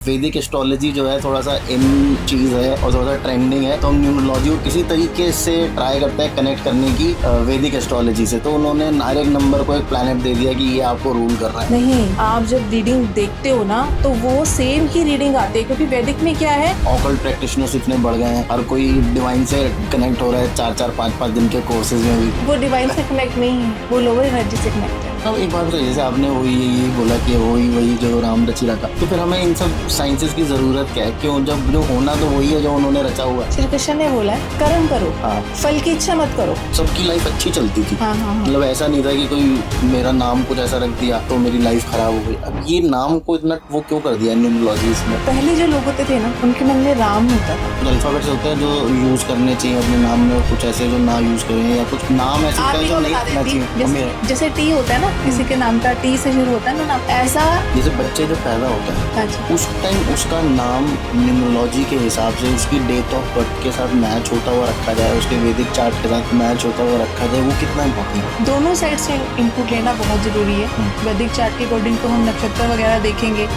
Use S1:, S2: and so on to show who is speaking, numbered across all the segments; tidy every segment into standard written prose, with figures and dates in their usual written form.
S1: वैदिक एस्ट्रोलॉजी जो है थोड़ा सा इन चीज है और थोड़ा सा ट्रेंडिंग है, तो हम न्यूमरोलॉजी को किसी तरीके से ट्राई करते हैं कनेक्ट करने की वैदिक एस्ट्रोलॉजी से। तो उन्होंने डायरेक्ट नंबर को एक प्लैनेट दे दिया कि ये आपको रूल कर रहा है।
S2: नहीं, आप जब रीडिंग देखते हो ना तो वो सेम ही रीडिंग आती है, क्योंकि वैदिक में क्या है,
S1: ऑकल्ट प्रैक्टिशनर्स इतने बढ़ गए हैं, हर कोई डिवाइन से कनेक्ट हो रहा है 4-4, 5-5 दिन के कोर्सेज में भी।
S2: वो डिवाइन से कनेक्ट नहीं है, वो लोअर एनर्जी से कनेक्ट है।
S1: अब एक बात बताइए, जैसे आपने वही बोला कि वही जो राम रची रखा, तो फिर हमें इन सब साइंसेस की जरूरत क्या है? क्यों, जब जो होना तो वही है जो उन्होंने रचा हुआ है।
S2: श्री कृष्ण ने बोला है कर्म करो,
S1: हाँ।
S2: फल की इच्छा मत करो।
S1: सबकी लाइफ अच्छी चलती थी।
S2: हाँ, हाँ, हाँ।
S1: मतलब ऐसा नहीं था कि कोई मेरा नाम कुछ ऐसा रख दिया तो मेरी लाइफ खराब हो गई। अब ये नाम को इतना वो क्यों कर दिया न्यूमरोलॉजी में?
S2: पहले जो लोग होते थे ना, उनके मन में राम होता था।
S1: अल्फाबेट्स होते हैं जो यूज करने चाहिए अपने नाम में, कुछ ऐसे जो ना यूज करें, या कुछ नाम ऐसे होते हैं जो नहीं करना चाहिए।
S2: जैसे टी होता है ना, किसी के नाम का टी से शुरू होता है ना नाम, ऐसा।
S1: जैसे बच्चे जब पैदा होता है उस टाइम उसका नाम न्यूमरोलॉजी के हिसाब से उसकी डेट ऑफ बर्थ के साथ मैच होता हुआ रखा जाए, उसके वैदिक चार्ट के साथ मैच होता हुआ रखा जाए, वो कितना इम्पोर्टेंट है।
S2: दोनों साइड से इनपुट लेना बहुत जरूरी है। वैदिक चार्ट के अकॉर्डिंग तो हम नक्षत्र वगैरह देखेंगे।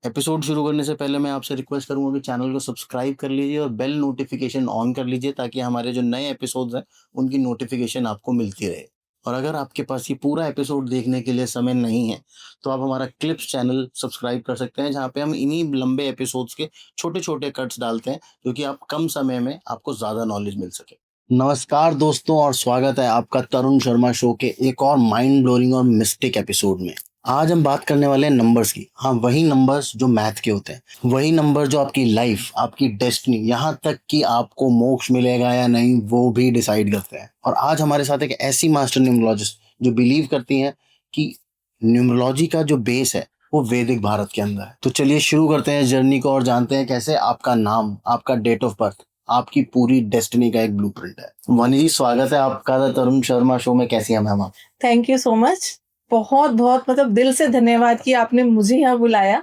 S1: एपिसोड शुरू करने से पहले मैं आपसे रिक्वेस्ट करूंगा कि चैनल को सब्सक्राइब कर लीजिए और बेल नोटिफिकेशन ऑन कर लीजिए, ताकि हमारे जो नए एपिसोड्स हैं उनकी नोटिफिकेशन आपको मिलती रहे। और अगर आपके पास ये पूरा एपिसोड देखने के लिए समय नहीं है तो आप हमारा क्लिप्स चैनल सब्सक्राइब कर सकते हैं, जहाँ पे हम इन्हीं लंबे एपिसोड्स के छोटे छोटे कट्स डालते हैं, क्योंकि आप कम समय में आपको ज़्यादा नॉलेज मिल सके। नमस्कार दोस्तों, और स्वागत है आपका तरुण शर्मा शो के एक और माइंड ब्लोइंग और मिस्टिक एपिसोड में। आज हम बात करने वाले हैं नंबर्स की। हाँ, वही नंबर्स जो मैथ के होते हैं, वही नंबर जो आपकी लाइफ, आपकी डेस्टिनी, यहाँ तक कि आपको मोक्ष मिलेगा या नहीं वो भी डिसाइड करते हैं। और आज हमारे साथ एक ऐसी मास्टर न्यूमरोलॉजिस्ट जो बिलीव करती हैं कि न्यूमरोलॉजी का जो बेस है वो वैदिक भारत के अंदर है। तो चलिए शुरू करते हैं जर्नी को और जानते हैं कैसे आपका नाम, आपका डेट ऑफ बर्थ आपकी पूरी डेस्टिनी का एक ब्लूप्रिंट है। वानी जी, स्वागत है आपका तरुण शर्मा शो में। कैसी हैं मैम आप?
S2: Thank you so much. बहुत बहुत मतलब दिल से धन्यवाद कि आपने मुझे यहाँ बुलाया।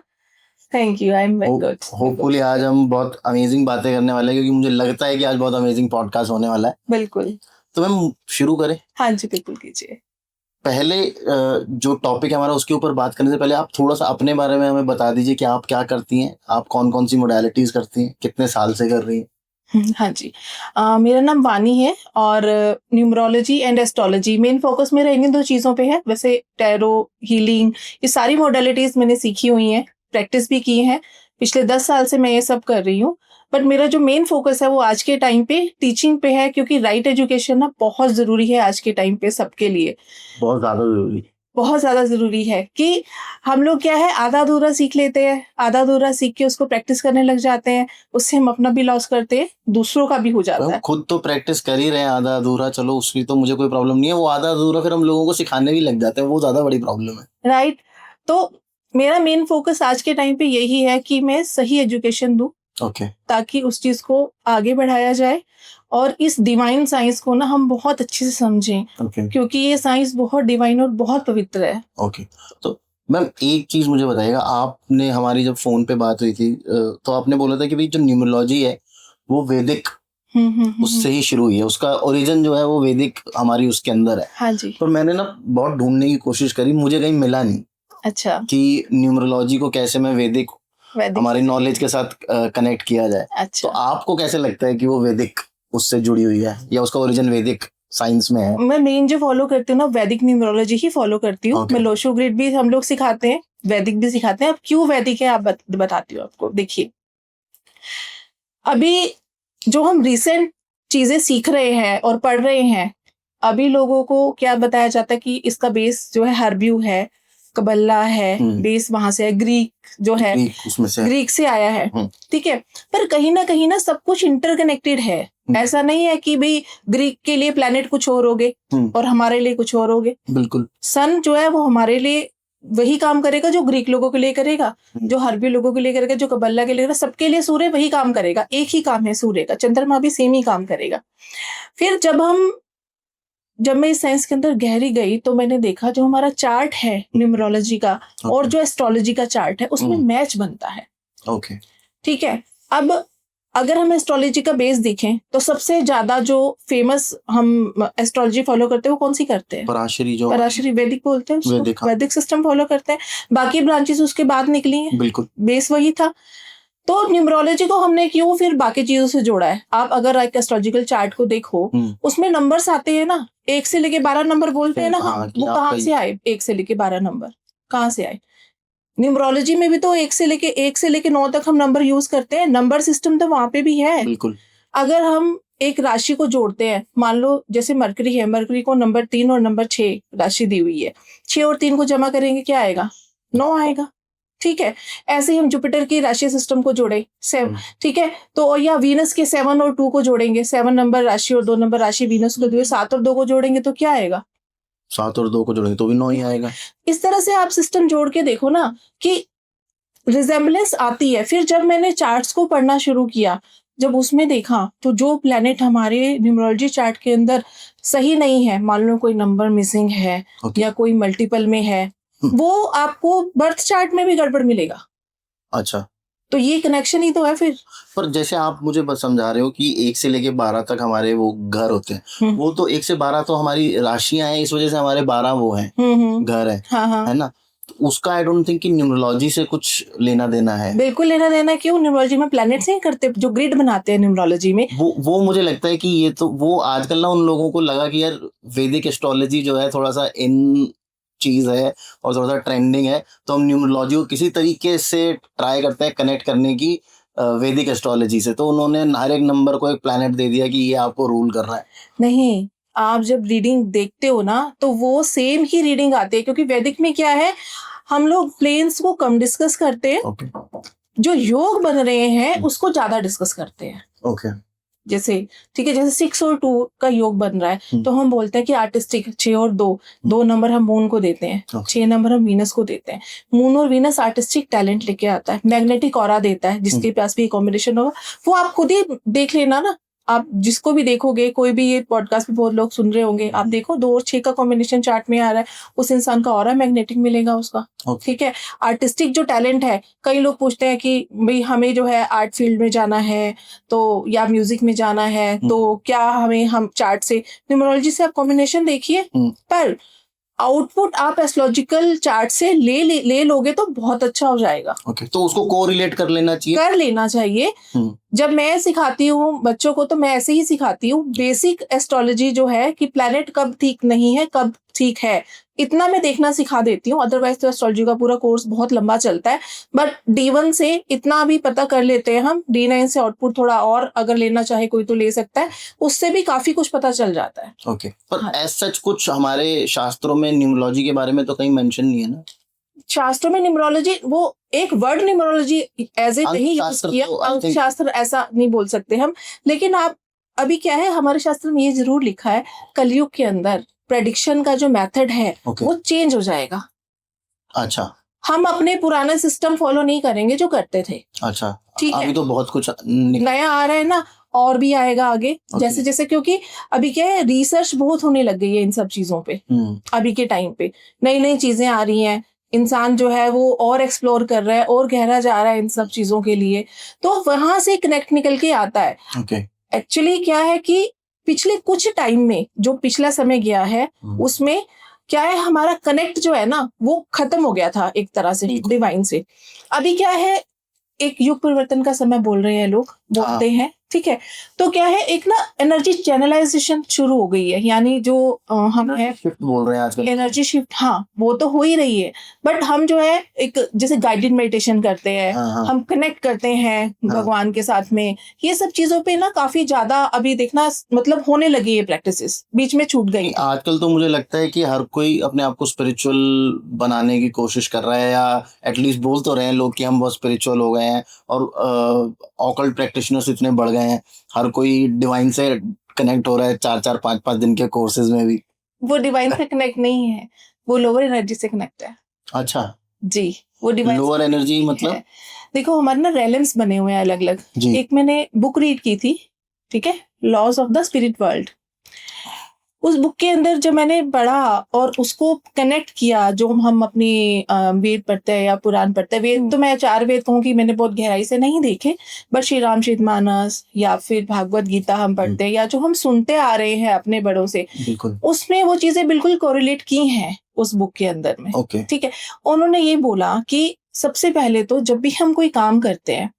S2: Thank you, I am very good.
S1: Hopefully आज हम बहुत अमेजिंग बातें करने वाले हैं, क्योंकि मुझे लगता है कि आज बहुत अमेजिंग पॉडकास्ट होने वाला है।
S2: बिल्कुल।
S1: तो मैम शुरू करें?
S2: हाँ जी, बिल्कुल कीजिए।
S1: पहले जो टॉपिक है हमारा, उसके ऊपर बात करने से पहले आप थोड़ा सा अपने बारे में हमें बता दीजिए कि आप क्या करती हैं, आप कौन कौन सी मोडालिटीज करती हैं, कितने साल से कर रही हैं?
S2: हाँ जी। मेरा नाम वानी है और numerology and astrology main focus मेरा इन्हीं दो चीज़ों पे है। वैसे टैरो, हीलिंग, ये सारी मोडालिटीज मैंने सीखी हुई हैं, प्रैक्टिस भी की है। पिछले 10 साल से मैं ये सब कर रही हूँ। बट मेरा जो मेन फोकस है वो आज के टाइम पे टीचिंग पे है, क्योंकि राइट एजुकेशन ना बहुत ज़रूरी है आज के टाइम पे सबके लिए।
S1: बहुत ज़्यादा ज़रूरी।
S2: बहुत ज़्यादा ज़रूरी है कि हम लोग क्या है, आधा अधूरा सीख लेते हैं, आधा अधूरा सीख के उसको प्रैक्टिस करने लग जाते हैं, उससे हम अपना भी लॉस करते हैं, दूसरों का भी हो जाता है।
S1: खुद तो प्रैक्टिस कर ही रहे हैं आधा अधूरा, चलो उसकी तो मुझे कोई प्रॉब्लम नहीं है। वो आधा अधूरा फिर हम लोगों को सिखाने भी लग जाते हैं, वो ज़्यादा बड़ी प्रॉब्लम है।
S2: राइट। तो मेरा मेन फोकस आज के टाइम पे यही है कि मैं सही एजुकेशन दूं, ताकि उस चीज को आगे बढ़ाया जाए और इस डिवाइन साइंस को ना हम बहुत अच्छे से समझें, क्योंकि ये साइंस बहुत डिवाइन और बहुत पवित्र है।
S1: तो मैम एक चीज मुझे बताइएगा, आपने हमारी जब फोन पे बात हुई थी तो आपने बोला था कि भाई जो न्यूमरोलॉजी है वो वैदिक उससे ही शुरू हुई है, उसका ओरिजिन जो है वो वैदिक हमारी उसके अंदर है।
S2: हाँ जी।
S1: तो मैंने ना बहुत ढूंढने की कोशिश करी, मुझे कहीं मिला नहीं।
S2: अच्छा।
S1: कि न्यूमरोलॉजी को कैसे मैं वैदिक हमारी नॉलेज के साथ कनेक्ट किया जाए।
S2: अच्छा।
S1: तो आपको कैसे लगता है कि वो वैदिक उससे जुड़ी हुई है या उसका ओरिजिन वैदिक साइंस में है?
S2: मैं मेन जो फॉलो करती हूँ ना, वैदिक न्यूमरोलॉजी ही फॉलो करती हूँ। मैं लोशो ग्रिड भी हम लोग सिखाते हैं, वैदिक भी सिखाते हैं। अब क्यों वैदिक है आप बताती हूँ आपको। देखिए, अभी जो हम रिसेंट चीजें सीख रहे हैं और पढ़ रहे हैं, अभी लोगों को क्या बताया जाता है कि इसका बेस जो है हर्ब्यू है, कबल्ला है, बेस वहां से है, ग्रीक जो है ग्रीक से आया है। ठीक है, पर कहीं ना सब कुछ इंटरकनेक्टेड है। ऐसा नहीं है कि भाई ग्रीक के लिए प्लेनेट कुछ और होगे और हमारे लिए कुछ और होगे। बिल्कुल, सन जो है वो हमारे लिए वही काम करेगा जो ग्रीक लोगों के लिए करेगा, जो हर्बी लोगों के लिए करेगा, जो कबल्ला के लिए करेगा, सबके लिए सूर्य वही काम करेगा। एक ही काम है सूर्य का, चंद्रमा भी सेम ही काम करेगा। फिर जब मैं इस साइंस के अंदर गहरी गई तो मैंने देखा जो हमारा चार्ट है न्यूमरोलॉजी का और जो एस्ट्रोलॉजी का चार्ट है उसमें मैच बनता है। ठीक है। अब अगर हम एस्ट्रोलॉजी का बेस देखें तो सबसे ज्यादा जो फेमस हम एस्ट्रोलॉजी फॉलो करते हैं वो कौन सी करते हैं? पराशरी वैदिक बोलते हैं उसको, वैदिक सिस्टम फॉलो करते हैं। बाकी ब्रांचेस उसके बाद निकली हैं,
S1: बिल्कुल
S2: बेस वही था। तो न्यूमरोलॉजी को हमने क्यों फिर बाकी चीजों से जोड़ा है? आप अगर एक एस्ट्रोलॉजिकल चार्ट को देखो, उसमें नंबर्स आते हैं ना, 1 से लेके 12 नंबर बोलते हैं ना, वो कहाँ से आए? 1 से लेके 12 नंबर कहाँ से आए? न्यूमरोलॉजी में भी तो 1 से लेके 9 तक हम नंबर यूज करते हैं, नंबर सिस्टम तो वहां पे भी है।
S1: बिल्कुल।
S2: अगर हम एक राशि को जोड़ते हैं, मान लो जैसे मरकरी है, मरकरी को नंबर 3 और नंबर 6 राशि दी हुई है, 6 और 3 को जमा करेंगे क्या आएगा? 9 आएगा। ठीक है, ऐसे ही हम जुपिटर की राशि सिस्टम को जोड़े 7, ठीक है, तो या वीनस के 7 और 2 को जोड़ेंगे, 7 नंबर राशि और 2 नंबर राशि वीनस को दिए, 7 और 2 को जोड़ेंगे तो क्या आएगा?
S1: 7 और 2 को जोड़ेंगे तो भी 9 ही आएगा।
S2: इस तरह से आप सिस्टम जोड़ के देखो ना कि रिजेम्बलेंस आती है। फिर जब मैंने चार्ट्स को पढ़ना शुरू किया, जब उसमें देखा तो जो प्लैनेट हमारे न्यूमरोलॉजी चार्ट के अंदर सही नहीं है, मान लो कोई नंबर मिसिंग है या कोई मल्टीपल में है, वो आपको बर्थ चार्ट में भी गड़बड़ मिलेगा।
S1: अच्छा,
S2: तो ये कनेक्शन ही तो है फिर।
S1: पर जैसे आप मुझे बस समझा रहे हो कि 1 से लेके 12 तक हमारे वो घर होते हैं, वो तो 1 से 12 तो हमारी राशियां हैं, इस वजह से हमारे 12 वो हैं, घर है,
S2: हाँ।
S1: है ना? तो उसका आई डोंट थिंक कि न्यूमरोलॉजी से कुछ लेना देना है।
S2: बिल्कुल लेना देना। क्यों? न्यूमरोलॉजी में प्लैनेट्स नहीं करते, जो ग्रिड बनाते हैं न्यूमरोलॉजी में,
S1: वो मुझे लगता है कि ये तो वो आजकल ना उन लोगों को लगा कि यार वैदिक एस्ट्रोलॉजी जो है थोड़ा सा इन चीज है और थोड़ा सा ट्रेंडिंग है, तो हम न्यूमरोलॉजी को किसी तरीके से ट्राई करते हैं कनेक्ट करने की वैदिक एस्ट्रोलॉजी से। तो उन्होंने हर एक नंबर को एक प्लैनेट दे दिया कि ये आपको रूल कर रहा है।
S2: नहीं, आप जब रीडिंग देखते हो ना तो वो सेम ही रीडिंग आती है, क्योंकि वैदिक में क्या है, हम लोग प्लेन्स को कम डिस्कस करते हैं, जो योग बन रहे हैं उसको ज्यादा डिस्कस करते हैं। जैसे ठीक है, जैसे 6 और 2 का योग बन रहा है तो हम बोलते हैं कि आर्टिस्टिक 6 और 2 नंबर हम मून को देते हैं, 6 नंबर हम वीनस को देते हैं। मून और वीनस आर्टिस्टिक टैलेंट लेके आता है, मैग्नेटिक ऑरा देता है, जिसके पास भी कॉम्बिनेशन होगा वो आप खुद ही देख लेना ना। आप जिसको भी देखोगे, कोई भी ये पॉडकास्ट पे बहुत लोग सुन रहे होंगे, आप देखो 2 और 6 का कॉम्बिनेशन चार्ट में आ रहा है, उस इंसान का ऑरा मैग्नेटिक मिलेगा उसका। ठीक है, आर्टिस्टिक जो टैलेंट है, कई लोग पूछते हैं कि भाई हमें जो है आर्ट फील्ड में जाना है तो या म्यूजिक में जाना है तो क्या हम चार्ट से, न्यूमरोलॉजी से आप कॉम्बिनेशन देखिए, पर आउटपुट आप एस्ट्रोलॉजिकल चार्ट से ले लोगे तो बहुत अच्छा हो जाएगा।
S1: तो उसको कोरिलेट कर लेना
S2: चाहिए। जब मैं सिखाती हूँ बच्चों को तो मैं ऐसे ही सिखाती हूँ, बेसिक एस्ट्रोलॉजी जो है कि प्लैनेट कब ठीक नहीं है कब ठीक है, इतना मैं देखना सिखा देती हूँ। अदरवाइज तो एस्ट्रोलॉजी का पूरा कोर्स बहुत लंबा चलता है, बट D1 से इतना भी पता कर लेते हैं हम, D9 से आउटपुट थोड़ा और अगर लेना चाहे कोई तो ले सकता है, उससे भी काफी कुछ पता चल जाता है।
S1: पर एज सच कुछ हमारे शास्त्रों में न्यूमरोलॉजी के बारे में तो कहीं मेंशन नहीं है ना?
S2: शास्त्रों में न्यूमरोलॉजी, वो एक वर्ड न्यूमरोलॉजी एज ए नहीं यूज किया, अंक शास्त्र ऐसा नहीं बोल सकते हम, लेकिन आप अभी क्या है, हमारे शास्त्र में ये जरूर लिखा है, कलयुग के अंदर प्रेडिक्शन का जो मेथड है वो चेंज हो जाएगा।
S1: अच्छा,
S2: हम अपने पुराना सिस्टम फॉलो नहीं करेंगे जो करते थे।
S1: अच्छा,
S2: ठीक है,
S1: अभी तो बहुत कुछ
S2: नया आ रहा है ना, और भी आएगा आगे। जैसे जैसे क्योंकि अभी क्या है, रिसर्च बहुत होने लग गई है इन सब चीजों पे। अभी के टाइम पे नई नई चीजें आ रही हैं, इंसान जो है वो और एक्सप्लोर कर रहा है और गहरा जा रहा है इन सब चीजों के लिए, तो वहां से कनेक्ट निकल के आता है। एक्चुअली क्या है कि पिछले कुछ टाइम में जो पिछला समय गया है उसमें क्या है, हमारा कनेक्ट जो है ना वो खत्म हो गया था एक तरह से डिवाइन से। अभी क्या है, एक युग परिवर्तन का समय बोल रहे हैं लोग, बोलते हैं, ठीक है, तो क्या है, एक ना एनर्जी चैनलाइजेशन शुरू हो गई है, यानी जो हम है
S1: शिफ्ट बोल रहे हैं आजकल,
S2: एनर्जी शिफ्ट, हाँ वो तो हो ही रही है, बट हम जो है एक जैसे गाइडेड मेडिटेशन करते हैं, हम कनेक्ट करते हैं भगवान के साथ में, ये सब चीजों पे ना काफी ज्यादा अभी देखना मतलब होने लगी है प्रैक्टिसेस, बीच में छूट गई। आजकल
S1: तो मुझे लगता है कि हर कोई अपने आप को स्पिरिचुअल बनाने की कोशिश कर रहा है, या एटलीस्ट बोल तो रहे हैं लोग कि हम बहुत स्पिरिचुअल हो गए हैं, और ऑकल्ट प्रैक्टिशनर्स इतने बढ़ गए हैं, हर कोई डिवाइन से कनेक्ट हो रहा है 4-4 5-5 दिन के कोर्सेज में भी।
S2: वो डिवाइन से कनेक्ट नहीं है, वो लोअर एनर्जी से कनेक्ट है।
S1: अच्छा
S2: जी, वो डिवाइन
S1: लोअर एनर्जी मतलब
S2: देखो हमारे ना रेलम्स बने हुए हैं अलग अलग। एक मैंने बुक रीड की थी, ठीक है, laws of the spirit world, उस बुक के अंदर जब मैंने पढ़ा और उसको कनेक्ट किया, जो हम अपनी वेद पढ़ते हैं या पुराण पढ़ते हैं, वेद तो मैं 4 वेद कहूँ कि मैंने बहुत गहराई से नहीं देखे, बट श्री रामचरितमानस या फिर भागवत गीता हम पढ़ते हैं, या जो हम सुनते आ रहे हैं अपने बड़ों से,
S1: बिल्कुल
S2: उसमें वो चीजें बिल्कुल कोरिलेट की हैं उस बुक के अंदर में।
S1: ओके
S2: ठीक है, उन्होंने ये बोला कि सबसे पहले तो जब भी हम कोई काम करते हैं,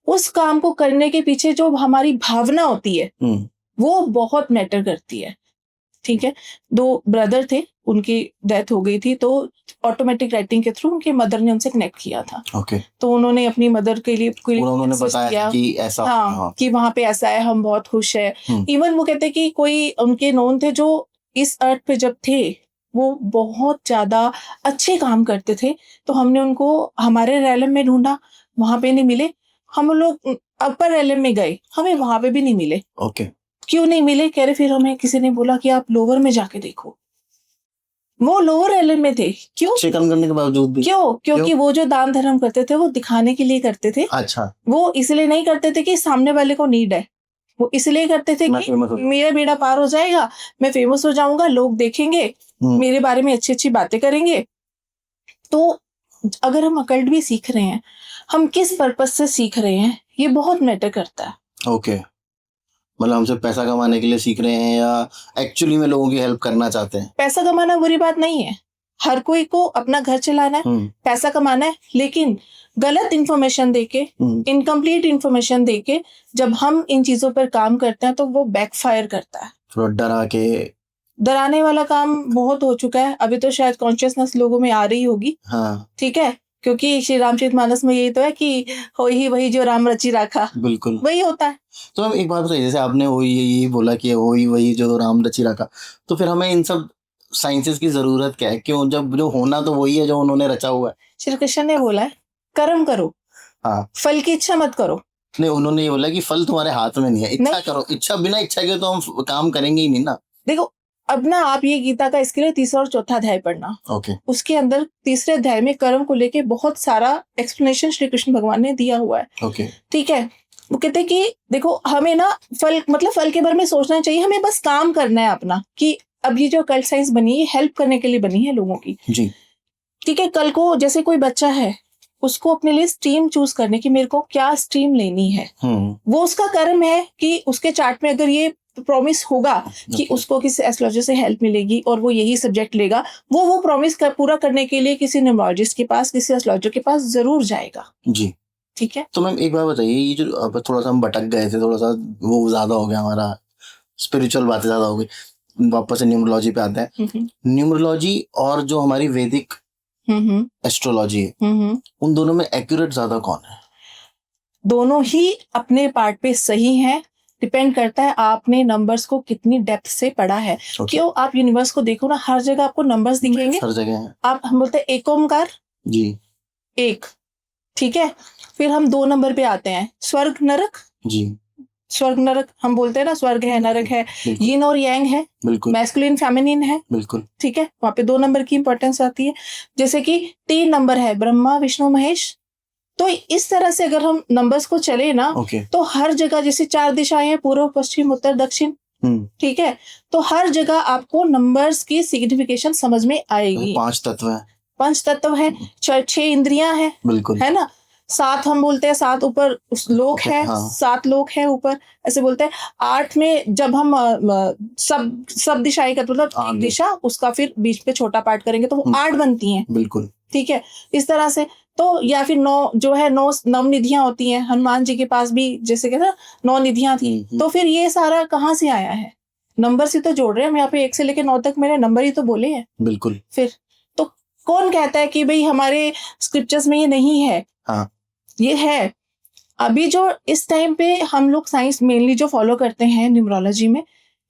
S2: उस काम को करने के पीछे जो हमारी भावना होती है वो बहुत मैटर करती है। ठीक है, 2 ब्रदर थे, उनकी डेथ हो गई थी, तो ऑटोमेटिक राइटिंग के थ्रू उनके मदर ने उनसे कनेक्ट किया था।
S1: ओके
S2: तो उन्होंने अपनी मदर के लिए
S1: उन्होंने
S2: assist
S1: बताया
S2: किया,
S1: कि ऐसा
S2: हाँ, कि वहां पे ऐसा है, हम बहुत खुश है। इवन वो कहते कि कोई उनके नोन थे जो इस अर्थ पे जब थे वो बहुत ज्यादा अच्छे काम करते थे, तो हमने उनको हमारे रैलम में ढूंढा, वहां पे नहीं मिले। हम लोग अपर रैलम में गए, हमें वहां पे भी नहीं मिले।
S1: ओके
S2: क्यों नहीं मिले? कह रहे फिर हमें किसी ने बोला कि आप लोअर में जाके देखो। वो लोअर एलिमेंट में थे। क्यों?
S1: अच्छे काम करने के बावजूद भी
S2: क्योंकि वो जो दान धर्म करते थे वो दिखाने के लिए करते थे।
S1: अच्छा,
S2: वो इसलिए नहीं करते थे कि सामने वाले को नीड है, वो इसलिए करते थे कि मेरा बेड़ा पार हो जाएगा, मैं फेमस हो जाऊंगा, लोग देखेंगे, मेरे बारे में अच्छी अच्छी बातें करेंगे। तो अगर हम अकल्ट भी सीख रहे हैं, हम किस पर्पस से सीख रहे हैं, ये बहुत मैटर करता है।
S1: ओके, मतलब हमसे पैसा कमाने के लिए सीख रहे हैं या एक्चुअली में लोगों की हेल्प करना चाहते हैं?
S2: पैसा कमाना बुरी बात नहीं है, हर कोई को अपना घर चलाना है, पैसा कमाना है, लेकिन गलत इंफॉर्मेशन देके, इनकम्प्लीट इंफॉर्मेशन देके जब हम इन चीजों पर काम करते हैं तो वो बैकफायर करता है।
S1: थोड़ा डरा के,
S2: डराने वाला काम बहुत हो चुका है, अभी तो शायद कॉन्शियसनेस लोगों में आ रही होगी।
S1: हाँ,
S2: ठीक है, क्योंकि श्री रामचरितमानस में यही तो है कि हो ही वही जो राम रचि राखा,
S1: बिल्कुल
S2: वही होता है।
S1: तो हम एक बात बताइए, जैसे आपने वही यही बोला कि वही वही जो राम रचि रखा, तो फिर हमें इन सब साइंसेस की जरूरत क्या है? क्यों, जब जो होना तो वही है जो उन्होंने रचा हुआ है।
S2: श्री कृष्ण ने बोला है कर्म करो,
S1: हाँ,
S2: फल की इच्छा मत करो।
S1: नहीं, उन्होंने ये बोला कि फल तुम्हारे हाथ में नहीं है, इच्छा
S2: नहीं।
S1: करो, इच्छा बिना इच्छा के तो हम काम करेंगे ही नहीं ना।
S2: देखो अब ना आप ये गीता का इसके लिए 3रा और 4था अध्याय पढ़ना।
S1: ओके,
S2: उसके अंदर 3रे अध्याय में कर्म को लेके बहुत सारा एक्सप्लेनेशन श्री कृष्ण भगवान ने दिया हुआ है।
S1: ओके,
S2: ठीक है, वो कहते हैं कि देखो हमें ना फल मतलब फल के बारे में सोचना चाहिए, हमें बस काम करना है अपना, कि अब ये जो कल्ट साइंस बनी है हेल्प करने के लिए बनी है लोगों की
S1: जी।
S2: ठीक है, कल को जैसे कोई बच्चा है उसको अपने लिए स्ट्रीम चूज करने की, मेरे को क्या स्ट्रीम लेनी है, वो उसका कर्म है कि उसके चार्ट में अगर ये प्रॉमिस होगा कि उसको किसी एस्ट्रोलॉजर से हेल्प मिलेगी और वो यही सब्जेक्ट लेगा, वो प्रॉमिस पूरा करने के लिए किसी न्यूमरोलॉजिस्ट के पास, किसी एस्ट्रोलॉजर के पास जरूर जाएगा।
S1: जी,
S2: ठीक है।
S1: तो मैम एक बात बताइए, ये जो अब थोड़ा सा हम भटक गए थे, थोड़ा सा वो ज्यादा हो गया, हमारा स्पिरिचुअल बातें ज्यादा हो गई, वापस से न्यूमरोलॉजी पे आते हैं। न्यूमरोलॉजी और जो हमारी वैदिक एस्ट्रोलॉजी है, उन दोनों में एक्यूरेट ज्यादा कौन है?
S2: दोनों ही अपने पार्ट पे सही है, डिपेंड करता है आपने नंबर्स को कितनी डेप्थ से पढ़ा है। क्यों, आप यूनिवर्स को देखो ना, हर जगह आपको नंबर्स दिखेंगे,
S1: हर जगह है।
S2: आप हम बोलते हैं एक ओमकार
S1: जी,
S2: एक, ठीक है, फिर हम 2 नंबर पे आते हैं स्वर्ग नरक।
S1: जी,
S2: स्वर्ग नरक हम बोलते हैं ना, स्वर्ग है, नरक है, यिन और यांग है,
S1: बिल्कुल,
S2: मैस्कुलिन फेमिनिन है,
S1: बिल्कुल,
S2: ठीक है, वहां पे 2 नंबर की इंपॉर्टेंस आती है। जैसे कि 3 नंबर है ब्रह्मा विष्णु महेश, तो इस तरह से अगर हम नंबर्स को चले ना, तो हर जगह जैसे 4 दिशाएं हैं, पूर्व पश्चिम उत्तर दक्षिण, ठीक है, तो हर जगह आपको नंबर्स की सिग्निफिकेशन समझ में आएगी।
S1: 5 तत्व है,
S2: 5 तत्व है, 6 इंद्रियां हैं,
S1: बिल्कुल,
S2: है ना, 7 हम बोलते हैं, 7 ऊपर लोक है, 7 लोक है ऊपर, ऐसे बोलते हैं। 8 में जब हम सब दिशाएं का मतलब एक दिशा, उसका फिर बीच पे छोटा पार्ट करेंगे तो वो 8 बनती हैं,
S1: बिल्कुल,
S2: ठीक है, इस तरह से। तो या फिर 9 जो है, 9 नवनिधियां होती हैं, हनुमान जी के पास भी जैसे कि ना 9 निधियां थी। तो फिर ये सारा कहाँ से आया है? नंबर से तो जोड़ रहे हैं हम यहाँ पे, 1 से लेकर 9 तक मैंने नंबर ही तो बोले हैं।
S1: बिल्कुल,
S2: फिर तो कौन कहता है कि भाई हमारे स्क्रिप्चर्स में ये नहीं है?
S1: हाँ,
S2: ये है। अभी जो इस टाइम पे हम लोग साइंस मेनली जो फॉलो करते हैं न्यूमरोलॉजी में,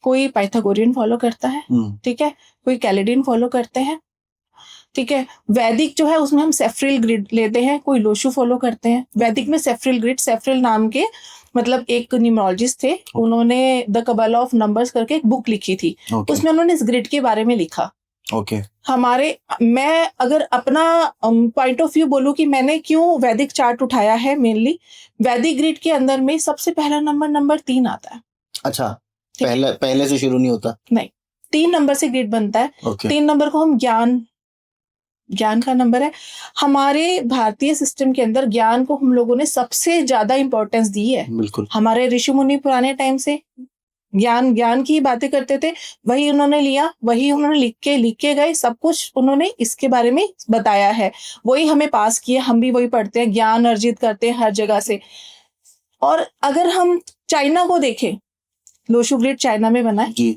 S2: कोई पाइथागोरियन फॉलो करता है, ठीक है, कोई कैलेडियन फॉलो करते हैं, ठीक है, वैदिक जो है उसमें हम सेफ्रिल ग्रिड लेते हैं, कोई लोशु फॉलो करते हैं। वैदिक में सेफ्रिल ग्रिड, सेफ्रिल नाम के मतलब एक न्यूमरोलॉजिस्ट थे, उन्होंने द कबला ऑफ नंबर्स करके एक बुक लिखी थी, उसमें उन्होंने इस ग्रिड के बारे में लिखा। मैं अगर अपना पॉइंट ऑफ व्यू बोलूं कि मैंने क्यों वैदिक चार्ट उठाया है, मेनली वैदिक ग्रिड के अंदर में सबसे पहला नंबर 3 आता है।
S1: अच्छा, पहले से शुरू नहीं होता?
S2: नहीं, 3 नंबर से ग्रिड बनता है।
S1: ओके
S2: 3 नंबर को हम ज्ञान का नंबर है। हमारे भारतीय सिस्टम के अंदर ज्ञान को हम लोगों ने सबसे ज्यादा इंपॉर्टेंस दी है।
S1: बिल्कुल
S2: हमारे ऋषि मुनि पुराने टाइम से ज्ञान की बातें करते थे, वही उन्होंने लिया, वही उन्होंने लिख के गए, सब कुछ उन्होंने इसके बारे में बताया है, वही हमें पास किया, हम भी वही पढ़ते हैं, ज्ञान अर्जित करते हैं हर जगह से। और अगर हम चाइना को देखें, लोशु ग्रिड चाइना में बना है।
S1: जी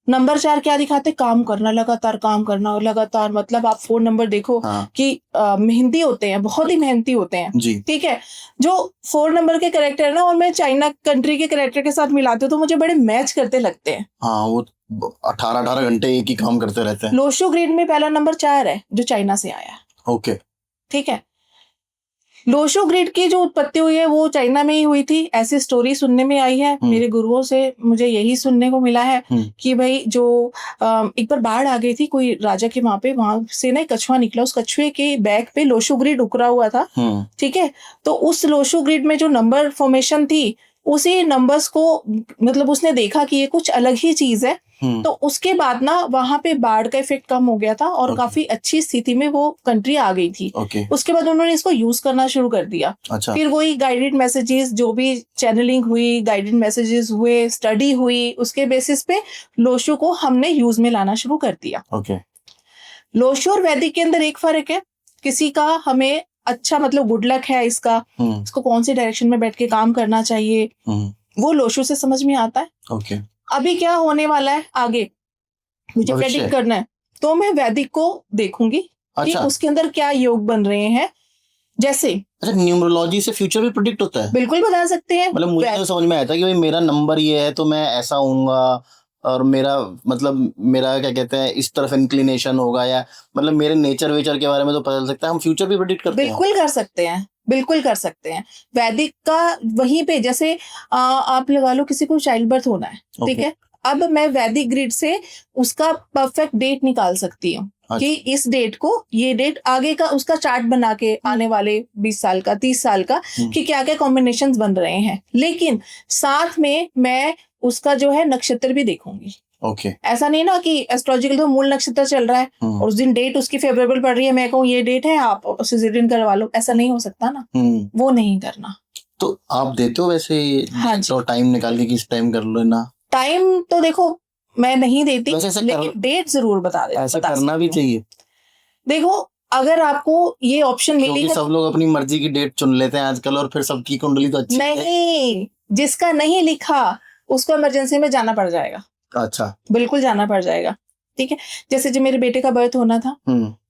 S2: नंबर 4 क्या दिखाते? काम करना, लगातार काम करना, लगातार। मतलब आप 4 नंबर देखो
S1: हाँ
S2: कि मेहनती होते हैं, बहुत ही मेहनती होते हैं।
S1: जी
S2: ठीक है, जो 4 नंबर के कैरेक्टर है ना, और मैं चाइना कंट्री के कैरेक्टर के साथ मिलाती हूँ तो मुझे बड़े मैच करते लगते हैं।
S1: हाँ, वो 18 घंटे एक ही काम करते रहते हैं।
S2: लोशो ग्रिड में पहला नंबर 4 है जो चाइना से आया है।
S1: ओके
S2: ठीक है, लोशो ग्रिड की जो उत्पत्ति हुई है वो चाइना में ही हुई थी, ऐसी स्टोरी सुनने में आई है। मेरे गुरुओं से मुझे यही सुनने को मिला है कि भाई जो एक बार बाढ़ आ गई थी कोई राजा के वहां से ना एक कछुआ निकला, उस कछुए के बैक पे लोशो ग्रिड उकरा हुआ था। ठीक है, तो उस लोशो ग्रिड में जो नंबर फॉर्मेशन थी, उसी नंबर्स को मतलब उसने देखा कि ये कुछ अलग ही चीज है। तो उसके बाद ना वहां पे बाढ़ का इफेक्ट कम हो गया था और काफी अच्छी स्थिति में वो कंट्री आ गई थी। उसके बाद उन्होंने इसको यूज करना शुरू कर दिया।
S1: अच्छा
S2: फिर वही गाइडेड मैसेजेस, जो भी चैनलिंग हुई, गाइडेड मैसेजेस हुए, स्टडी हुई, उसके बेसिस पे लोशो को हमने यूज में लाना शुरू कर दिया।
S1: ओके
S2: लोशो और वैदिक के अंदर एक फर्क है, किसी का हमें अच्छा मतलब गुड लक है इसको कौन सी डायरेक्शन में बैठ के काम करना चाहिए, वो लोशो से समझ में आता है।
S1: ओके
S2: अभी क्या होने वाला है आगे मुझे प्रेडिक्ट करना है, तो मैं वैदिक को देखूंगी कि उसके अंदर क्या योग बन रहे हैं। जैसे
S1: अच्छा, न्यूमरोलॉजी से फ्यूचर भी प्रेडिक्ट होता है?
S2: बिल्कुल बता सकते हैं।
S1: मतलब मुझे तो समझ में आया था कि भाई मेरा नंबर ये है तो मैं ऐसा होऊंगा, और मेरा मतलब मेरा क्या कहते हैं इस तरफ इंक्लिनेशन होगा, या मतलब मेरे नेचर वेचर के बारे में तो पता चल सकता है। हम फ्यूचर भी प्रेडिक्ट करते हैं?
S2: बिल्कुल कर सकते हैं, बिल्कुल कर सकते हैं। वैदिक का वहीं पे जैसे आप लगा लो किसी को चाइल्ड बर्थ होना है, ठीक है, अब मैं वैदिक ग्रिड से उसका परफेक्ट डेट निकाल सकती हूँ कि इस डेट को, ये डेट आगे का उसका चार्ट बना के आने वाले 20 साल का 30 साल का कि क्या क्या कॉम्बिनेशंस बन रहे हैं। लेकिन साथ में मैं उसका जो है नक्षत्र भी देखूंगी।
S1: ओके
S2: ऐसा नहीं ना कि एस्ट्रोलॉजिकल तो मूल नक्षत्र चल रहा है और उस दिन डेट उसकी फेवरेबल पड़ रही है, मैं कहूँ ये डेट है आप सिजेरियन करवा लो, ऐसा नहीं हो सकता ना। वो नहीं करना।
S1: तो आप देते हो वैसे? हाँ जी, तो टाइम निकाल के किस टाइम कर लेना?
S2: टाइम तो देखो मैं नहीं देती, लेकिन डेट जरूर बता देती।
S1: ऐसा करना भी चाहिए।
S2: देखो अगर आपको ये ऑप्शन मिली है,
S1: सब लोग अपनी मर्जी की डेट चुन लेते हैं आजकल, और फिर सबकी कुंडली तो अच्छी
S2: नहीं, जिसका नहीं लिखा उसको इमरजेंसी में जाना पड़ जाएगा।
S1: अच्छा,
S2: बिल्कुल जाना पड़ जाएगा। ठीक है, जैसे जब मेरे बेटे का बर्थ होना था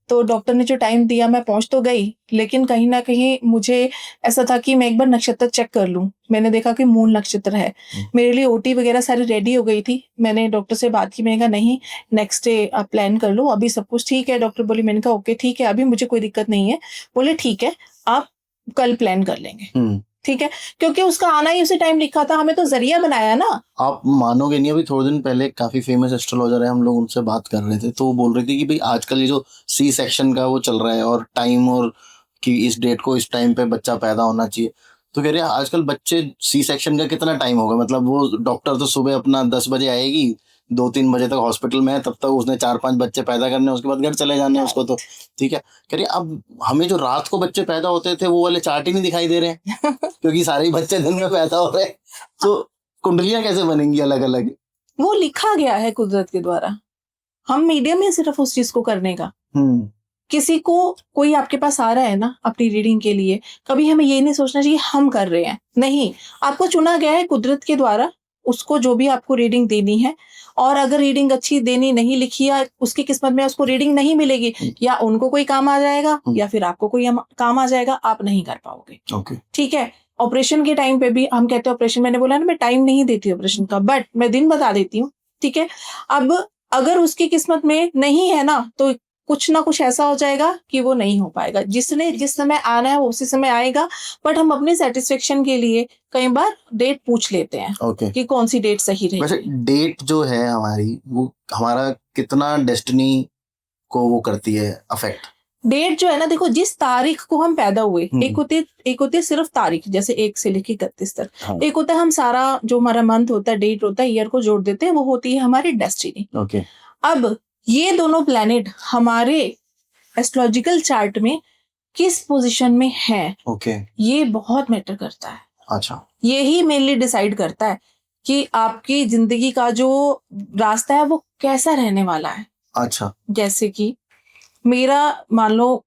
S2: तो डॉक्टर ने जो टाइम दिया मैं पहुंच तो गई, लेकिन कहीं ना कहीं मुझे ऐसा था कि मैं एक बार नक्षत्र चेक कर लूं। मैंने देखा कि मूल नक्षत्र है। मेरे लिए ओटी वगैरह सारी रेडी हो गई थी। मैंने डॉक्टर से बात की, मैंने कहा नहीं नेक्स्ट डे आप प्लान कर लो, अभी सब कुछ ठीक है। डॉक्टर बोली, मैंने कहा ओके ठीक है, अभी मुझे कोई दिक्कत नहीं है। बोले ठीक है आप कल प्लान कर लेंगे। ठीक है, क्योंकि उसका आना ही उसी टाइम लिखा था, हमें तो जरिया बनाया ना।
S1: आप मानोगे नहीं, अभी थोड़े दिन पहले काफी फेमस एस्ट्रोलॉजर है, हम लोग उनसे बात कर रहे थे, तो वो बोल रहे थे कि भाई आजकल ये जो सी सेक्शन का वो चल रहा है और टाइम, और कि इस डेट को इस टाइम पे बच्चा पैदा होना चाहिए, तो कह रहे हैं आजकल बच्चे सी सेक्शन का कितना टाइम होगा, मतलब वो डॉक्टर तो सुबह अपना 10 बजे आएगी, 2-3 बजे तक हॉस्पिटल में है, तब तक उसने 4-5 बच्चे पैदा करने, उसके बाद घर चले जाने हैं उसको। तो ठीक है, कह रही अब हमें जो रात को बच्चे पैदा होते थे वो वाले चार्ट ही नहीं दिखाई दे रहे हैं क्योंकि सारे ही बच्चे दिन में पैदा हो रहे हैं। तो कुंडलियां कैसे बनेंगी अलग अलग?
S2: वो लिखा गया है कुदरत के द्वारा, हम मीडियम है सिर्फ उस चीज को करने का। किसी को कोई आपके पास आ रहा है ना अपनी रीडिंग के लिए, कभी हमें ये नहीं सोचना चाहिए हम कर रहे हैं, नहीं, आपको चुना गया है कुदरत के द्वारा, उसको जो भी आपको रीडिंग देनी है। और अगर रीडिंग अच्छी देनी नहीं लिखी या उसकी किस्मत में उसको रीडिंग नहीं मिलेगी, या उनको कोई काम आ जाएगा या फिर आपको कोई काम आ जाएगा, आप नहीं कर पाओगे। ठीक है, ऑपरेशन के टाइम पे भी हम कहते हैं ऑपरेशन, मैंने बोला ना मैं टाइम नहीं देती ऑपरेशन का, बट मैं दिन बता देती हूँ। ठीक है, अब अगर उसकी किस्मत में नहीं है ना तो कुछ ना कुछ ऐसा हो जाएगा कि वो नहीं हो पाएगा। जिसने जिस समय आना है वो उसी समय आएगा, बट हम अपने सेटिस्फेक्शन के लिए कई बार डेट पूछ लेते हैं कि कौन सी डेट सही रहेगी।
S1: वैसे डेट जो है हमारी, वो हमारा कितना डेस्टिनी को वो करती है अफेक्ट?
S2: डेट जो है ना, देखो जिस तारीख को हम पैदा हुए, एक होती है सिर्फ तारीख, जैसे 1 से लेके 31 तक।
S1: हाँ.
S2: एक होता है हम सारा जो हमारा मंथ होता है, डेट होता है, ईयर को जोड़ देते हैं, वो होती है हमारी डेस्टिनी।
S1: ओके.
S2: अब ये दोनों प्लैनेट हमारे एस्ट्रोलॉजिकल चार्ट में किस पोजीशन में है,
S1: ओके.
S2: ये बहुत मैटर करता है।
S1: अच्छा.
S2: यही मेनली डिसाइड करता है कि आपकी जिंदगी का जो रास्ता है वो कैसा रहने वाला है।
S1: अच्छा.
S2: जैसे कि मेरा, मान लो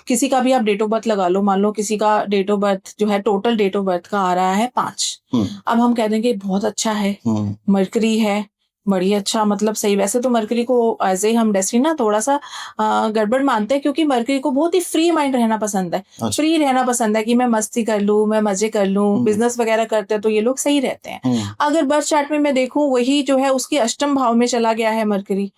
S2: किसी का भी आप डेट ऑफ बर्थ लगा लो, मान लो किसी का डेट ऑफ बर्थ जो है, टोटल डेट ऑफ बर्थ का आ रहा है 5। अब हम कह देंगे बहुत अच्छा है, मरकरी है, बड़ी अच्छा, मतलब सही। वैसे तो मरकरी को एज ए हम डेस्टिनी ना थोड़ा सा गड़बड़ मानते हैं, क्योंकि मरकरी को बहुत ही फ्री माइंड रहना पसंद है।
S1: अच्छा.
S2: फ्री रहना पसंद है कि मैं मस्ती कर लूं, मैं मजे कर लूं, बिजनेस वगैरह करते हैं तो ये लोग सही रहते हैं। अगर बर्थ चार्ट में मैं देखूं, वही जो है उसकी अष्टम भाव में चला गया है मरकरी,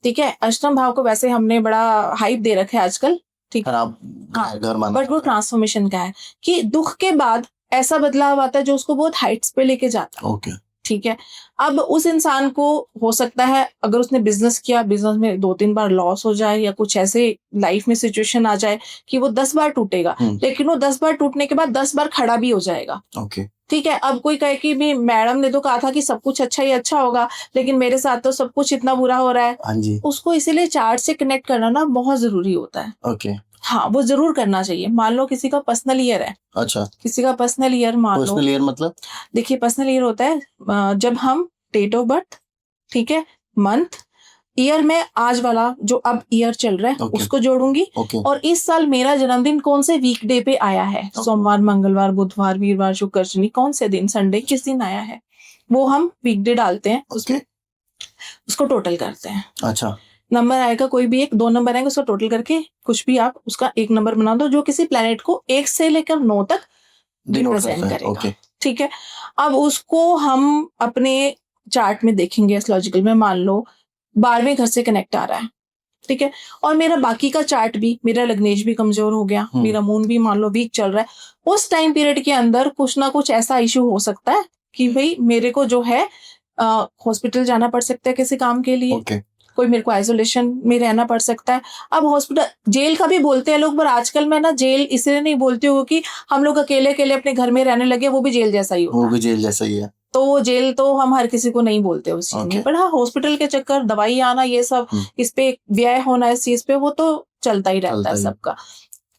S2: ठीक है। अष्टम भाव को वैसे हमने बड़ा हाइप दे रखा है आजकल, ठीक है। हाँ, बट वो ट्रांसफॉर्मेशन का है कि दुख के बाद ऐसा बदलाव आता है जो उसको बहुत हाइट्स पे लेके जाता है।
S1: ओके.
S2: ठीक है। अब उस इंसान को हो सकता है, अगर उसने बिजनेस किया, बिजनेस में 2-3 बार लॉस हो जाए, या कुछ ऐसे लाइफ में सिचुएशन आ जाए कि वो 10 बार टूटेगा, लेकिन वो 10 बार टूटने के बाद 10 बार खड़ा भी हो जाएगा।
S1: ओके.
S2: ठीक है। अब कोई कहे कि भी मैडम ने तो कहा था कि सब कुछ अच्छा ही अच्छा होगा, लेकिन मेरे साथ तो सब कुछ इतना बुरा हो रहा है।
S1: हाँ जी.
S2: उसको इसीलिए चार्ट से कनेक्ट करना ना बहुत जरूरी होता है।
S1: ओके.
S2: हाँ, वो जरूर करना चाहिए। मान लो किसी का पर्सनल ईयर है।
S1: अच्छा.
S2: किसी का पर्सनल ईयर मान लो।
S1: पर्सनल ईयर मतलब?
S2: देखिए, पर्सनल ईयर होता है जब हम डेट ऑफ बर्थ, ठीक है, मंथ, ईयर में आज वाला जो अब ईयर चल रहा है उसको जोड़ूंगी, और इस साल मेरा जन्मदिन कौन से वीकडे पे आया है, सोमवार, मंगलवार, बुधवार, वीरवार, शुक्र, शनि, कौन से दिन, संडे किस दिन आया है, वो हम वीकडे डालते हैं, उसको टोटल करते हैं। अच्छा. नंबर आएगा कोई भी, 1-2 नंबर आएंगे, उसको टोटल करके कुछ भी आप उसका एक नंबर बना दो जो किसी प्लेनेट को 1 से लेकर 9 तक रिप्रेजेंट करेगा। ठीक है। अब उसको हम अपने चार्ट में देखेंगे एस्ट्रोलॉजिकल में, मान लो 12वें घर से कनेक्ट आ रहा है, ठीक है, और मेरा बाकी का चार्ट भी, मेरा लग्नेश भी कमजोर हो गया, मेरा मून भी मान लो वीक चल रहा है, उस टाइम पीरियड के अंदर कुछ ना कुछ ऐसा इश्यू हो सकता है कि भाई मेरे को जो है हॉस्पिटल जाना पड़ सकता है किसी काम के लिए, कोई मेरे को आइसोलेशन में रहना पड़ सकता है। अब हॉस्पिटल, जेल का भी बोलते हैं लोग, पर आजकल मैं ना जेल इसलिए नहीं बोलती हूँ कि हम लोग अकेले अकेले अपने घर में रहने लगे, वो भी जेल जैसा ही होता है। वो भी जेल जैसा ही है। तो वो जेल तो हम हर किसी को नहीं बोलते उस चीज में, पर हाँ, हॉस्पिटल के चक्कर, दवाई आना, ये सब, इस पे व्यय होना, इस चीज पे, वो तो चलता ही रहता है सबका,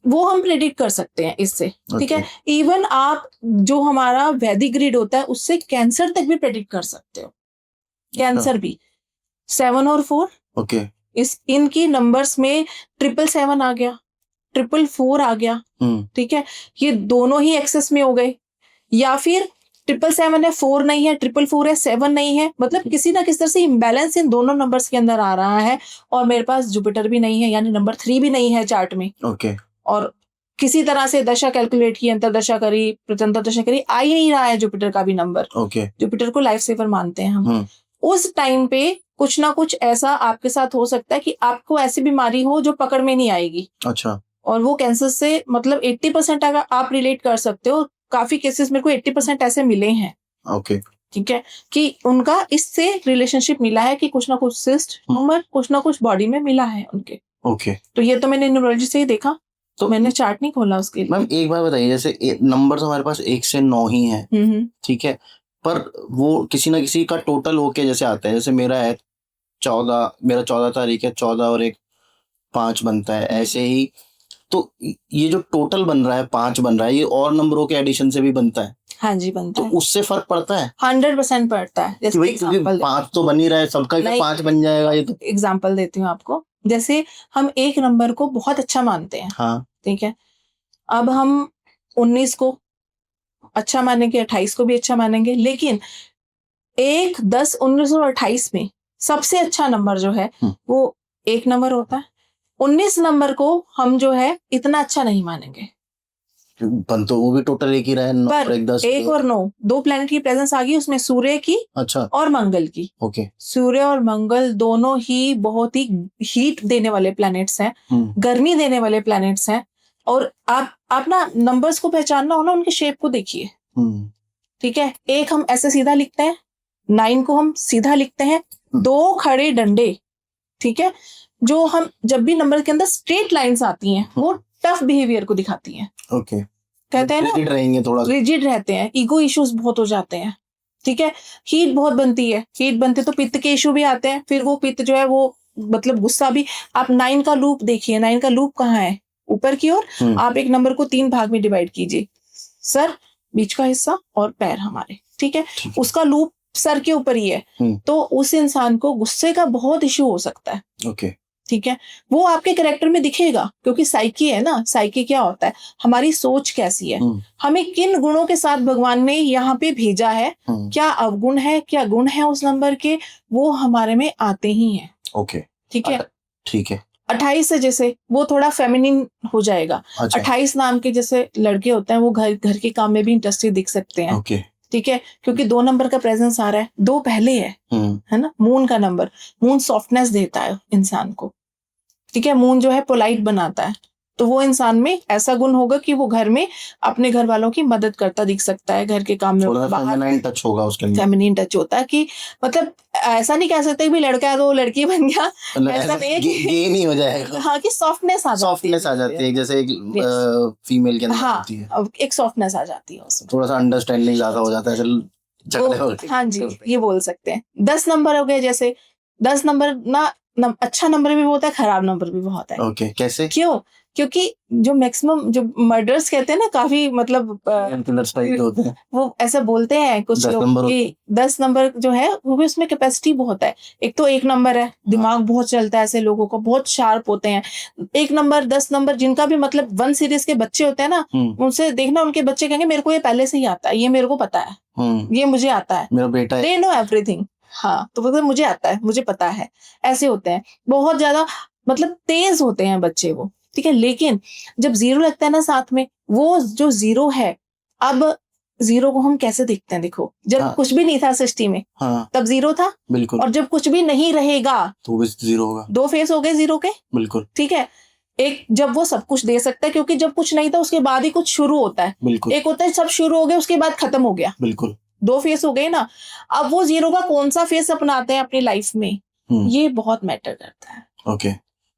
S2: वो हम प्रेडिक्ट कर सकते हैं इससे। ठीक है। इवन आप जो हमारा वैदिक ग्रिड होता है उससे कैंसर तक भी प्रेडिक्ट कर सकते हो। कैंसर भी 7 और 4, ओके, इनकी नंबर्स में 777 आ गया, 444 आ गया, ठीक है, ये दोनों ही एक्सेस में हो गए, या फिर 777 है, 4 नहीं है, 444 है, 7 नहीं है, मतलब किसी ना किसी तरह से इम्बैलेंस इन दोनों नंबर्स के अंदर आ रहा है। और मेरे पास जुपिटर भी नहीं है, यानी नंबर 3 भी नहीं है चार्ट में, ओके, और किसी तरह से दशा कैलकुलेट की, अंतरदशा करी, प्रत्यंतर दशा करी, आ ही नहीं रहा है जुपिटर का भी नंबर, ओके, जुपिटर को लाइफ सेवर मानते हैं हम। उस टाइम पे कुछ ना कुछ ऐसा आपके साथ हो सकता है कि आपको ऐसी बीमारी हो जो पकड़ में नहीं आएगी। अच्छा। और वो कैंसर से मतलब 80% अगर आप रिलेट कर सकते हो, काफी केसेस मेरे को 80% ऐसे मिले हैं। ओके। ठीक है, कि उनका इससे रिलेशनशिप मिला है कि कुछ ना कुछ सिस्ट ट्यूमर कुछ ना कुछ बॉडी में मिला है उनके। ओके। तो ये तो मैंने न्यूरोलॉजी से ही देखा, तो मैंने चार्ट नहीं खोला उसके लिए। मैम एक बार बताइए, जैसे नंबर हमारे पास 1 से 9 ही है, ठीक है, पर वो किसी ना किसी का टोटल होके जैसे आता है, जैसे मेरा है 14, मेरा 14 तारीख है, 14 और 1 5 बनता है, ऐसे ही। तो ये जो टोटल बन रहा है 5 बन रहा है, ये और नंबरों के एडिशन से भी बनता है? हाँ जी, बनता है। तो उससे फर्क पड़ता है? 100% पड़ता है। जैसे कि 5 तो बन ही रहा है, सबका 5 बन जाएगा ये तो। एग्जाम्पल देती हूँ आपको, जैसे हम एक नंबर को बहुत अच्छा मानते हैं, हाँ, ठीक है, अब हम 19 को अच्छा मानेंगे, 28 को भी अच्छा मानेंगे, लेकिन 1, 10, 19 और 28 में सबसे अच्छा नंबर जो है वो 1 नंबर होता है। 19 नंबर को हम जो है इतना अच्छा नहीं मानेंगे, बन तो वो भी टोटल एक ही रहा है, पर 1 और 9 2 प्लैनेट की प्रेजेंस आ गई उसमें, सूर्य की, अच्छा, और मंगल की। ओके। सूर्य और मंगल दोनों ही बहुत ही हीट देने वाले प्लैनेट्स हैं, गर्मी देने वाले प्लैनेट्स हैं, और आप ना नंबर्स को पहचानना हो ना, उनके शेप को देखिए, ठीक है। 1 हम ऐसे सीधा लिखते हैं, 9 को हम सीधा लिखते हैं, 2 खड़े डंडे, ठीक है। जो हम जब भी नंबर के अंदर स्ट्रेट लाइंस आती हैं वो टफ बिहेवियर को दिखाती हैं।
S1: ओके,
S2: कहते हैं ना
S1: रिजिड रहेंगे, थोड़ा
S2: रिजिड रहते हैं, ईगो इश्यूज बहुत हो जाते हैं, ठीक है। हीट बहुत बनती है, हीट बनते तो पित्त के इशू भी आते हैं, फिर वो पित्त जो है वो मतलब गुस्सा भी। आप 9 का लूप देखिए, 9 का लूप कहाँ है, ऊपर की ओर। आप एक नंबर को 3 भाग में डिवाइड कीजिए, सर, बीच का हिस्सा और पैर हमारे, ठीक है। उसका लूप सर के ऊपर ही है, तो उस इंसान को गुस्से का बहुत इश्यू हो सकता है।
S1: ओके,
S2: ठीक है, वो आपके कैरेक्टर में दिखेगा, क्योंकि साइकी है ना। साइकी क्या होता है, हमारी सोच कैसी है, हमें किन गुणों के साथ भगवान ने यहाँ पे भेजा है, क्या अवगुण है, क्या गुण है उस नंबर के, वो हमारे में आते ही हैं।
S1: ओके,
S2: ठीक है,
S1: ठीक है।
S2: 28 से जैसे वो थोड़ा फेमिनिन हो जाएगा।
S1: अच्छा।
S2: 28 नाम के जैसे लड़के होते हैं वो घर के काम में भी इंटरेस्टेड दिख सकते हैं।
S1: ओके,
S2: ठीक है, क्योंकि 2 नंबर का प्रेजेंस आ रहा है, 2 पहले है ना। मून का नंबर, मून सॉफ्टनेस देता है इंसान को, ठीक है। मून जो है पोलाइट बनाता है, तो वो इंसान में ऐसा गुण होगा कि वो घर में अपने घर वालों की मदद करता दिख सकता है, घर के काम में।
S1: फेमिनाइन टच होगा उसके अंदर,
S2: फेमिनिन टच होता है कि मतलब ऐसा नहीं कह सकते भी लड़का है तो लड़की बन गया, ऐसा नहीं है कि
S1: ये नहीं हो जाएगा।
S2: हाँ, कि सॉफ्टनेस आ
S1: जाती है जैसे एक फीमेल के अंदर होती है।
S2: हाँ, एक सॉफ्टनेस आ जाती है उसमें,
S1: थोड़ा सा अंडरस्टैंडिंग ज्यादा हो जाता है, चल
S2: हाँ जी, ये बोल सकते हैं। 10 नंबर हो गए, जैसे 10 नंबर ना अच्छा नंबर भी होता है, खराब नंबर भी बहुत है।
S1: ओके, कैसे?
S2: क्यों? क्योंकि जो मैक्सिमम जो मर्डर्स कहते हैं ना, काफी मतलब
S1: होते हैं,
S2: वो ऐसा बोलते हैं कुछ लोग कि 10 नंबर जो है वो भी उसमें कैपेसिटी बहुत है। एक तो 1 नंबर है, दिमाग बहुत चलता है, ऐसे लोगों को बहुत शार्प होते हैं। 1 नंबर 10 नंबर जिनका भी मतलब 1 सीरीज के बच्चे होते हैं ना, उनसे देखना, उनके बच्चे कहेंगे मेरे को ये पहले से ही आता है, ये मेरे को पता है, ये मुझे आता है,
S1: मेरा बेटा है,
S2: दे नो एवरीथिंग। हाँ, तो मतलब मुझे आता है, मुझे पता है, ऐसे होते हैं। बहुत ज्यादा मतलब तेज होते हैं बच्चे वो, ठीक है। लेकिन जब 0 लगता है ना साथ में, वो जो 0 है, अब 0 को हम कैसे देखते हैं, देखो, जब कुछ भी नहीं था सृष्टि में, तब 0 था,
S1: बिल्कुल।
S2: और जब कुछ भी नहीं रहेगा
S1: तो भी 0 होगा।
S2: 2 फेस हो गए 0 के,
S1: बिल्कुल,
S2: ठीक है। एक जब वो सब कुछ दे सकता है, क्योंकि जब कुछ नहीं था उसके बाद ही कुछ शुरू होता है।
S1: बिल्कुल।
S2: एक होता है सब शुरू हो गया उसके बाद खत्म हो गया।
S1: बिल्कुल,
S2: 2 फेस हो गए ना। अब वो 0 का कौन सा फेस अपनाते हैं अपनी लाइफ में, ये बहुत मैटर करता है।
S1: ओके,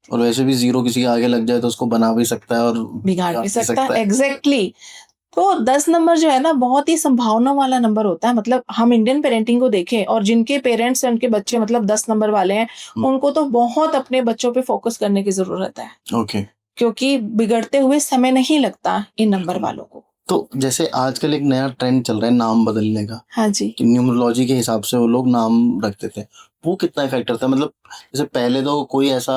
S1: और वैसे भी 0 किसी के आगे लग जाए तो उसको बना भी सकता है और
S2: बिगाड़ भी सकता है। एग्जैक्टली। तो 10 नंबर जो है ना बहुत ही संभावना वाला नंबर होता है। मतलब हम इंडियन पेरेंटिंग को देखें, और जिनके पेरेंट्स हैं उनके बच्चे मतलब 10 नंबर वाले हैं, उनको तो बहुत अपने बच्चों पे फोकस करने की जरूरत है।
S1: ओके,
S2: क्योंकि बिगड़ते हुए समय नहीं लगता इन नंबर वालों को।
S1: तो जैसे आजकल एक नया ट्रेंड चल रहा है नाम बदलने का।
S2: हाँ जी,
S1: न्यूमरोलॉजी के हिसाब से वो लोग नाम रखते थे, वो कितना इफेक्ट करता है? मतलब जैसे पहले तो कोई ऐसा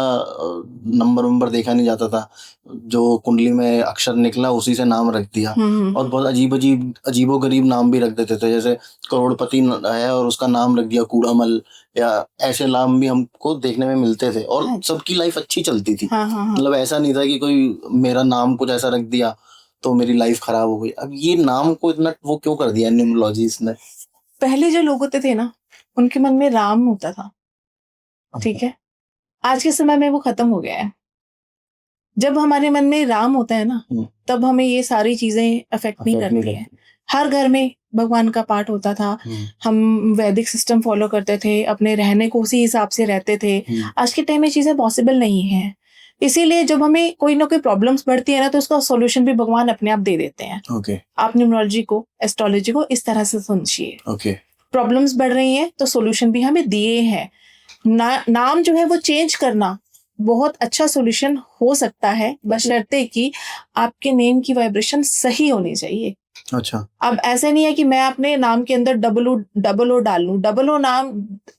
S1: नंबर देखा नहीं जाता था, जो कुंडली में अक्षर निकला उसी से नाम रख दिया, और बहुत अजीबोगरीब नाम भी रख देते थे। जैसे करोड़पति है और उसका नाम रख दिया कूड़ामल, या ऐसे नाम भी हमको देखने में मिलते थे, और सबकी लाइफ अच्छी चलती थी। मतलब ऐसा नहीं था कि कोई मेरा नाम कुछ ऐसा रख दिया तो मेरी लाइफ खराब हो गई। अब ये नाम को इतना वो क्यों कर दिया न्यूमरोलॉजिस्ट ने?
S2: पहले जो लोग होते थे ना, उनके मन में राम होता था, ठीक है। आज के समय में वो खत्म हो गया है। जब हमारे मन में राम होता है ना, तब हमें ये सारी चीजें अफेक्ट नहीं करती है। हर घर में भगवान का पाठ होता था, हम वैदिक सिस्टम फॉलो करते थे, अपने रहने को उसी हिसाब से रहते थे। आज के टाइम में चीजें पॉसिबल नहीं है, इसीलिए जब हमें कोई ना कोई प्रॉब्लम्स बढ़ती है ना, तो उसका सॉल्यूशन भी भगवान अपने आप दे देते हैं। आप न्यूमरोलॉजी को, एस्ट्रोलॉजी को इस तरह से समझिए। प्रॉब्लम्स बढ़ रही हैं तो सॉल्यूशन भी हमें दिए हैं। नाम जो है वो चेंज करना बहुत अच्छा सॉल्यूशन हो सकता है, बशर्ते कि आपके नेम की वाइब्रेशन सही होनी चाहिए।
S1: अच्छा,
S2: अब ऐसे नहीं है कि मैं अपने नाम के अंदर डबल ओ डाल लूं। डबल ओ नाम,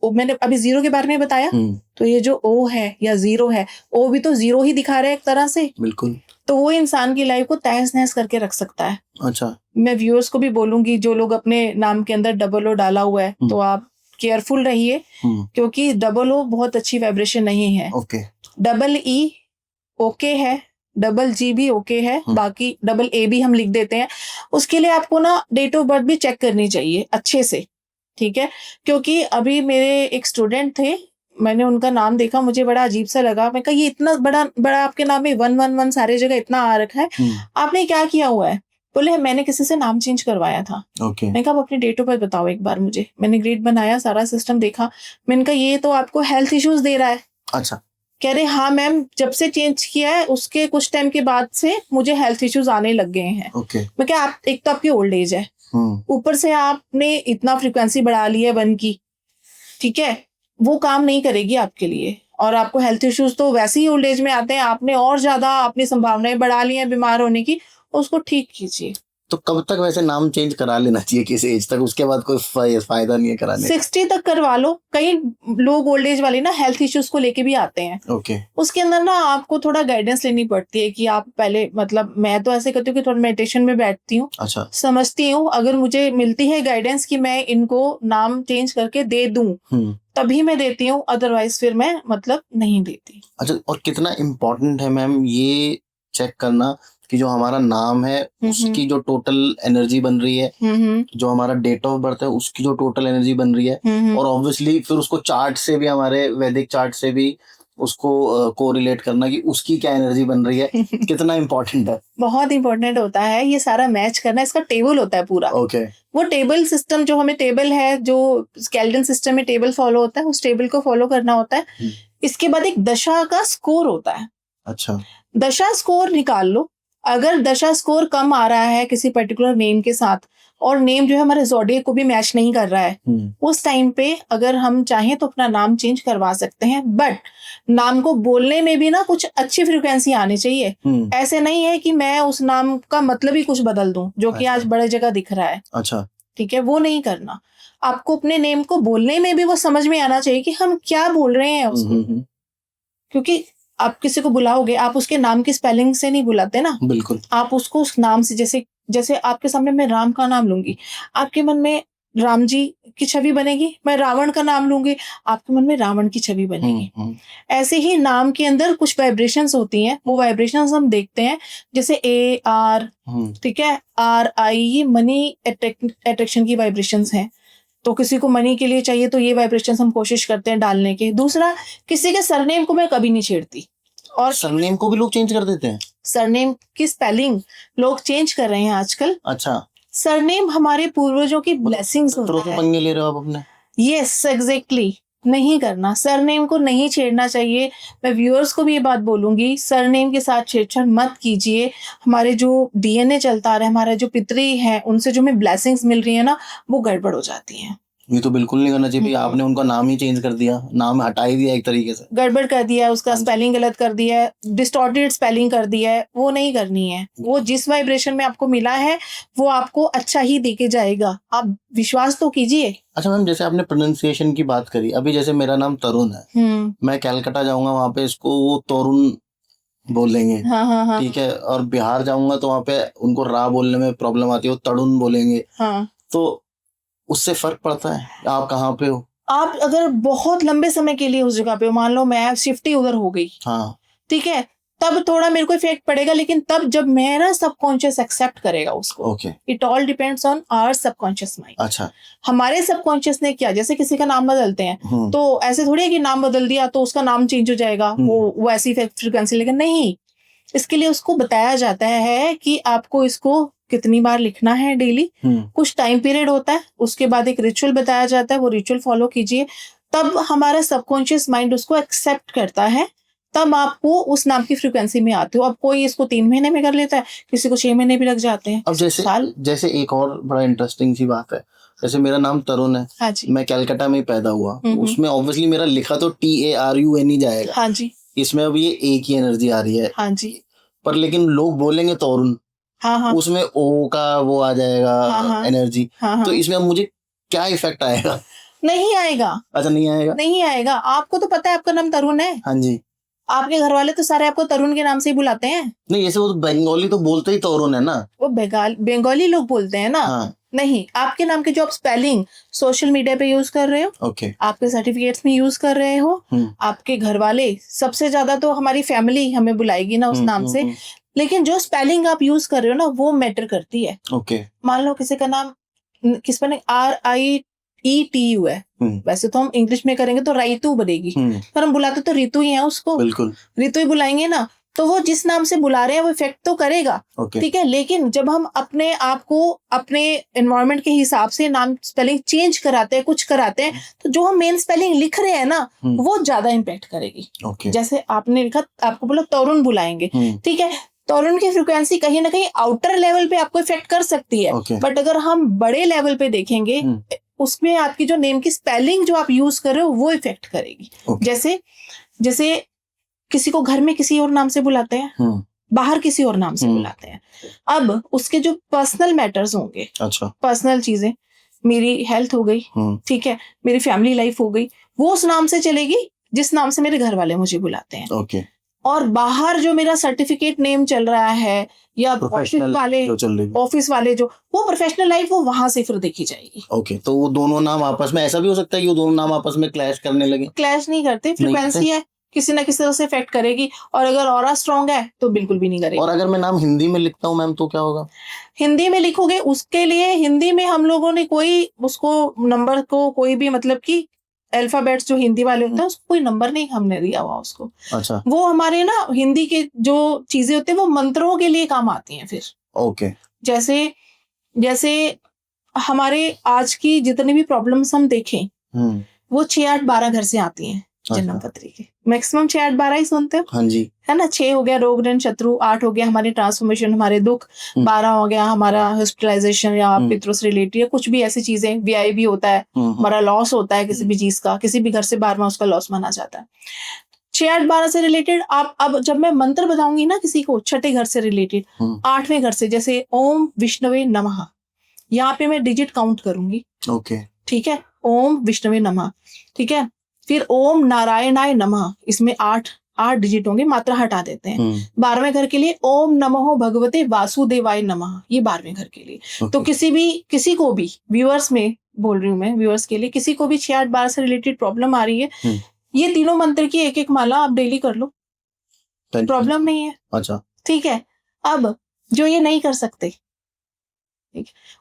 S2: मैंने अभी 0 के बारे में बताया, तो ये जो ओ है या 0 है, ओ भी तो 0 ही दिखा रहा है एक तरह से।
S1: बिल्कुल।
S2: तो वो इंसान की लाइफ को तहस नहस करके रख सकता है।
S1: अच्छा,
S2: मैं व्यूअर्स को भी बोलूंगी, जो लोग अपने नाम के अंदर डबल ओ डाला हुआ है, तो आप केयरफुल रहिए, क्योंकि डबल ओ बहुत अच्छी वाइब्रेशन नहीं है। डबल ई ओके है, डबल जी भी ओके है, बाकी डबल ए भी हम लिख देते हैं। उसके लिए आपको ना डेट ऑफ बर्थ भी चेक करनी चाहिए अच्छे से, ठीक है। क्योंकि अभी मेरे एक स्टूडेंट थे, मैंने उनका नाम देखा, मुझे बड़ा अजीब सा लगा। मैं कहा ये इतना बड़ा आपके नाम में 111 सारे जगह इतना आ रखा है, आपने क्या किया हुआ है? बोले मैंने किसी से नाम चेंज करवाया था। मैं कहा अपनी डेट ऑफ बर्थ बताओ एक बार मुझे। मैंने ग्रेड बनाया, सारा सिस्टम देखा, मैंने कहा ये तो आपको हेल्थ इश्यूज दे रहा है।
S1: अच्छा।
S2: कह रहे हाँ मैम, जब से चेंज किया है उसके कुछ टाइम के बाद से मुझे हेल्थ इश्यूज आने लग गए हैं।
S1: ओके।
S2: मैं क्या, आप एक तो आपकी ओल्ड एज है, ऊपर से आपने इतना फ्रीक्वेंसी बढ़ा ली है 1 की, ठीक है, वो काम नहीं करेगी आपके लिए। और आपको हेल्थ इश्यूज तो वैसे ही ओल्ड एज में आते हैं, आपने और ज्यादा अपनी संभावनाएं बढ़ा ली हैं बीमार होने की, उसको ठीक कीजिए।
S1: तो कब तक वैसे नाम चेंज करा लेना चाहिए, किस एज तक? उसके बाद कोई फायदा नहीं है कराने का?
S2: 60 तक करवा लो। कई लोग ओल्ड एज वाले ना हेल्थ इश्यूज को लेके भी आते हैं।
S1: ओके।
S2: उसके अंदर ना आपको थोड़ा गाइडेंस लेनी पड़ती है कि आप पहले, मतलब मैं तो ऐसे करती हूँ कि थोड़ा मेडिटेशन में बैठती हूँ,
S1: अच्छा।
S2: समझती हूँ, अगर मुझे मिलती है गाइडेंस कि मैं इनको नाम चेंज करके दे दूं तभी मैं देती हूँ, अदरवाइज फिर मैं मतलब नहीं देती।
S1: अच्छा, और कितना इम्पोर्टेंट है मैम ये चेक करना कि जो हमारा नाम है उसकी जो टोटल एनर्जी बन रही है, जो हमारा डेट ऑफ बर्थ है उसकी जो टोटल एनर्जी बन रही है, और ऑब्वियसली फिर उसको चार्ट से भी, हमारे वैदिक चार्ट से भी उसको कोरिलेट करना कि उसकी क्या एनर्जी बन रही है, कितना इम्पोर्टेंट है।
S2: बहुत इंपॉर्टेंट होता है ये सारा मैच करना। इसका टेबल होता है पूरा।
S1: ओके।
S2: वो टेबल सिस्टम जो हमें टेबल है, जो स्केलेटन सिस्टम में टेबल फॉलो होता है, उस टेबल को फॉलो करना होता है। इसके बाद एक दशा का स्कोर होता है।
S1: अच्छा।
S2: दशा स्कोर निकाल लो। अगर दशा स्कोर कम आ रहा है किसी पर्टिकुलर नेम के साथ, और नेम जो है हमारे ज़ोडिएक को भी मैच नहीं कर रहा है, उस टाइम पे अगर हम चाहें तो अपना नाम चेंज करवा सकते हैं। बट नाम को बोलने में भी ना कुछ अच्छी फ्रीक्वेंसी आनी चाहिए। ऐसे नहीं है कि मैं उस नाम का मतलब ही कुछ बदल दूं, जो कि आज बड़े जगह दिख रहा है।
S1: अच्छा।
S2: ठीक है, वो नहीं करना। आपको अपने नेम को बोलने में भी वो समझ में आना चाहिए कि हम क्या बोल रहे हैं उसको। क्योंकि आप किसी को बुलाओगे, आप उसके नाम की स्पेलिंग से नहीं बुलाते ना।
S1: बिल्कुल।
S2: आप उसको उस नाम से, जैसे आपके सामने मैं राम का नाम लूंगी, आपके मन में राम जी की छवि बनेगी। मैं रावण का नाम लूंगी, आपके मन में रावण की छवि बनेगी। ऐसे ही नाम के अंदर कुछ वाइब्रेशंस होती हैं, वो वाइब्रेशंस हम देखते हैं, जैसे AR, ठीक है, RI, ये मनी अट्रैक्शन की वाइब्रेशंस हैं। तो किसी को मनी के लिए चाहिए तो ये वाइब्रेशंस हम कोशिश करते हैं डालने के। दूसरा, किसी के सरनेम को मैं कभी नहीं छेड़ती। और
S1: सरनेम को भी लोग चेंज कर देते हैं?
S2: सरनेम की स्पेलिंग लोग चेंज कर रहे हैं आजकल।
S1: अच्छा।
S2: सरनेम हमारे पूर्वजों की ब्लेसिंग्स होता है।
S1: पंगे ले रहे हो आप अपने?
S2: Yes, exactly. नहीं करना, सरनेम को नहीं छेड़ना चाहिए। मैं व्यूअर्स को भी ये बात बोलूंगी, सरनेम के साथ छेड़छाड़ मत कीजिए। हमारे जो DNA चलता आ रहा है, हमारे जो पितरी हैं, उनसे जो हमें ब्लेसिंग्स मिल रही है ना, वो गड़बड़ हो जाती हैं।
S1: ये तो बिल्कुल नहीं करना चाहिए। आपने उनका नाम ही चेंज कर दिया, नाम हटा ही दिया एक तरीके से।
S2: गड़बड़ कर दिया, उसका स्पेलिंग गलत कर दिया है, डिस्टॉर्टेड स्पेलिंग कर दिया है, वो नहीं करनी है। वो जिस वाइब्रेशन में आपको मिला है वो आपको अच्छा ही देके जाएगा, आप विश्वास तो कीजिए।
S1: अच्छा मैम, जैसे आपने प्रोनाउंसिएशन की बात करी, अभी जैसे मेरा नाम तरुण है, मैं कलकत्ता जाऊंगा, वहाँ पे इसको वो तरुण बोलेंगे।
S2: हाँ।
S1: ठीक है। और बिहार जाऊंगा तो वहाँ पे उनको रा बोलने में प्रॉब्लम आती है, वो तरुण बोलेंगे।
S2: हाँ।
S1: तो उससे फर्क पड़ता है? आप कहाँ पे हो?
S2: आप अगर बहुत लंबे समय के लिए उस जगह पे हो, मान लो मैं शिफ्ट ही उधर हो गई,
S1: हाँ,
S2: ठीक है, तब थोड़ा मेरे को इफेक्ट पड़ेगा, लेकिन तब जब मेरा सबकॉन्शियस एक्सेप्ट करेगा उसको।
S1: Okay.
S2: It all depends on our subconscious mind.
S1: अच्छा।
S2: हमारे सबकॉन्शियस ने क्या, जैसे किसी का नाम बदलते हैं तो ऐसे थोड़ी है कि नाम बदल दिया तो उसका नाम चेंज हो जाएगा, वो ऐसी फ्रीक्वेंसी, लेकिन नहीं। इसके लिए उसको बताया जाता है कि आपको इसको कितनी बार लिखना है डेली, कुछ टाइम पीरियड होता है, उसके बाद एक रिचुअल बताया जाता है, वो रिचुअल फॉलो कीजिए, तब हमारा सबकॉन्शियस माइंड उसको एक्सेप्ट करता है, तब आपको उस नाम की फ्रीक्वेंसी में आते हो। अब कोई इसको 3 महीने में कर लेता है, किसी को 6 महीने भी लग जाते हैं।
S1: अब जैसे एक और बड़ा इंटरेस्टिंग सी बात है, जैसे मेरा नाम तरुण है।
S2: हाँ जी।
S1: मैं कलकत्ता में पैदा हुआ, उसमें ऑब्वियसली मेरा लिखा तो TARUN ही जाएगा।
S2: हाँ जी।
S1: इसमें अब ये एक ही एनर्जी आ रही है।
S2: हाँ जी।
S1: पर लेकिन लोग बोलेंगे तरुण,
S2: हाँ।
S1: उसमें O का वो आ जाएगा एनर्जी। तो इसमें अब मुझे क्या इफेक्ट आएगा?
S2: नहीं आएगा।
S1: अच्छा, नहीं आएगा?
S2: नहीं आएगा। आपको तो पता है आपका नाम तरुण है।
S1: हाँ जी।
S2: आपके घर वाले तो सारे आपको तरुण के नाम से ही बुलाते हैं।
S1: नहीं, जैसे वो बंगाली तो बोलते ही तरुण है ना।
S2: वो बंगाली लोग बोलते हैं ना।
S1: हाँ।
S2: नहीं, आपके नाम के जो आप स्पेलिंग सोशल मीडिया पे यूज कर रहे हो,
S1: ओके,
S2: आपके सर्टिफिकेट्स में यूज कर रहे हो, आपके घर वाले, सबसे ज्यादा तो हमारी फैमिली हमें बुलाएगी ना उस नाम से, लेकिन जो स्पेलिंग आप यूज कर रहे हो ना वो मैटर करती है।
S1: ओके।
S2: मान लो किसी का नाम किस पर RIETU है, वैसे तो हम इंग्लिश में करेंगे तो राइतू बनेगी, पर हम बुलाते तो रितु ही है उसको।
S1: बिल्कुल।
S2: रितु ही बुलाएंगे ना। तो वो जिस नाम से बुला रहे हैं वो इफेक्ट तो करेगा,
S1: ओके
S2: ठीक है। लेकिन जब हम अपने आप को अपने एनवायरनमेंट के हिसाब से नाम स्पेलिंग चेंज कराते हैं, कुछ कराते हैं, तो जो हम मेन स्पेलिंग लिख रहे हैं ना वो ज्यादा इम्पैक्ट करेगी।
S1: ओके
S2: जैसे आपने लिखा, आपको बोला तरुण बुलाएंगे, ठीक है, तरुण की फ्रिक्वेंसी कहीं ना कहीं आउटर लेवल पे आपको इफेक्ट कर सकती है,
S1: ओके
S2: बट अगर हम बड़े लेवल पे देखेंगे उसमें आपकी जो नेम की स्पेलिंग जो आप यूज कर रहे हो वो इफेक्ट करेगी।
S1: ओके
S2: जैसे जैसे किसी को घर में किसी और नाम से बुलाते हैं, बाहर किसी और नाम से बुलाते हैं, अब उसके जो पर्सनल मैटर्स होंगे,
S1: अच्छा
S2: पर्सनल चीजें, मेरी हेल्थ हो गई, ठीक है, मेरी फैमिली लाइफ हो गई, वो उस नाम से चलेगी जिस नाम से मेरे घर वाले मुझे बुलाते हैं।
S1: ओके
S2: और बाहर जो मेरा सर्टिफिकेट नेम चल रहा है या ऑफिस
S1: प्रोफेशनल
S2: वाले
S1: जो चल रही है
S2: ऑफिस वाले जो वो प्रोफेशनल लाइफ वो वहां से फिर देखी जाएगी।
S1: ओके तो वो दोनों नाम आपस में, ऐसा भी हो सकता है कि वो दोनों नाम आपस में क्लैश करने लगे?
S2: क्लैश नहीं करते,
S1: नहीं
S2: फ्रिक्वेंसी
S1: करते?
S2: है, किसी ना किसी तरह से इफेक्ट करेगी। और अगर ऑरा स्ट्रांग है तो बिल्कुल भी नहीं करेगी।
S1: और अगर मैं नाम हिंदी में लिखता हूँ मैम तो क्या होगा?
S2: हिंदी में लिखोगे उसके लिए हिंदी में हम लोगों ने कोई उसको नंबर को कोई भी मतलब कि अल्फाबेट्स जो हिंदी वाले होते हैं उसको कोई नंबर नहीं हमने दिया हुआ उसको।
S1: अच्छा
S2: वो हमारे ना हिंदी के जो चीजें होती है वो मंत्रों के लिए काम आती हैं फिर।
S1: ओके
S2: जैसे जैसे हमारे आज की जितनी भी प्रॉब्लम्स हम देखें वो 6, 8, 12 घर से आती हैं। जन्म पत्री के मैक्सिमम 6, 8, 12 ही सुनते हो,
S1: हाँ जी,
S2: है ना। 6 हो गया रोग ऋण शत्रु, 8 हो गया हमारे ट्रांसफॉर्मेशन हमारे दुख, 12 हो गया हमारा हॉस्पिटलाइजेशन या पितरों से रिलेटेड या कुछ भी ऐसी चीजें, व्यय भी होता है, हमारा लॉस होता है किसी भी चीज का, किसी भी घर से 12वां उसका लॉस माना जाता है। 6, 8, 12 से रिलेटेड आप अब जब मैं मंत्र बताऊंगी ना किसी को छठे घर से रिलेटेड, 8वें घर से, जैसे ओम विष्णवे नमः, यहाँ पे मैं डिजिट काउंट करूंगी,
S1: ओके
S2: ठीक है, ओम विष्णवे नमः, ठीक है, फिर ओम नारायणाय नमः, इसमें 8 डिजिट होंगे, मात्रा हटा देते हैं। 12वें घर के लिए ओम नमो भगवते वासुदेवाय नमः, ये 12वें घर के लिए। तो किसी को भी व्यूअर्स में बोल रही हूँ मैं, व्यूअर्स के लिए किसी को भी 6, 8, 12 से रिलेटेड प्रॉब्लम आ रही है, ये तीनों मंत्र की एक माला आप डेली कर लो, प्रॉब्लम नहीं है।
S1: अच्छा
S2: ठीक है। अब जो ये नहीं कर सकते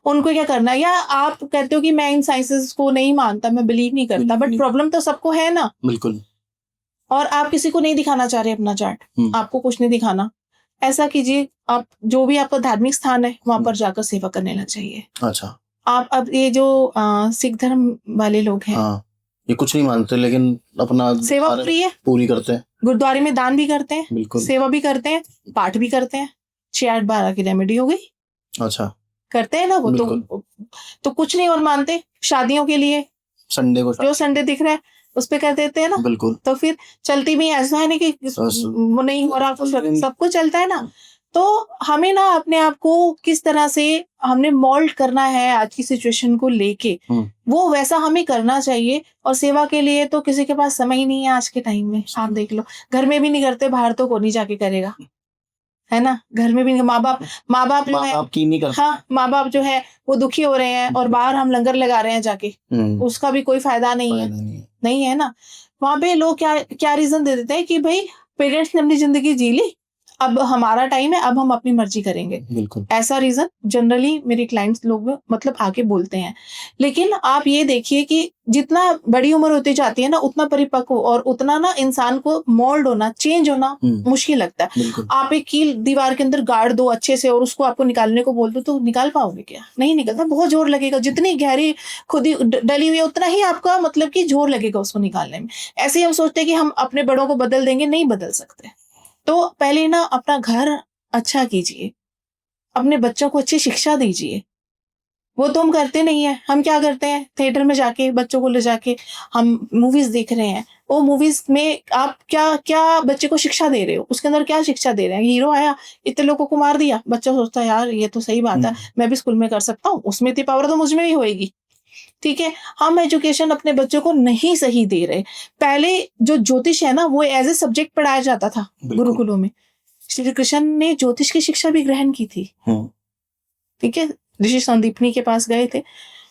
S2: उनको क्या करना है, या आप कहते हो कि मैं इन साइंसेस को नहीं मानता, मैं बिलीव नहीं करता, बट प्रॉब्लम तो सबको है ना।
S1: बिल्कुल।
S2: और आप किसी को नहीं दिखाना चाह रहे अपना चार्ट, आपको कुछ नहीं दिखाना, ऐसा कीजिए, आप जो भी आपका धार्मिक स्थान है वहां पर जाकर सेवा करने लग जाइए।
S1: अच्छा,
S2: आप अब ये जो सिख धर्म वाले लोग हैं,
S1: ये कुछ नहीं मानते लेकिन अपना
S2: सेवा पूरी करते हैं, गुरुद्वारे में दान भी करते हैं, बिल्कुल, सेवा भी करते हैं, पाठ भी करते हैं, 6, 8, 12 की रेमेडी हो गई।
S1: अच्छा,
S2: करते हैं ना वो, तो कुछ नहीं और मानते। शादियों के लिए संडे को जो संडे दिख रहा है उस पे कर देते हैं ना, बिल्कुल। तो फिर चलती भी ऐसा है नहीं कि वो नहीं हो रहा, सब कुछ चलता है ना। तो हमें ना अपने आप को किस तरह से हमने मोल्ड करना है आज की सिचुएशन को लेके, वो वैसा हमें करना चाहिए। और सेवा के लिए तो किसी के पास समय ही नहीं है आज के टाइम में। आप देख लो, घर में भी नहीं करते, बाहर तो कौन ही जाके करेगा, है ना। घर में भी माँ बाप जो है की नहीं करते। हाँ, माँ बाप जो है वो दुखी हो रहे हैं और बाहर हम लंगर लगा रहे हैं जाके, उसका भी कोई फायदा नहीं है ना। वहां पे लोग क्या रीजन दे देते हैं कि भाई पेरेंट्स ने अपनी जिंदगी जी ली, अब हमारा टाइम है, अब हम अपनी मर्जी करेंगे। बिल्कुल, ऐसा रीजन जनरली मेरे क्लाइंट्स लोग मतलब आके बोलते हैं। लेकिन आप ये देखिए कि जितना बड़ी उम्र होती जाती है ना, उतना परिपक्व और उतना ना इंसान को मोल्ड होना, चेंज होना मुश्किल लगता है। आप एक कील दीवार के अंदर गाड़ दो अच्छे से और उसको आपको निकालने को बोल दो तो निकाल पाओगे क्या? नहीं निकलता, बहुत जोर लगेगा। जितनी गहरी खुदी डली हुई है उतना ही आपका मतलब कि जोर लगेगा उसको निकालने में। ऐसे ही हम सोचते हैं कि हम अपने बड़ों को बदल देंगे, नहीं बदल सकते। तो पहले ना अपना घर अच्छा कीजिए, अपने बच्चों को अच्छी शिक्षा दीजिए। वो तो हम करते नहीं है। हम क्या करते हैं, थिएटर में जाके बच्चों को ले जाके हम मूवीज देख रहे हैं। वो मूवीज में आप क्या बच्चे को शिक्षा दे रहे हो, उसके अंदर क्या शिक्षा दे रहे हैं? हीरो आया, इतने लोगों को मार दिया, बच्चा सोचता है यार ये तो सही बात है, मैं भी स्कूल में कर सकता हूँ, उसमें इतनी पावर तो मुझ में भी होएगी। ठीक है, हम एजुकेशन अपने बच्चों को नहीं सही दे रहे। पहले जो ज्योतिष है ना वो एज ए सब्जेक्ट पढ़ाया जाता था गुरुकुलों में। श्री कृष्ण ने ज्योतिष की शिक्षा भी ग्रहण की थी। ठीक है, ऋषि संदीपनी के पास गए थे,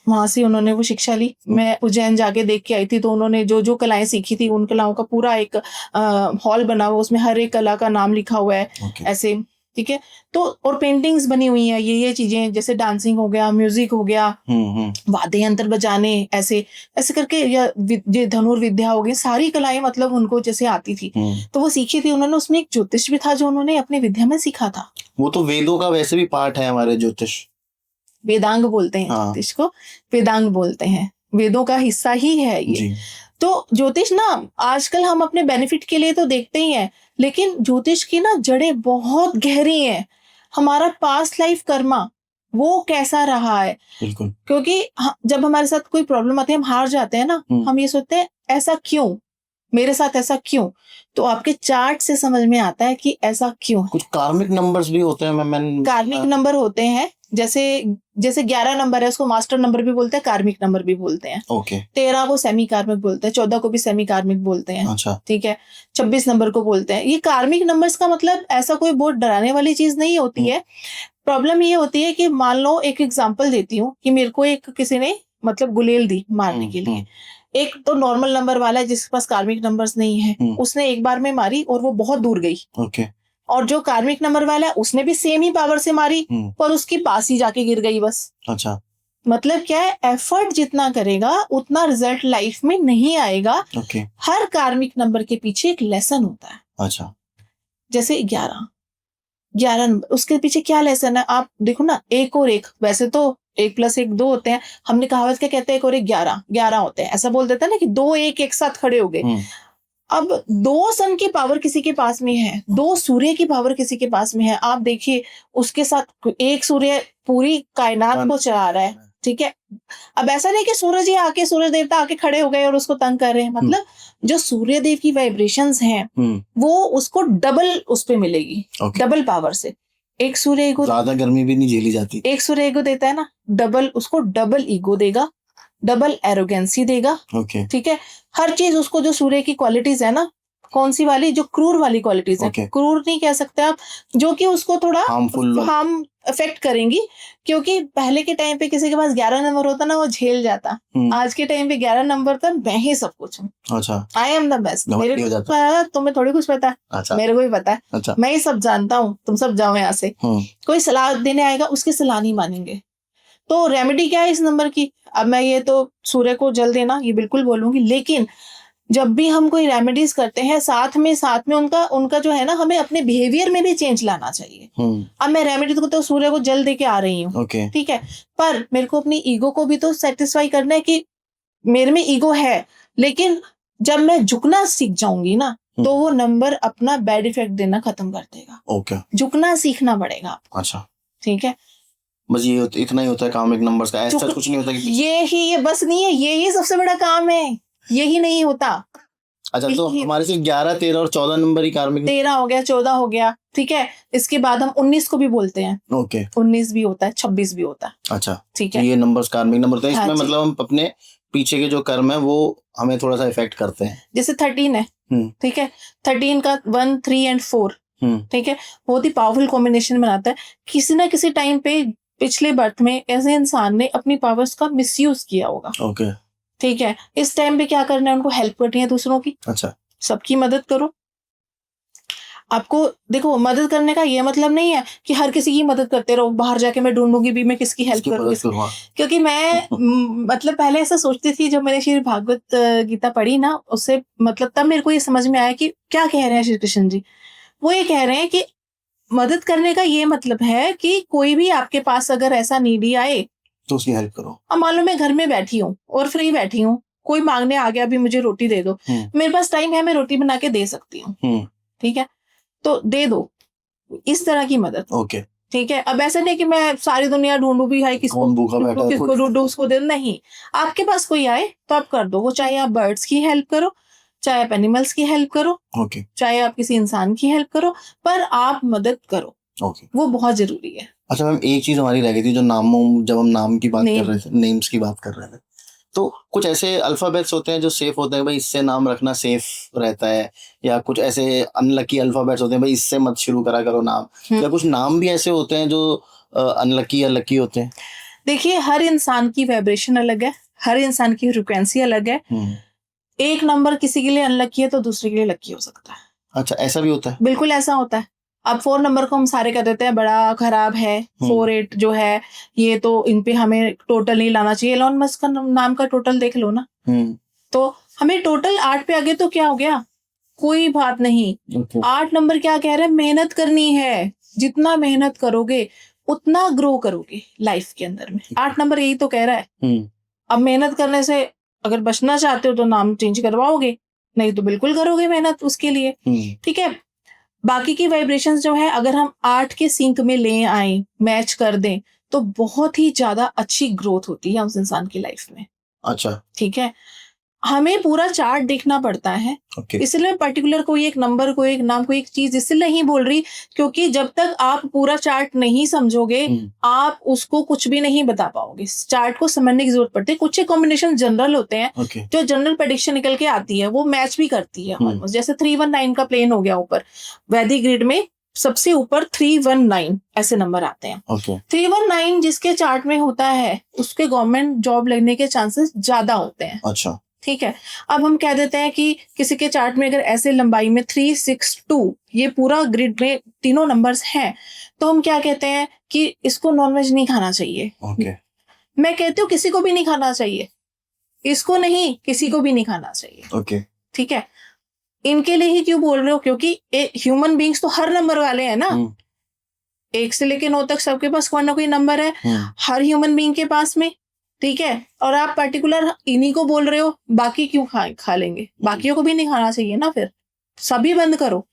S2: वहां से उन्होंने वो शिक्षा ली। मैं उज्जैन जाके देख के आई थी, तो उन्होंने जो कलाएं सीखी थी उन कलाओं का पूरा एक हॉल बना हुआ, उसमें हर एक कला का नाम लिखा हुआ है। ऐसे ठीक है। तो और पेंटिंग्स बनी हुई हैं, ये चीजें जैसे डांसिंग हो गया, म्यूजिक हो गया, वाद्य यंत्र बजाने, ऐसे ऐसे करके, या ये धनुर्विद्या हो गई, सारी कलाएं मतलब उनको जैसे आती थी, तो वो सीखी थी उन्होंने। उसमें एक ज्योतिष भी था जो उन्होंने अपने विद्या में सीखा था।
S1: वो तो वेदों का वैसे भी पार्ट है हमारे ज्योतिष।
S2: वेदांग बोलते हैं ज्योतिष को, वेदांग बोलते हैं, वेदों का हिस्सा ही है ये जी। तो ज्योतिष ना आजकल हम अपने बेनिफिट के लिए तो देखते ही हैं, लेकिन ज्योतिष की ना जड़ें बहुत गहरी हैं। हमारा पास्ट लाइफ कर्मा वो कैसा रहा है, बिल्कुल, क्योंकि जब हमारे साथ कोई प्रॉब्लम आती है, हम हार जाते हैं ना, हम ये सोचते हैं ऐसा क्यों, मेरे साथ ऐसा क्यों। तो आपके चार्ट से समझ में आता है कि ऐसा क्यों। कुछ कार्मिक नंबर्स भी होते हैं, कार्मिक नंबर होते हैं, जैसे 11 नंबर है, उसको मास्टर नंबर भी बोलते हैं, कार्मिक नंबर भी बोलते हैं। ओके। 13 को सेमी कार्मिक बोलते हैं, 14 को भी सेमी कार्मिक बोलते हैं। अच्छा। ठीक है। 26 नंबर को बोलते हैं। ये कार्मिक नंबर्स का मतलब ऐसा कोई बहुत डराने वाली चीज नहीं होती है। प्रॉब्लम ये होती है कि मान लो, एक एग्जाम्पल देती हूँ कि मेरे को एक किसी ने मतलब गुलेल दी मारने के लिए। एक तो नॉर्मल नंबर वाला है जिसके पास कार्मिक नंबर्स नहीं है, उसने एक बार में मारी और वो बहुत दूर गई। ओके। और जो कार्मिक नंबर वाला है उसने भी सेम ही पावर से मारी, पर उसकी पास ही जाके गिर गई बस। अच्छा। मतलब क्या है, एफर्ट जितना करेगा उतना रिजल्ट लाइफ में नहीं आएगा। ओके। हर कार्मिक नंबर के पीछे एक लेसन होता है। अच्छा। जैसे 11 नंबर, उसके पीछे क्या लेसन है आप देखो ना। 1 और 1, वैसे तो 1 + 1 2 होते हैं, हमने कहावत क्या कहते हैं, 1 और 1 11 होते हैं, ऐसा बोल देता है ना कि 2 1 एक साथ खड़े हो गए। अब 2 सन की पावर किसी के पास में है, 2 सूर्य की पावर किसी के पास में है। आप देखिए, उसके साथ एक सूर्य पूरी कायनात को चला रहा है। ठीक है। अब ऐसा नहीं कि सूरज देवता आके खड़े हो गए और उसको तंग कर रहे हैं। मतलब जो सूर्य देव की वाइब्रेशंस हैं वो उसको डबल उस पे मिलेगी, डबल पावर से। एक सूर्य ईगो, ज्यादा गर्मी भी नहीं झेली जाती। एक सूर्य ईगो देता है ना, डबल उसको डबल ईगो देगा, डबल एरोगेंसी देगा। ठीक है। हर चीज उसको, जो सूर्य की क्वालिटीज है ना, कौन सी वाली, जो क्रूर वाली क्वालिटीज है, क्रूर नहीं कह सकते आप, जो कि उसको थोड़ा हार्म अफेक्ट करेंगी। क्योंकि पहले के टाइम पे किसी के पास 11 नंबर होता ना, वो झेल जाता। आज के टाइम पे 11 नंबर था, मैं ही सब कुछ हूँ। अच्छा। I am the best. मेरे को तुम्हें थोड़ी कुछ पता है। अच्छा। मेरे को भी पता है। अच्छा। मैं ही सब जानता हूँ, तुम सब जाओ यहाँ से। कोई सलाह देने आएगा, उसकी सलाह नहीं मानेंगे। तो रेमेडी क्या है इस नंबर की? अब मैं ये तो सूर्य को जल देना ये बिल्कुल बोलूंगी, लेकिन जब भी हम कोई रेमेडीज करते हैं, साथ में उनका जो है ना, हमें अपने बिहेवियर में भी चेंज लाना चाहिए। अब मैं रेमेडी को तो सूर्य को जल दे के आ रही हूँ। ठीक है। पर मेरे को अपनी ईगो को भी तो सेटिस्फाई करना है कि मेरे में ईगो है, लेकिन जब मैं झुकना सीख जाऊंगी ना, तो वो नंबर अपना बैड इफेक्ट देना खत्म कर देगा। झुकना सीखना पड़ेगा। अच्छा। ठीक है। बस ये इतना ही होता है कार्मिक नंबर्स का, ऐसा कुछ नहीं होता कि ये बस नहीं है, ये सबसे बड़ा काम है, यही नहीं होता। अच्छा। तो हमारे सिर्फ 11 13 और 14 नंबर ही कार्मिक, 13 हो गया, 14 हो गया। ठीक है। इसके बाद हम 19 को भी बोलते हैं। ओके। 19 भी होता है, 26 भी होता है। अच्छा। ठीक है। तो ये नंबर्स कार्मिक नंबर होते हैं। इसमें मतलब हम अपने पीछे के जो कर्म है वो हमें थोड़ा सा इफेक्ट करते हैं। जैसे 13 है। ठीक है। 13 का 1 3 और 4, ठीक है, बहुत ही पावरफुल कॉम्बिनेशन बनाता है। किसी ना किसी टाइम पे पिछले बर्थ में ऐसे इंसान ने अपनी पावर्स का मिसयूज किया होगा। ओके। ठीक है। इस टाइम पे क्या करना है, उनको हेल्प करनी है दूसरों की। अच्छा। सबकी मदद करो। आपको देखो, मदद करने का ये मतलब नहीं है कि हर किसी की मदद करते रहो, बाहर जाके मैं ढूंढूंगी भी मैं किसकी हेल्प करूँ। क्योंकि मैं मतलब पहले ऐसा सोचती थी, जब मैंने श्री भागवत गीता पढ़ी ना, उससे मतलब तब मेरे को ये समझ में आया कि क्या कह रहे हैं श्री कृष्ण जी। वो ये कह रहे हैं कि मदद करने का ये मतलब है कि कोई भी आपके पास अगर ऐसा नीडी आए तो उसकी हेल्प करो। अब मान लो मैं घर में बैठी हूँ और फ्री बैठी हूँ, कोई मांगने आ गया भी मुझे रोटी दे दो, मेरे पास टाइम है, मैं रोटी बना के दे सकती हूँ। ठीक है। तो दे दो, इस तरह की मदद। ओके। ठीक है। अब ऐसा नहीं कि मैं सारी दुनिया ढूंढू भी, है किसको ढूंढू उसको दे, नहीं। आपके पास कोई आए तो आप कर दो। वो चाहे आप बर्ड्स की हेल्प करो, चाहे आप एनिमल्स की हेल्प करो, चाहे आप किसी इंसान की हेल्प करो, पर आप मदद करो। वो बहुत जरूरी है। अच्छा मैम, एक चीज हमारी रह गई थी, जो जब हम नाम की बात कर रहे थे, नेम्स की बात कर रहे थे, तो कुछ ऐसे अल्फाबेट्स होते हैं जो सेफ होते हैं, भाई इससे नाम रखना सेफ रहता है, या कुछ ऐसे अनलकी अल्फाबेट्स होते हैं, भाई इससे मत शुरू करा करो नाम, या कुछ नाम भी ऐसे होते हैं जो अनलकी या लकी होते हैं? देखिए, हर इंसान की वाइब्रेशन अलग है, हर इंसान की फ्रिक्वेंसी अलग है। एक नंबर किसी के लिए अनलकी है तो दूसरे के लिए लकी हो सकता है। अच्छा, ऐसा भी होता है? बिल्कुल ऐसा होता है। अब 4 नंबर को हम सारे कह देते हैं बड़ा खराब है, 4-8 जो है ये तो इन पे हमें टोटल नहीं लाना चाहिए। एलोन मस्क का नाम का टोटल देख लो ना, तो हमें टोटल 8 पे आ गए तो क्या हो गया, कोई बात नहीं। 8 नंबर क्या कह रहे हैं, मेहनत करनी है, जितना मेहनत करोगे उतना ग्रो करोगे लाइफ के अंदर में। 8 नंबर यही तो कह रहा है। अब मेहनत करने से अगर बचना चाहते हो तो नाम चेंज करवाओगे, नहीं तो बिल्कुल करोगे मेहनत उसके लिए, ठीक है। बाकी की वाइब्रेशंस जो है अगर हम 8 के सिंक में ले आए, मैच कर दें, तो बहुत ही ज्यादा अच्छी ग्रोथ होती है उस इंसान की लाइफ में।
S1: अच्छा,
S2: ठीक है, हमें पूरा चार्ट देखना पड़ता है। इसलिए पर्टिकुलर कोई एक नंबर, कोई एक नाम, कोई एक चीज इसलिए नहीं बोल रही क्योंकि जब तक आप पूरा चार्ट नहीं समझोगे आप उसको कुछ भी नहीं बता पाओगे। चार्ट को समझने की जरूरत पड़ती है। कुछ कॉम्बिनेशन जनरल होते हैं जो जनरल प्रेडिक्शन निकल के आती है, वो मैच भी करती है ऑलमोस्ट। जैसे 319 का प्लेन हो गया ऊपर, वैदिक ग्रिड में सबसे ऊपर 319 ऐसे नंबर आते हैं। 319 जिसके चार्ट में होता है उसके गवर्नमेंट जॉब लगने के चांसेस ज्यादा होते हैं।
S1: अच्छा,
S2: ठीक है। अब हम कह देते हैं कि किसी के चार्ट में अगर ऐसे लंबाई में 362 ये पूरा ग्रिड में तीनों नंबर्स हैं, तो हम क्या कहते हैं कि इसको नॉनवेज नहीं खाना चाहिए। मैं कहती हूँ किसी को भी नहीं खाना चाहिए, इसको नहीं, किसी को भी नहीं खाना चाहिए। ठीक है, इनके लिए ही क्यों बोल रहे हो, क्योंकि ह्यूमन बींग्स तो हर नंबर वाले हैं ना, 1 से लेके 9 तक सबके पास कोई ना कोई नंबर है हर ह्यूमन बींग के पास में। ठीक है, और आप पर्टिकुलर इन्हीं को बोल रहे हो, बाकी क्यों खा लेंगे, बाकियों को भी नहीं खाना चाहिए ना, फिर सभी बंद करो।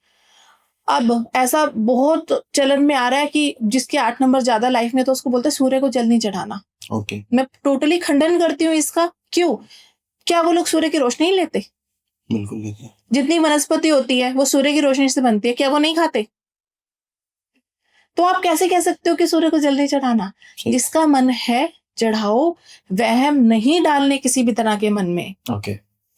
S2: अब ऐसा बहुत चलन में आ रहा है कि जिसके 8 नंबर ज्यादा लाइफ में, तो उसको बोलते हैं सूर्य को जल नहीं चढ़ाना। मैं टोटली खंडन करती हूँ इसका। क्यों, क्या वो लोग सूर्य की रोशनी नहीं लेते?
S1: बिल्कुल लेते।
S2: जितनी वनस्पति होती है वो सूर्य की रोशनी से बनती है, क्या वो नहीं खाते? तो आप कैसे कह सकते हो कि सूर्य को जल नहीं चढ़ाना? जिसका मन है चढ़ाओ, वहम नहीं डालने किसी भी तरह के मन में।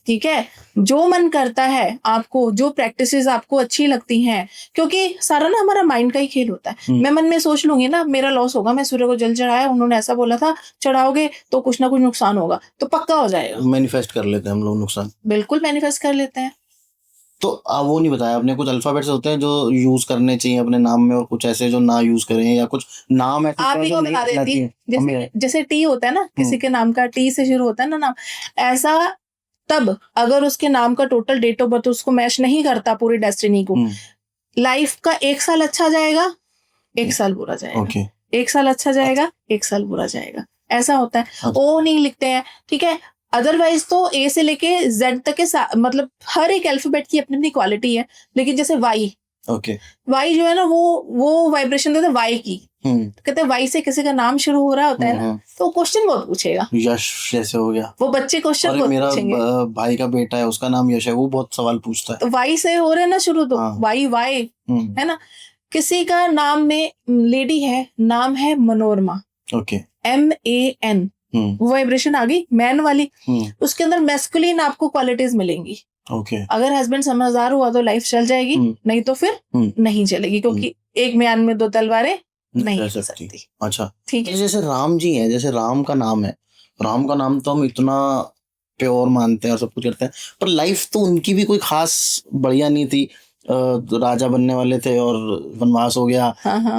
S2: ठीक है, जो मन करता है आपको, जो प्रैक्टिसेस आपको अच्छी लगती हैं, क्योंकि सारा ना हमारा माइंड का ही खेल होता है। मैं मन में सोच लूंगी ना मेरा लॉस होगा, मैं सूर्य को जल चढ़ाया, उन्होंने ऐसा बोला था, चढ़ाओगे तो कुछ ना कुछ नुकसान होगा, तो पक्का हो जाएगा।
S1: मैनिफेस्ट कर लेते हैं हम लोग नुकसान।
S2: बिल्कुल मैनिफेस्ट कर लेते हैं।
S1: तो वो नहीं बताया आपने, कुछ अल्फाबेट्स होते हैं जो यूज करने चाहिए अपने नाम में और कुछ ऐसे जो ना यूज करें, या कुछ नाम है
S2: आप ही को बता देती, जैसे टी होता है ना, किसी के नाम का टी से शुरू होता है ना नाम, ऐसा तब अगर उसके नाम का टोटल डेट ऑफ बर्थ उसको मैच नहीं करता पूरी डेस्टिनी को, लाइफ का 1 साल अच्छा जाएगा, 1 साल बुरा जाएगा। 1 साल अच्छा जाएगा, 1 साल बुरा जाएगा, ऐसा होता है। ओ नहीं लिखते हैं, ठीक है। अदरवाइज तो ए से लेके जेड तक के मतलब हर एक अल्फाबेट की अपनी अपनी क्वालिटी है। लेकिन जैसे वाई, वाई जो है ना, वो वाइब्रेशन देता है वाई की। कहते हैं वाई से किसी का नाम शुरू हो रहा होता है ना, तो क्वेश्चन बहुत पूछेगा।
S1: यश जैसे हो गया,
S2: वो बच्चे क्वेश्चन बहुत पूछेंगे।
S1: मेरा भाई का बेटा है, उसका नाम यश है, वो बहुत सवाल पूछता है।
S2: तो वाई से हो रहे ना शुरू, तो वाई वाई है ना। किसी का नाम में लेडी है, नाम है मनोरमा, MAN, वो वाइब्रेशन आ गई मैन वाली। उसके अंदर मैस्कुलिन आपको क्वालिटीज मिलेंगी। अगर हस्बैंड समझदार हुआ तो लाइफ चल जाएगी, नहीं तो फिर नहीं चलेगी, क्योंकि एक म्यान में 2 तलवारें नहीं हो सकती।
S1: अच्छा,
S2: ठीक है।
S1: जैसे राम जी हैं, जैसे राम का नाम है, राम का नाम तो हम इतना प्योर मानते हैं और सब कुछ करते हैं, पर लाइफ तो उनकी भी कोई खास बढ़िया नहीं थी। राजा बनने वाले थे और वनवास हो गया,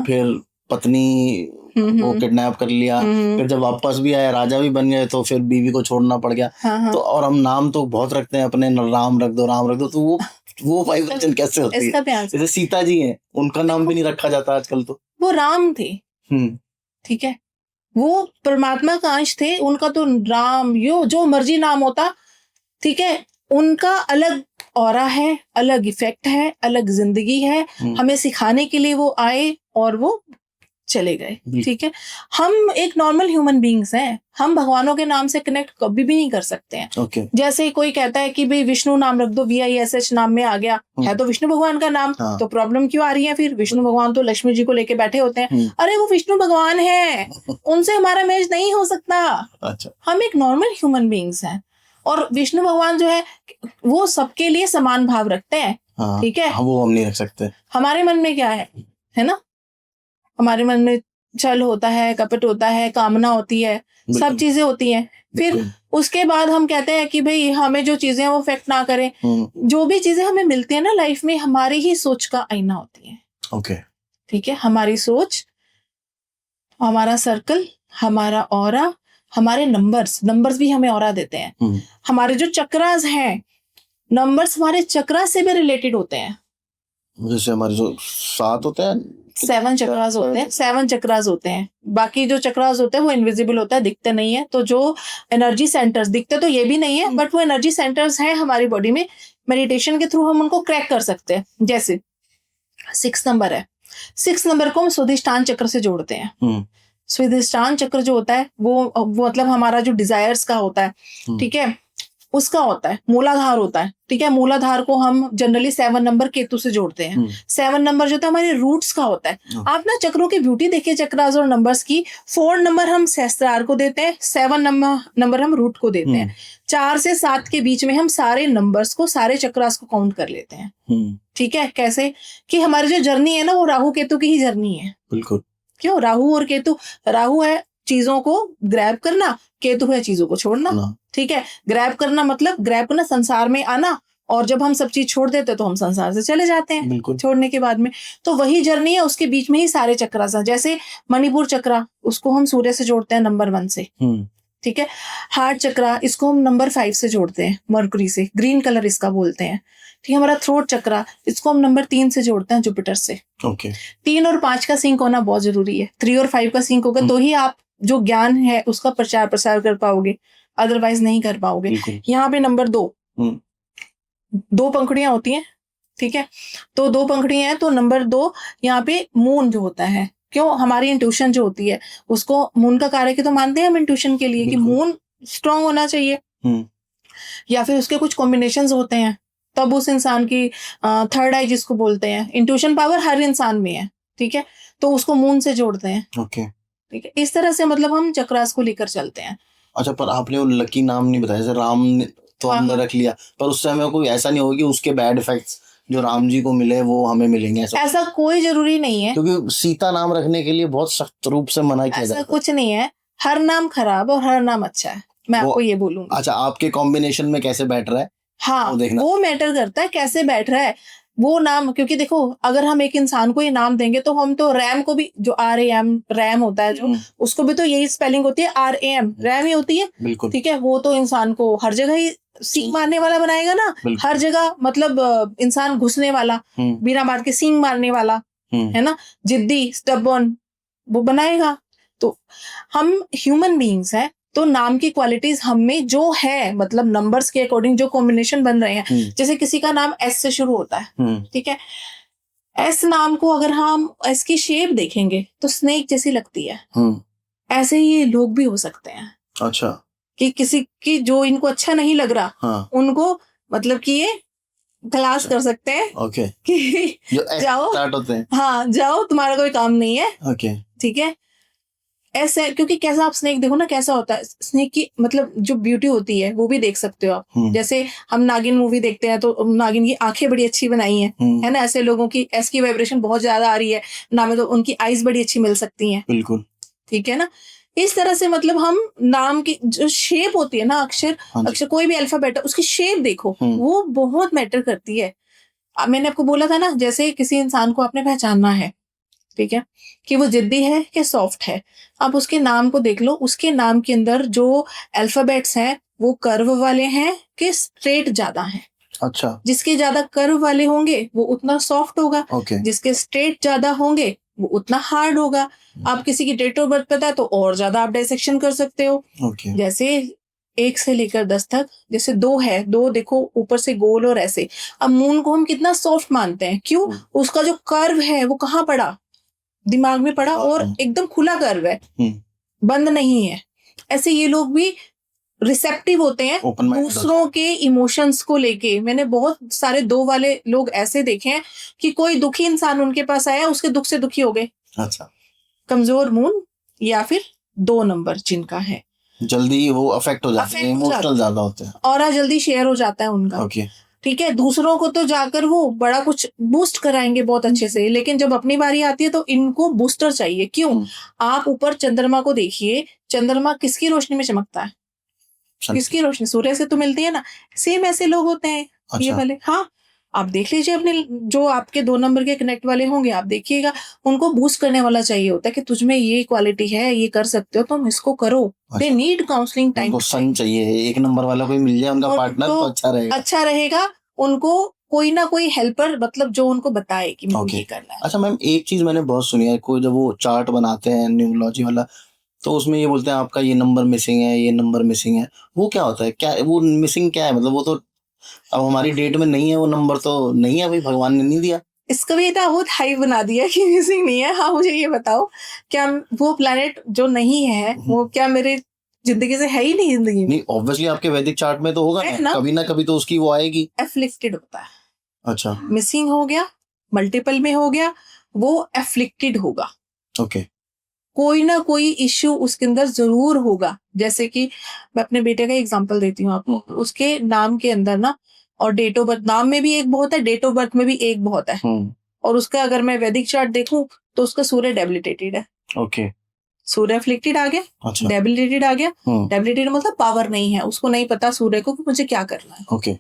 S1: फिर पत्नी वो किडनैप कर लिया, फिर जब वापस भी आए राजा भी बन गए, तो फिर बीवी को छोड़ना पड़ गया। तो और हम नाम तो बहुत रखते हैं अपने, राम रख दो, तो वो वाइब्रेशन कैसे होती है? जैसे सीता जी हैं, उनका नाम भी नहीं रखा जाता आजकल। तो वो
S2: राम थे, ठीक है, वो परमात्मा का अंश थे, उनका तो राम जो मर्जी नाम होता, ठीक है। उनका अलग ऑरा है, अलग इफेक्ट है, अलग जिंदगी है, हमें सिखाने के लिए वो आए और वो चले गए। ठीक है, हम एक नॉर्मल ह्यूमन बींग्स हैं, हम भगवानों के नाम से कनेक्ट कभी भी नहीं कर सकते हैं। जैसे कोई कहता है कि भाई विष्णु नाम रख दो, VISH नाम में आ गया है, तो विष्णु भगवान का नाम, तो प्रॉब्लम क्यों आ रही है फिर? विष्णु भगवान तो लक्ष्मी जी को लेके बैठे होते हैं, अरे वो विष्णु भगवान है, उनसे हमारा मैच नहीं हो सकता।
S1: अच्छा।
S2: हम एक नॉर्मल ह्यूमन बींग्स हैं, और विष्णु भगवान जो है वो सबके लिए समान भाव रखते हैं। ठीक है,
S1: वो हम नहीं रख सकते।
S2: हमारे मन में क्या है ना, हमारे मन में छल होता है, कपट होता है, कामना होती है, सब चीजें होती हैं। फिर उसके बाद हम कहते हैं कि भाई हमें जो चीजें हैं वो अफेक्ट ना करें। जो भी चीजें हमें मिलती है ना लाइफ में, हमारी ही सोच का आईना होती है।
S1: ओके।
S2: ठीक है, हमारी सोच, हमारा सर्कल, हमारा ऑरा, हमारे नंबर्स भी हमें ऑरा देते हैं। हमारे जो चक्रास हैं, नंबर्स हमारे चक्रास से भी रिलेटेड होते हैं।
S1: जैसे हमारे जो 7 होते हैं,
S2: 7 चक्रास होते हैं, 7 चक्रास होते हैं। बाकी जो चक्रास होते हैं वो इनविजिबल होता है, दिखते नहीं है। तो जो एनर्जी सेंटर्स दिखते तो ये भी नहीं है, बट वो एनर्जी सेंटर्स हैं हमारी बॉडी में, मेडिटेशन के थ्रू हम उनको क्रैक कर सकते हैं। जैसे 6 नंबर है, 6 नंबर को हम स्वादिष्टान चक्र से जोड़ते हैं। स्वादिष्टान चक्र जो होता है वो मतलब हमारा जो डिजायर्स का होता है, ठीक है, उसका होता है, मूलाधार होता है। ठीक है, मूलाधार को हम जनरली 7 नंबर केतु से जोड़ते हैं। 7 नंबर जो होता है हमारे रूट्स का होता है। आप ना चक्रों की ब्यूटी देखिए, चक्रास और नंबर्स की। 4 नंबर हम सहस्त्रार को देते हैं, 7 नंबर हम रूट को देते हैं। 4 से 7 के बीच में हम सारे नंबर्स को, सारे चक्रास को काउंट कर लेते हैं। ठीक है, कैसे कि हमारी जो जर्नी है ना वो राहु केतु की ही जर्नी है।
S1: बिल्कुल।
S2: क्यों? राहु और केतु, राहु है चीजों को ग्रैब करना, केतु है चीजों को छोड़ना। ठीक है, ग्रैब करना मतलब ग्रैब करना, संसार में आना, और जब हम सब चीज छोड़ देते तो हम संसार से चले जाते हैं छोड़ने के बाद में। तो वही जर्नी है, उसके बीच में ही सारे चक्रास हैं। जैसे मणिपुर चक्रा, उसको हम सूर्य से जोड़ते हैं नंबर 1 से। ठीक है, हार्ट चक्रा, इसको हम नंबर 5 से जोड़ते हैं, मर्क्यूरी से, ग्रीन कलर इसका बोलते हैं। ठीक है, हमारा थ्रोट चक्रा, इसको हम नंबर 3 से जोड़ते हैं, जुपिटर से। 3 और 5 का सिंक होना बहुत जरूरी है। 3 और 5 का सिंक होगा तो ही आप जो ज्ञान है उसका प्रचार प्रसार कर पाओगे, अदरवाइज नहीं कर पाओगे। यहाँ पे नंबर 2 पंखुड़ियां होती हैं। ठीक है, तो 2 पंखुड़ियां हैं, तो नंबर 2 यहाँ पे मून जो होता है, क्यों, हमारी इंट्यूशन जो होती है उसको मून का कारक तो मानते हैं हम इंट्यूशन के लिए कि मून स्ट्रांग होना चाहिए, या फिर उसके कुछ कॉम्बिनेशंस होते हैं, तब उस इंसान की थर्ड आई जिसको बोलते हैं, इंट्यूशन पावर हर इंसान में है। ठीक है, तो उसको मून से जोड़ते हैं। ठीक है, इस तरह से मतलब हम चक्रास को लेकर चलते हैं।
S1: अच्छा, पर आपने वो लकी नाम नहीं बताया, जैसे राम ने तो हमने रख लिया, पर उससे हमें कोई ऐसा नहीं होगा कि उसके बैड इफेक्ट्स जो राम जी को मिले वो हमें मिलेंगे?
S2: ऐसा कोई जरूरी नहीं है,
S1: क्योंकि सीता नाम रखने के लिए बहुत सख्त रूप से मना किया जाता है।
S2: ऐसा कुछ नहीं है, हर नाम खराब और हर नाम अच्छा है, मैं आपको ये बोलूंगी।
S1: अच्छा, आपके कॉम्बिनेशन में कैसे बैठ रहा है?
S2: हाँ, वो मैटर करता है कैसे बैठ रहा है वो नाम। क्योंकि देखो, अगर हम एक इंसान को ये नाम देंगे तो हम तो रैम को भी, जो RAM रैम होता है जो, उसको भी तो यही स्पेलिंग होती है, RAM रैम ही होती है। ठीक है, वो तो इंसान को हर जगह ही सींग मारने वाला बनाएगा ना, हर जगह, मतलब इंसान घुसने वाला, बिना बात के सींग मारने वाला, है ना, जिद्दी, स्टबर्न, वो बनाएगा। तो हम ह्यूमन बीइंग्स हैं, तो नाम की क्वालिटीज हम में जो है, मतलब नंबर्स के अकॉर्डिंग जो कॉम्बिनेशन बन रहे हैं, जैसे किसी का नाम S से शुरू होता है। ठीक है, S नाम को अगर हम S की शेप देखेंगे तो स्नेक जैसी लगती है। ऐसे ही ये लोग भी हो सकते हैं।
S1: अच्छा,
S2: कि किसी की जो इनको अच्छा नहीं लग रहा, उनको मतलब कि ये क्लास कर सकते हैं। कि जाओ,
S1: होते हैं,
S2: हाँ जाओ, तुम्हारा कोई काम नहीं है। ठीक है, ऐसे, क्योंकि कैसा आप स्नेक देखो ना, कैसा होता है स्नेक की, मतलब जो ब्यूटी होती है वो भी देख सकते हो आप। जैसे हम नागिन मूवी देखते हैं तो नागिन की आंखें बड़ी अच्छी बनाई हैं, है ना, ऐसे लोगों की S की वाइब्रेशन बहुत ज्यादा आ रही है ना, में तो उनकी आईज बड़ी अच्छी मिल सकती हैं।
S1: बिल्कुल,
S2: ठीक है ना, इस तरह से मतलब हम नाम की जो शेप होती है ना, अक्षर कोई भी अल्फाबेट, उसकी शेप देखो, वो बहुत मैटर करती है। मैंने आपको बोला था ना, जैसे किसी इंसान को आपने पहचानना है, ठीक है, कि वो जिद्दी है कि सॉफ्ट है, आप उसके नाम को देख लो, उसके नाम के अंदर जो अल्फाबेट्स हैं वो कर्व वाले हैं कि स्ट्रेट ज्यादा हैं।
S1: अच्छा,
S2: जिसके ज्यादा कर्व वाले होंगे वो उतना सॉफ्ट होगा, जिसके स्ट्रेट ज्यादा होंगे वो उतना हार्ड होगा। आप किसी की डेट ऑफ बर्थ पता है तो और ज्यादा आप डायसेक्शन कर सकते हो। जैसे 1 से लेकर 10 तक, जैसे 2 है, 2 देखो ऊपर से गोल और ऐसे। अब मून को हम कितना सॉफ्ट मानते हैं, क्यों? उसका जो कर्व है वो कहाँ पड़ा? दिमाग में पड़ा, और एकदम खुला कर्व है, बंद नहीं है। ऐसे ये लोग भी रिसेप्टिव होते हैं दूसरों के इमोशंस को लेके। मैंने बहुत सारे 2 वाले लोग ऐसे देखे हैं कि कोई दुखी इंसान उनके पास आया, उसके दुख से दुखी हो गए।
S1: अच्छा,
S2: कमजोर मून या फिर 2 नंबर जिनका है,
S1: जल्दी वो अफेक्ट हो जाते हैं, इमोशनल ज्यादा होते हैं,
S2: और जल्दी शेयर हो जाता है उनका। ठीक है, दूसरों को तो जाकर वो बड़ा कुछ बूस्ट कराएंगे बहुत अच्छे से, लेकिन जब अपनी बारी आती है तो इनको बूस्टर चाहिए। क्यों? आप ऊपर चंद्रमा को देखिए, चंद्रमा किसकी रोशनी में चमकता है? किसकी रोशनी? सूर्य से तो मिलती है ना। सेम ऐसे लोग होते हैं ये वाले। हाँ, आप देख लीजिए अपने जो आपके 2 नंबर के कनेक्ट वाले होंगे, आप देखिएगा उनको बूस्ट करने वाला चाहिए होता है कि तुझ में ये क्वालिटी है, ये कर सकते हो, तुम इसको करो। दे
S1: अच्छा,
S2: नीड काउंसलिंग टाइम।
S1: उनको सन चाहिए है, एक नंबर वाला कोई मिल जाए उनका पार्टनर तो अच्छा रहेगा।
S2: अच्छा रहेगा। उनको कोई ना कोई हेल्पर, मतलब जो उनको बताए कि मुझे ये करना है।
S1: अच्छा मैम, एक चीज मैंने बहुत सुनी है, कोई जब वो चार्ट बनाते हैं न्यूमरोलॉजी वाला, तो उसमें ये बोलते हैं आपका ये नंबर मिसिंग है, ये नंबर मिसिंग है। वो क्या होता है, क्या वो मिसिंग क्या है? मतलब वो तो अब हमारी डेट में नहीं है, वो नंबर तो नहीं है, भाई भगवान ने नहीं दिया।
S2: इसका भी इतना बहुत हाई बना दिया कि मिसिंग नहीं है। हाँ, मुझे ये बताओ, क्या वो प्लैनेट जो नहीं है वो क्या मेरे जिंदगी से है ही नहीं जिंदगी में?
S1: नहीं, ऑब्वियसली आपके वैदिक चार्ट में तो होगा
S2: है
S1: ना,
S2: ना?
S1: कभी ना कभी तो उसकी वो आएगी।
S2: एफ्लिक्टेड होता है।
S1: अच्छा,
S2: मिसिंग हो गया, मल्टीपल में हो गया, वो एफ्लिक्टेड होगा।
S1: ओके।
S2: कोई ना कोई इश्यू उसके अंदर जरूर होगा। जैसे कि मैं अपने बेटे का एग्जांपल देती हूँ आपको। उसके नाम के अंदर ना, और डेट ऑफ बर्थ, नाम में भी एक बहुत है, डेट ऑफ बर्थ में भी एक बहुत है। और उसका अगर मैं वैदिक चार्ट देखूं तो उसका सूर्य डेबिलिटेटेड है।
S1: ओके।
S2: सूर्य एफ्लिक्टेड आ गया,
S1: अच्छा।
S2: डेबिलिटेटेड आ गया। डेबिलिटेटेड मतलब पावर नहीं है, उसको नहीं पता सूर्य को कि मुझे क्या करना है।
S1: ओके।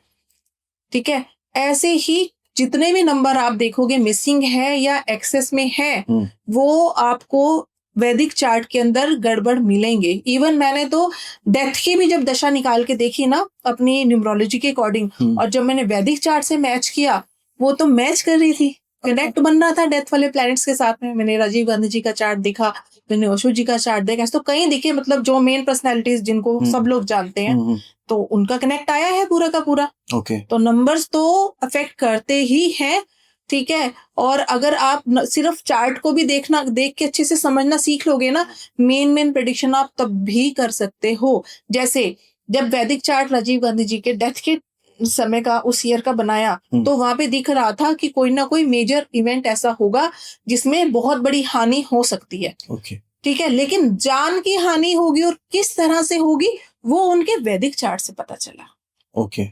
S2: ठीक है। ऐसे ही जितने भी नंबर आप देखोगे मिसिंग है या एक्सेस में है, वो आपको वैदिक चार्ट के अंदर गड़बड़ मिलेंगे। इवन मैंने तो डेथ की भी जब दशा निकाल के देखी ना अपनी न्यूमरोलॉजी के अकॉर्डिंग, और जब मैंने वैदिक चार्ट से मैच किया, वो तो मैच कर रही थी, कनेक्ट बन रहा था डेथ वाले प्लैनेट्स के साथ में। मैंने राजीव गांधी जी का चार्ट देखा, मैंने ओशो जी का चार्ट देखा, ऐसे तो कई दिखे, मतलब जो मेन पर्सनैलिटीज जिनको सब लोग जानते हैं, तो उनका कनेक्ट आया है पूरा का पूरा।
S1: ओके।
S2: तो नंबर्स तो अफेक्ट करते ही हैं। ठीक है। और अगर आप सिर्फ चार्ट को भी देख के अच्छे से समझना सीख लोगे ना, मेन प्रेडिक्शन आप तब भी कर सकते हो। जैसे जब वैदिक चार्ट राजीव गांधी जी के डेथ के समय का उस ईयर का बनाया, तो वहां पे दिख रहा था कि कोई ना कोई मेजर इवेंट ऐसा होगा जिसमें बहुत बड़ी हानि हो सकती है।
S1: ओके।
S2: ठीक है। लेकिन जान की हानि होगी और किस तरह से होगी, वो उनके वैदिक चार्ट से पता चला।
S1: ओके।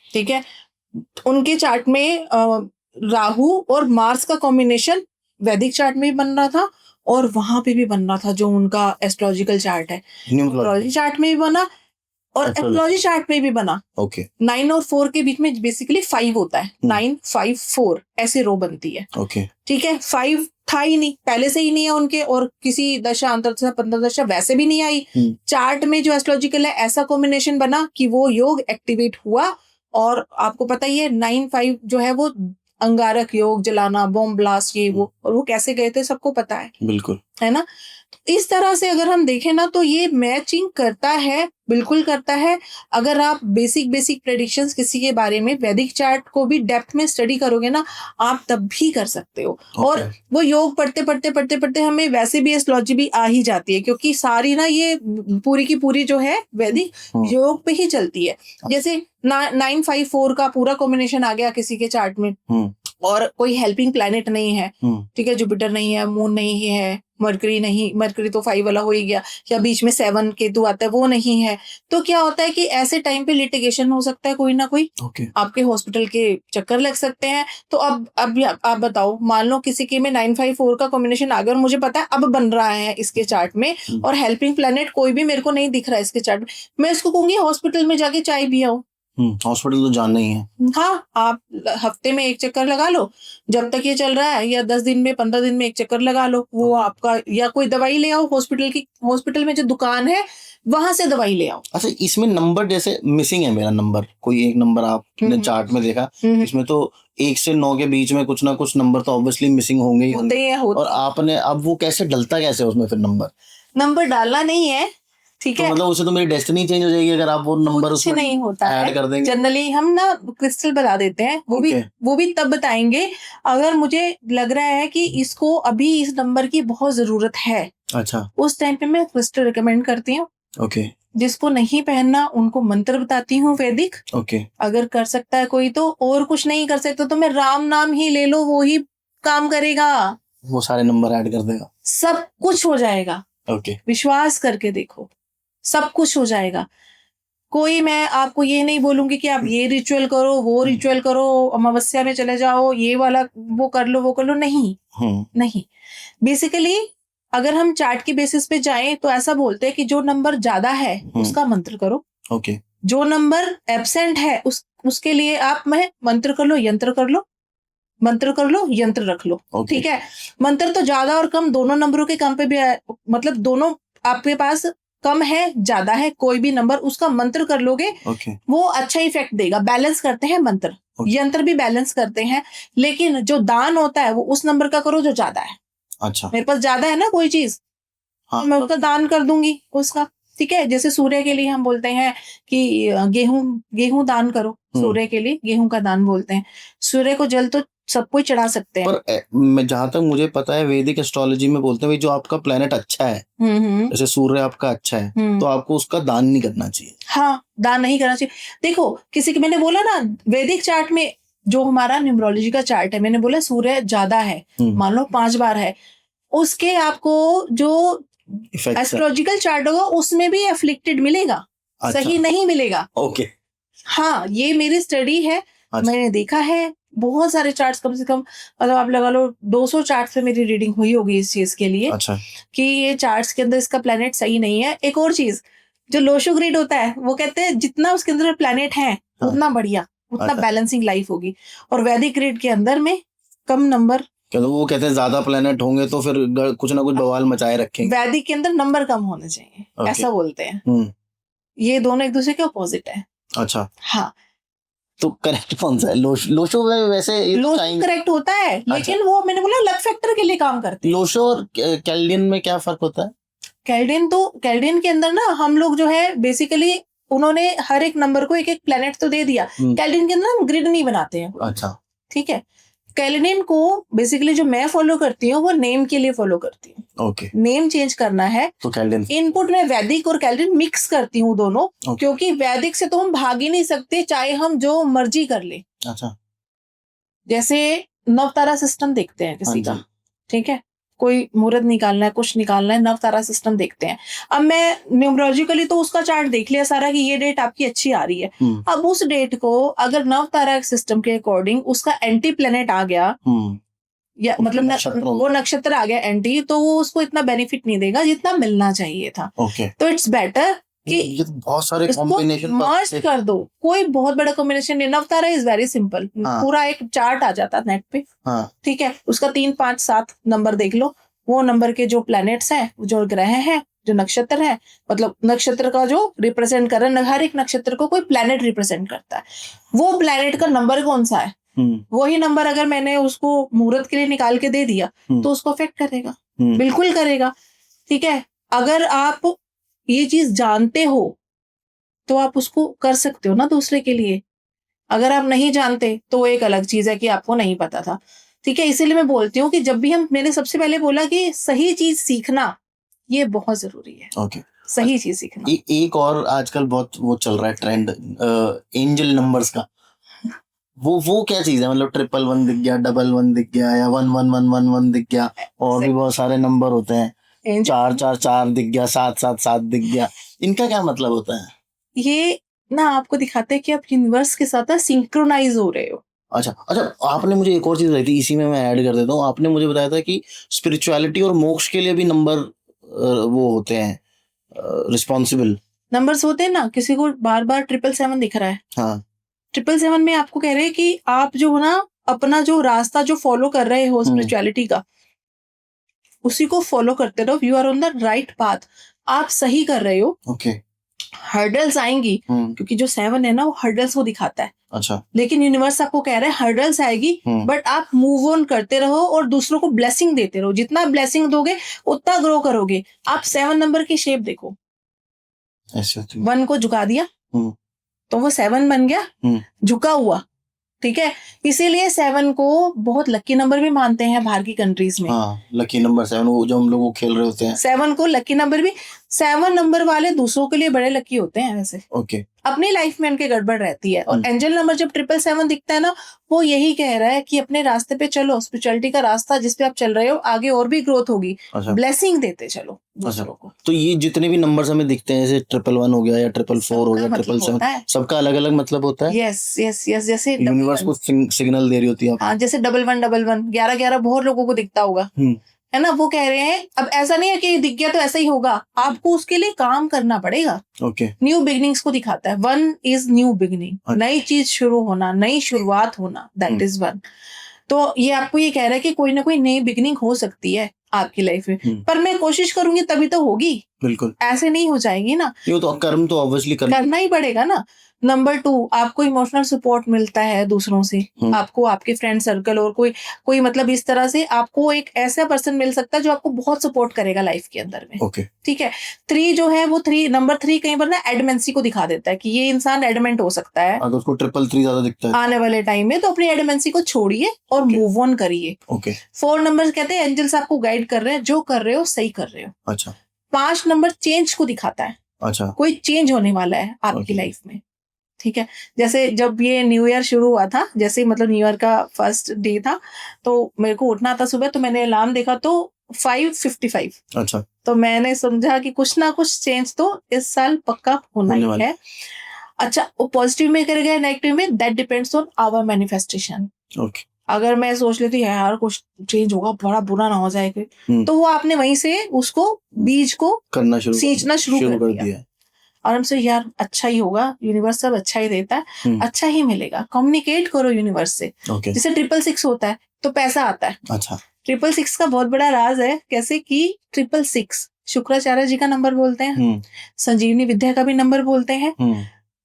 S2: ठीक है। उनके चार्ट में राहु और मार्स का कॉम्बिनेशन वैदिक चार्ट में भी बन रहा था, और वहां पे भी बन रहा था जो उनका एस्ट्रोलॉजिकल चार्ट है, न्यूमरोलॉजी चार्ट में भी बना और एस्ट्रोलॉजी चार्ट में भी बना।
S1: ओके।
S2: 9 और 4 के बीच में बेसिकली 5 होता है। 9, 5, 4 ऐसे रो बनती है।
S1: ओके।
S2: ठीक है। 5 था ही नहीं, पहले से ही नहीं है उनके, और किसी दशा अंतरदशा 15 दशा वैसे भी नहीं आई। चार्ट में जो एस्ट्रोलॉजिकल है ऐसा कॉम्बिनेशन बना कि वो योग एक्टिवेट हुआ। और आपको पता ही है 9, 5 जो है वो अंगारक योग, जलाना, बॉम्ब ब्लास्ट, ये वो, और वो कैसे गए थे सबको पता है।
S1: बिल्कुल।
S2: है ना? इस तरह से अगर हम देखें ना, तो ये मैचिंग करता है, बिल्कुल करता है। अगर आप बेसिक प्रेडिक्शंस किसी के बारे में वैदिक चार्ट को भी डेप्थ में स्टडी करोगे ना, आप तब भी कर सकते हो। और वो योग पढ़ते हमें वैसे भी एस्ट्रोलॉजी भी आ ही जाती है, क्योंकि सारी ना ये पूरी की पूरी जो है वैदिक योग पे ही चलती है। जैसे 9, 5, 4 का पूरा कॉम्बिनेशन आ गया किसी के चार्ट में, और कोई हेल्पिंग प्लैनेट नहीं है। ठीक है। जुपिटर नहीं है, मून नहीं है, मरकरी नहीं, मरकरी तो 5 वाला हो ही गया, या बीच में 7 केतु आता है, वो नहीं है। तो क्या होता है कि ऐसे टाइम पे लिटिगेशन हो सकता है कोई ना कोई। आपके हॉस्पिटल के चक्कर लग सकते हैं। तो अब आप बताओ, मान लो किसी के में 9, 5, 4 का कॉम्बिनेशन आ गया और मुझे पता है अब बन रहा है इसके चार्ट में, और हेल्पिंग प्लैनेट कोई भी मेरे को नहीं दिख रहा है इसके चार्ट में, मैं इसको कहूंगी हॉस्पिटल में जाके चाय भी आओ।
S1: हॉस्पिटल तो जानना ही है।
S2: हाँ, आप हफ्ते में 1 चक्कर लगा लो जब तक ये चल रहा है, या 10 दिन में, 15 दिन में 1 चक्कर लगा लो। वो आपका, या कोई दवाई ले आओ हॉस्पिटल में जो दुकान है वहां से दवाई ले आओ।
S1: अच्छा, इसमें नंबर जैसे मिसिंग है, मेरा नंबर, कोई एक नंबर आपने चार्ट में देखा, इसमें तो 1 से 9 के बीच में कुछ ना कुछ नंबर तो ऑब्वियसली मिसिंग होंगे ही होंगे। और आपने अब वो कैसे डलता कैसे उसमें फिर
S2: नंबर डालना नहीं है। ठीक है।
S1: तो मतलब उससे तो मेरी डेस्टिनी चेंज हो जाएगी अगर आप वो नंबर उसमें
S2: नहीं होता
S1: ऐड कर देंगे।
S2: जनरली हम ना क्रिस्टल बता देते हैं, वो भी तब बताएंगे अगर मुझे लग रहा है कि इसको अभी इस नंबर की बहुत जरूरत है।
S1: अच्छा।
S2: उस टाइम पे मैं क्रिस्टल रिकमेंड करती हूँ।
S1: ओके।
S2: जिसको नहीं पहनना उनको मंत्र बताती हूँ वैदिक।
S1: ओके।
S2: अगर कर सकता है कोई तो, और कुछ नहीं कर सकता तो मैं राम नाम ही ले लो, वो ही काम करेगा,
S1: वो सारे नंबर ऐड कर देगा, सब
S2: कुछ हो जाएगा।
S1: ओके।
S2: विश्वास करके देखो, सब कुछ हो जाएगा। कोई मैं आपको ये नहीं बोलूंगी कि आप ये रिचुअल करो, वो रिचुअल करो, अमावस्या में चले जाओ, ये वाला वो कर लो, नहीं। नहीं। बेसिकली अगर हम चार्ट के बेसिस पे जाएं तो ऐसा बोलते हैं कि जो नंबर ज्यादा है उसका मंत्र करो।
S1: ओके।
S2: जो नंबर एब्सेंट है उसके लिए आप मंत्र कर लो, यंत्र कर लो, मंत्र कर लो, यंत्र रख लो।
S1: ओके।
S2: ठीक है, मंत्र तो ज्यादा और कम दोनों नंबरों के कम पे भी मतलब दोनों आपके पास कम है ज्यादा है, कोई भी नंबर उसका मंत्र कर लोगे
S1: ओके।
S2: वो अच्छा इफेक्ट देगा। बैलेंस करते हैं मंत्र, यंत्र भी बैलेंस करते हैं, लेकिन जो दान होता है वो उस नंबर का करो जो ज्यादा है।
S1: अच्छा।
S2: मेरे पास ज्यादा है ना कोई चीज,
S1: हाँ।
S2: मैं उसका दान कर दूंगी उसका। ठीक है, जैसे सूर्य के लिए हम बोलते हैं कि गेहूं दान करो, सूर्य के लिए गेहूं का दान बोलते हैं। सूर्य को जल तो सब कोई चढ़ा सकते हैं।
S1: पर मैं जहां तक मुझे पता है वैदिक एस्ट्रोलॉजी में बोलते हैं भाई जो आपका प्लेनेट अच्छा है, जैसे सूर्य आपका अच्छा है तो आपको उसका दान नहीं करना चाहिए।
S2: हाँ, दान नहीं करना चाहिए। देखो किसी के, मैंने बोला ना वैदिक चार्ट में जो हमारा न्यूमरोलॉजी का चार्ट है, मैंने बोला सूर्य ज्यादा है, मान लो 5 बार है, उसके आपको जो एस्ट्रोलॉजिकल चार्ट होगा उसमें भी एफ्लिक्टेड मिलेगा।
S1: अच्छा।
S2: सही नहीं मिलेगा।
S1: ओके।
S2: हाँ, ये मेरी स्टडी है।
S1: अच्छा।
S2: मैंने देखा है बहुत सारे चार्ट्स, कम से कम मतलब आप लगा लो 200 चार्ट्स पे मेरी रीडिंग हुई होगी इस चीज के लिए।
S1: अच्छा।
S2: कि ये चार्ट्स के अंदर इसका प्लेनेट सही नहीं है। एक और चीज, जो लोशो ग्रिड होता है वो कहते हैं जितना उसके अंदर प्लेनेट है उतना बढ़िया, उतना बैलेंसिंग लाइफ होगी। और वैदिक ग्रिड के अंदर में कम नंबर,
S1: तो वो कहते हैं ज्यादा प्लेनेट होंगे तो फिर कुछ ना कुछ बवाल मचाए रखेंगे।
S2: वैदिक के अंदर नंबर कम होने चाहिए, ऐसा बोलते हैं। ये दोनों एक दूसरे के अपोजिट है।
S1: अच्छा।
S2: हाँ,
S1: तो करेक्ट कौन सा है? लोशो में वैसे
S2: लोशो करेक्ट होता है, लेकिन वो मैंने बोला लक फैक्टर के लिए काम करते हैं।
S1: लोशो और कैल्डियन में क्या फर्क होता है?
S2: कैल्डियन के अंदर ना हम लोग जो है बेसिकली उन्होंने हर एक नंबर को एक एक प्लेनेट तो दे दिया। कैल्डियन के अंदर हम ग्रिड नहीं बनाते हैं।
S1: अच्छा।
S2: ठीक है, कैलेंडर को बेसिकली जो मैं फॉलो करती हूँ वो नेम के लिए फॉलो करती हूँ।
S1: ओके।
S2: नेम चेंज करना है
S1: तो कैलेंडर
S2: इनपुट में वैदिक और कैलेंडर मिक्स करती हूँ दोनों। क्योंकि वैदिक से तो हम भाग ही नहीं सकते, चाहे हम जो मर्जी कर ले।
S1: अच्छा।
S2: जैसे नवतारा सिस्टम देखते हैं किसी का, ठीक है, कोई मुहूर्त निकालना है, कुछ निकालना है, नवतारा सिस्टम देखते हैं। अब मैं न्यूमरोलॉजिकली तो उसका चार्ट देख लिया सारा कि ये डेट आपकी अच्छी आ रही है। अब उस डेट को अगर नवतारा सिस्टम के अकॉर्डिंग उसका एंटी प्लेनेट आ गया, या मतलब वो नक्षत्र आ गया एंटी, तो वो उसको इतना बेनिफिट नहीं देगा जितना मिलना चाहिए था। तो इट्स बेटर कि
S1: ये बहुत सारे कॉम्बिनेशन
S2: मर्ज कर दो। कोई बहुत बड़ा कॉम्बिनेशन नहीं, नवतारा इज वेरी सिंपल। पूरा एक चार्ट आ जाता है नेट पे। ठीक है, उसका 3, 5, 7 नंबर देख लो, वो नंबर के जो प्लैनेट्स हैं, जो ग्रह हैं, जो नक्षत्र है, मतलब नक्षत्र का जो रिप्रेजेंट कर रहा है, हर एक नक्षत्र को कोई प्लैनेट रिप्रेजेंट करता है। वो प्लैनेट का नंबर कौन सा है, वही नंबर अगर मैंने उसको मुहूर्त के लिए निकाल के दे दिया तो उसको अफेक्ट करेगा, बिल्कुल करेगा। ठीक है, अगर आप ये चीज जानते हो तो आप उसको कर सकते हो ना दूसरे के लिए। अगर आप नहीं जानते तो एक अलग चीज है कि आपको नहीं पता था। ठीक है, इसीलिए मैं बोलती हूँ कि जब भी मैंने सबसे पहले बोला कि सही चीज सीखना ये बहुत जरूरी है।
S1: ओके।
S2: सही चीज सीखना।
S1: एक और आजकल बहुत वो चल रहा है ट्रेंड, एंजल नंबर्स का। वो क्या चीज है? मतलब 111 दिख गया, 11 दिख गया, या 111111 दिख गया, और भी बहुत सारे नंबर होते हैं, 444 दिख गया, 777 दिख गया, इनका क्या मतलब होता है?
S2: ये ना आपको दिखाते हैं कि आप यूनिवर्स के साथ सिंक्रोनाइज हो रहे हो।
S1: अच्छा। आपने मुझे एक और चीज बताई थी, इसी में मैं ऐड कर देता हूँ। आपने मुझे बताया था कि स्पिरिचुअलिटी और मोक्ष के लिए भी नंबर वो होते हैं, रिस्पॉन्सिबल
S2: नंबर्स होते हैं ना। किसी को बार बार 777 दिख रहा है,
S1: हाँ,
S2: 777 में आपको कह रहे हैं कि आप जो ना अपना जो रास्ता जो फॉलो कर रहे हो स्पिरिचुअलिटी का, उसी को फॉलो करते रहो। You are on the right path, आप सही कर रहे हो।
S1: ओके।
S2: हर्डल्स आएंगी, क्योंकि जो 7 है ना वो हर्डल्स को दिखाता है।
S1: अच्छा।
S2: लेकिन यूनिवर्स आपको कह रहा है हर्डल्स आएगी, बट आप मूव ऑन करते रहो और दूसरों को ब्लेसिंग देते रहो। जितना ब्लेसिंग दोगे उतना ग्रो करोगे। आप 7 नंबर की शेप देखो,
S1: ऐसे
S2: 1 को झुका दिया तो वो 7 बन गया, झुका हुआ। ठीक है, इसीलिए 7 को बहुत लकी नंबर भी मानते हैं बाहर की कंट्रीज में।
S1: हाँ, लकी नंबर 7 वो जो हम लोग खेल रहे होते हैं,
S2: 7 को लकी नंबर भी। 7 नंबर वाले दूसरों के लिए बड़े लकी होते हैं वैसे।
S1: ओके।
S2: अपनी लाइफ में उनके गड़बड़ रहती है। और एंजल नंबर जब 777 दिखता है ना, वो यही कह रहा है कि अपने रास्ते पे चलो, स्पिरिचुअलिटी का रास्ता जिस पे आप चल रहे हो, आगे और भी ग्रोथ होगी।
S1: अच्छा।
S2: ब्लेसिंग देते चलो दूसरों को।
S1: तो ये जितने भी नंबर्स हमें दिखते हैं, जैसे 111 हो गया, या 444 हो गया, 777, सबका अलग अलग मतलब होता है।
S2: यस यस यस, जैसे
S1: यूनिवर्स को सिग्नल दे रही होती है।
S2: हाँ, जैसे 1111 1111 बहुत लोगों को दिखता होगा, है ना, वो कह रहे हैं अब ऐसा नहीं है कि दिख गया तो ऐसा ही होगा, आपको उसके लिए काम करना पड़ेगा।
S1: ओके
S2: न्यू बिगनिंग्स को दिखाता है, वन इज न्यू बिगनिंग, नई चीज शुरू होना, नई शुरुआत होना, दैट इज वन। तो ये आपको ये कह रहा है कि कोई ना कोई नई बिगनिंग हो सकती है आपकी लाइफ में, पर मैं कोशिश करूंगी तभी तो होगी,
S1: बिल्कुल
S2: ऐसे नहीं हो जाएगी ना,
S1: ये तो कर्म तो ऑब्वियसली
S2: करना ही पड़ेगा ना। नंबर 2, आपको इमोशनल सपोर्ट मिलता है दूसरों से, आपको आपके फ्रेंड सर्कल और कोई मतलब इस तरह से आपको एक ऐसा पर्सन मिल सकता है जो आपको बहुत सपोर्ट करेगा लाइफ के अंदर में।
S1: ओके
S2: ठीक है। 3 जो है वो नंबर 3 कहीं पर ना एडमेंसी को दिखा देता है कि ये इंसान एडमेंट हो सकता है
S1: अगर उसको 333 ज्यादा दिखता है
S2: आने वाले टाइम में, तो अपनी एडमेंसी को छोड़िए और मूव ऑन करिए।
S1: ओके
S2: 4 नंबर कहते हैं एंजल्स आपको गाइड कर रहे हैं, जो कर रहे हो सही कर रहे हो।
S1: अच्छा
S2: 5 नंबर चेंज को दिखाता है,
S1: अच्छा
S2: कोई चेंज होने वाला है आपकी लाइफ में। ठीक है। जैसे जब ये न्यू ईयर शुरू हुआ था, जैसे मतलब न्यू ईयर का फर्स्ट डे था, तो मेरे को उठना था सुबह, तो मैंने अलार्म देखा तो 5:55।
S1: अच्छा
S2: तो मैंने समझा कि कुछ ना कुछ चेंज तो इस साल पक्का होना ही है। अच्छा, वो पॉजिटिव में करेगा नेगेटिव में, that depends on our manifestation.
S1: Okay
S2: अगर मैं सोच लेती यार कुछ चेंज होगा, बड़ा बुरा ना हो जाएगा, तो वो आपने वहीं से उसको बीज को
S1: करना
S2: सींचना शुरू कर दिया। और हमसे यार अच्छा ही होगा, यूनिवर्स सब अच्छा ही देता है, अच्छा ही मिलेगा। कम्युनिकेट करो यूनिवर्स से। जैसे 666 होता है तो पैसा आता है।
S1: अच्छा
S2: 666 का बहुत बड़ा राज है, कैसे कि 666 शुक्राचार्य जी का नंबर बोलते हैं, संजीवनी विद्या का भी नंबर बोलते हैं,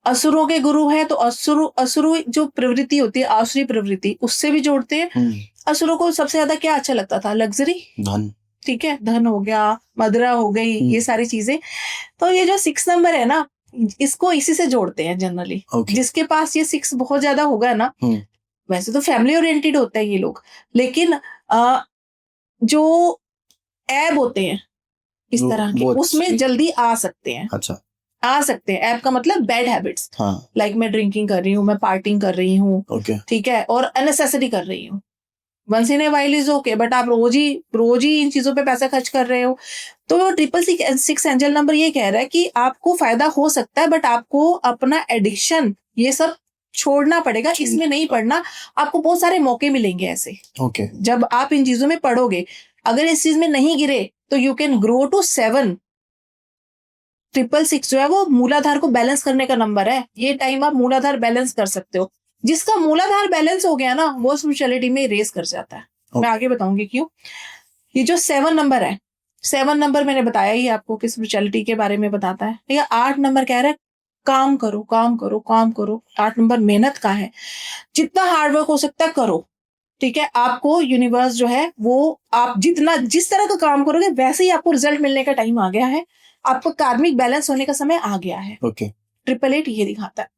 S2: असुरों के गुरु है तो असुरु जो प्रवृत्ति होती है, आसुरी प्रवृत्ति, उससे भी जोड़ते हैं। असुरों को सबसे ज्यादा क्या अच्छा लगता था? लग्जरी,
S1: धन।
S2: ठीक है, धन हो गया, मदिरा हो गई, ये सारी चीजें। तो ये जो 6 नंबर है ना, इसको इसी से जोड़ते हैं जनरली। जिसके पास ये 6 बहुत ज्यादा होगा ना, वैसे तो फैमिली ओरिएंटेड होता है ये लोग, लेकिन जो ऐब होते हैं इस तरह के, उसमें जल्दी आ सकते हैं।
S1: अच्छा
S2: आ सकते हैं। ऐप का मतलब बैड हैबिट्स, लाइक मैं ड्रिंकिंग कर रही हूँ, मैं पार्टिंग कर रही हूँ, ठीक है, और अननेसेसरी कर रही हूँ। Once in a while is okay, but आप रोज ही इन चीजों पे पैसा खर्च कर रहे हो। तो 666 एंजल नंबर ये कह रहा है कि आपको फायदा हो सकता है, बट आपको अपना एडिक्शन ये सब छोड़ना पड़ेगा, इसमें नहीं पढ़ना। आपको बहुत सारे मौके मिलेंगे ऐसे, जब आप इन चीजों में पढ़ोगे। अगर इस चीज में नहीं गिरे तो यू कैन ग्रो टू 7। 666 जो है वो मूलाधार को बैलेंस करने का नंबर है। ये टाइम आप मूलाधार बैलेंस कर सकते हो। जिसका मूलाधार बैलेंस हो गया ना, वो स्पिरिचुअलिटी में रेस कर जाता है। मैं आगे बताऊंगी क्यों। ये जो 7 नंबर है, 7 नंबर मैंने बताया ही आपको कि स्पिरिचुअलिटी के बारे में बताता है। ठीक है। 8 नंबर कह रहा है काम करो काम करो काम करो। 8 नंबर मेहनत का है, जितना हार्डवर्क हो सकता है करो। ठीक है। आपको यूनिवर्स जो है वो आप जिस तरह का काम करोगे वैसे ही आपको रिजल्ट मिलने का टाइम आ गया है। आपको कार्मिक बैलेंस होने का समय आ गया है। 888 ये दिखाता है।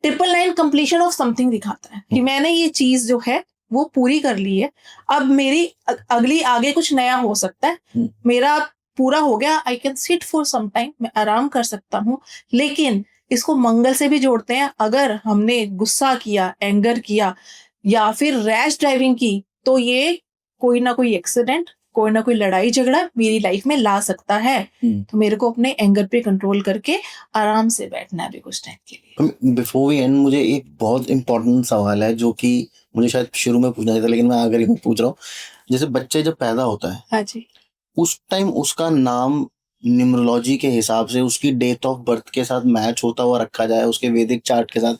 S2: 999 कंप्लीशन ऑफ समथिंग दिखाता है कि मैंने ये चीज जो है वो पूरी कर ली है। अब मेरी अगली आगे कुछ नया हो सकता है। मेरा पूरा हो गया, I can sit for some time, मैं आराम कर सकता हूँ। लेकिन इसको मंगल से भी जोड़ते हैं। अगर हमने गुस्सा किया, एंगर किया या फिर रैश ड्राइविंग की, तो ये कोई ना कोई एक्सीडेंट, कोई ना कोई लड़ाई झगड़ा मेरी लाइफ में ला सकता है। तो मेरे को अपने एंगर पे कंट्रोल करके आराम से बैठना है कुछ टाइम के लिए।
S1: बिफोर वी एंड, मुझे एक बहुत इंपॉर्टेंट सवाल है जो कि मुझे शायद शुरू में पूछना था, लेकिन मैं आखिरी में पूछ रहा हूँ। जैसे बच्चे जब पैदा होता है,
S2: हाँ जी,
S1: उस टाइम उसका नाम न्यूमरोलॉजी के हिसाब से उसकी डेट ऑफ बर्थ के साथ मैच होता हुआ रखा जाए, उसके वैदिक चार्ट के साथ